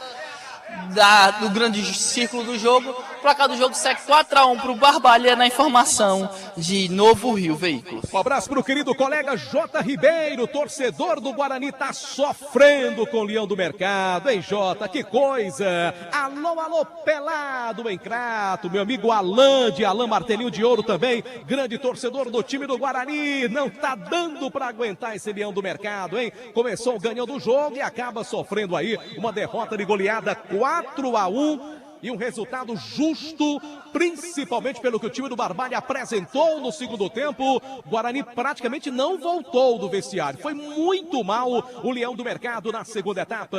do grande círculo do jogo. O placar do jogo segue 4-1 para o Barbalha, na informação de Novo Rio Veículo. Um abraço para o querido colega J. Ribeiro, torcedor do Guarani, tá sofrendo com o Leão do Mercado, hein, Jota? Que coisa! Alô, alô, pelado em Crato, meu amigo Alain Martelinho de Ouro também, grande torcedor do time do Guarani. Não tá dando para aguentar esse Leão do Mercado, hein? Começou ganhando o jogo e acaba sofrendo aí uma derrota de goleada 4-1. e um resultado justo, principalmente pelo que o time do Barbalha apresentou no segundo tempo. Guarani praticamente não voltou do vestiário. Foi muito mal o Leão do Mercado na segunda etapa.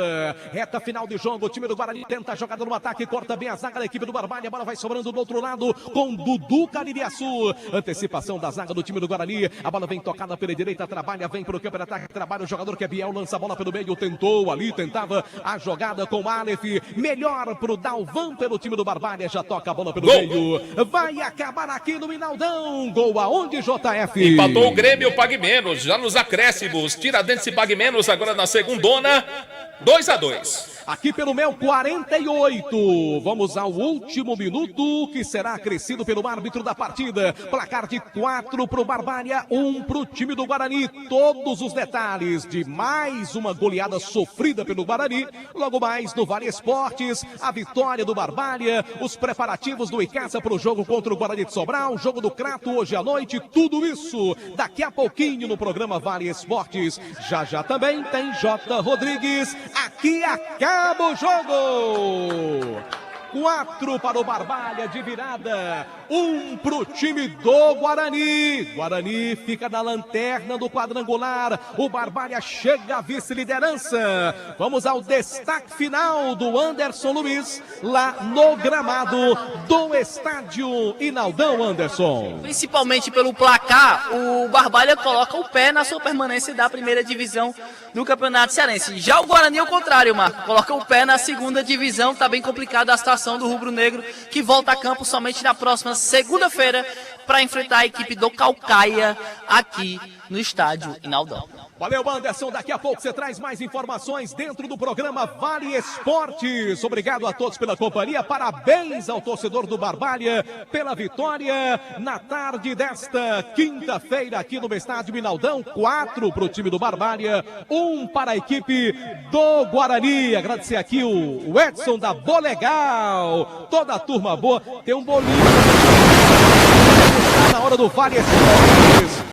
Reta final de jogo, o time do Guarani tenta a jogada no ataque, corta bem a zaga da equipe do Barbalha. A bola vai sobrando do outro lado com Dudu Caririaçu. Antecipação da zaga do time do Guarani. A bola vem tocada pela direita, trabalha, vem pro campo de ataque, trabalha o jogador que é Biel, lança a bola pelo meio, tentou ali, tentava a jogada com Aleph. Melhor pro Dalvan pelo time do Barbalha, já toca a bola pelo meio. Vai acabar aqui no Minaldão. Gol aonde, JF? Empatou o Grêmio, pague menos, já nos acréscimos. Tiradentes e pague menos agora na segundona. 2-2. Aqui pelo Mel 48. Vamos ao último minuto, que será acrescido pelo árbitro da partida. Placar de 4 pro Barbalha, 1 pro time do Guarani. Todos os detalhes de mais uma goleada sofrida pelo Guarani. Logo mais no Vale Esportes, a vitória do Barbalha, os preparativos do Icasa pro jogo contra o Guarani de Sobral, jogo do Crato hoje à noite. Tudo isso daqui a pouquinho no programa Vale Esportes. Já já também tem J. Rodrigues. Aqui acaba o jogo. 4 para o Barbalha de virada, 1 para o time do Guarani. Guarani fica na lanterna do quadrangular. O Barbalha chega à vice-liderança. Vamos ao destaque final do Anderson Luiz, lá no gramado do estádio Inaldão. Anderson. Principalmente pelo placar, o Barbalha coloca o pé na sua permanência da primeira divisão do Campeonato Cearense. Já o Guarani é o contrário, Marco. Coloca o pé na segunda divisão. Tá bem complicada a situação do rubro-negro, que volta a campo somente na próxima segunda-feira para enfrentar a equipe do Caucaia aqui no estádio Inaldão. Valeu, Anderson. Daqui a pouco você traz mais informações dentro do programa Vale Esportes. Obrigado a todos pela companhia. Parabéns ao torcedor do Barbalha pela vitória na tarde desta quinta-feira aqui no estádio Minaldão. 4 para o time do Barbalha, 1 para a equipe do Guarani. Agradecer aqui o Edson da Bolegal. Toda a turma boa. Tem um bolinho na hora do Vale Esportes.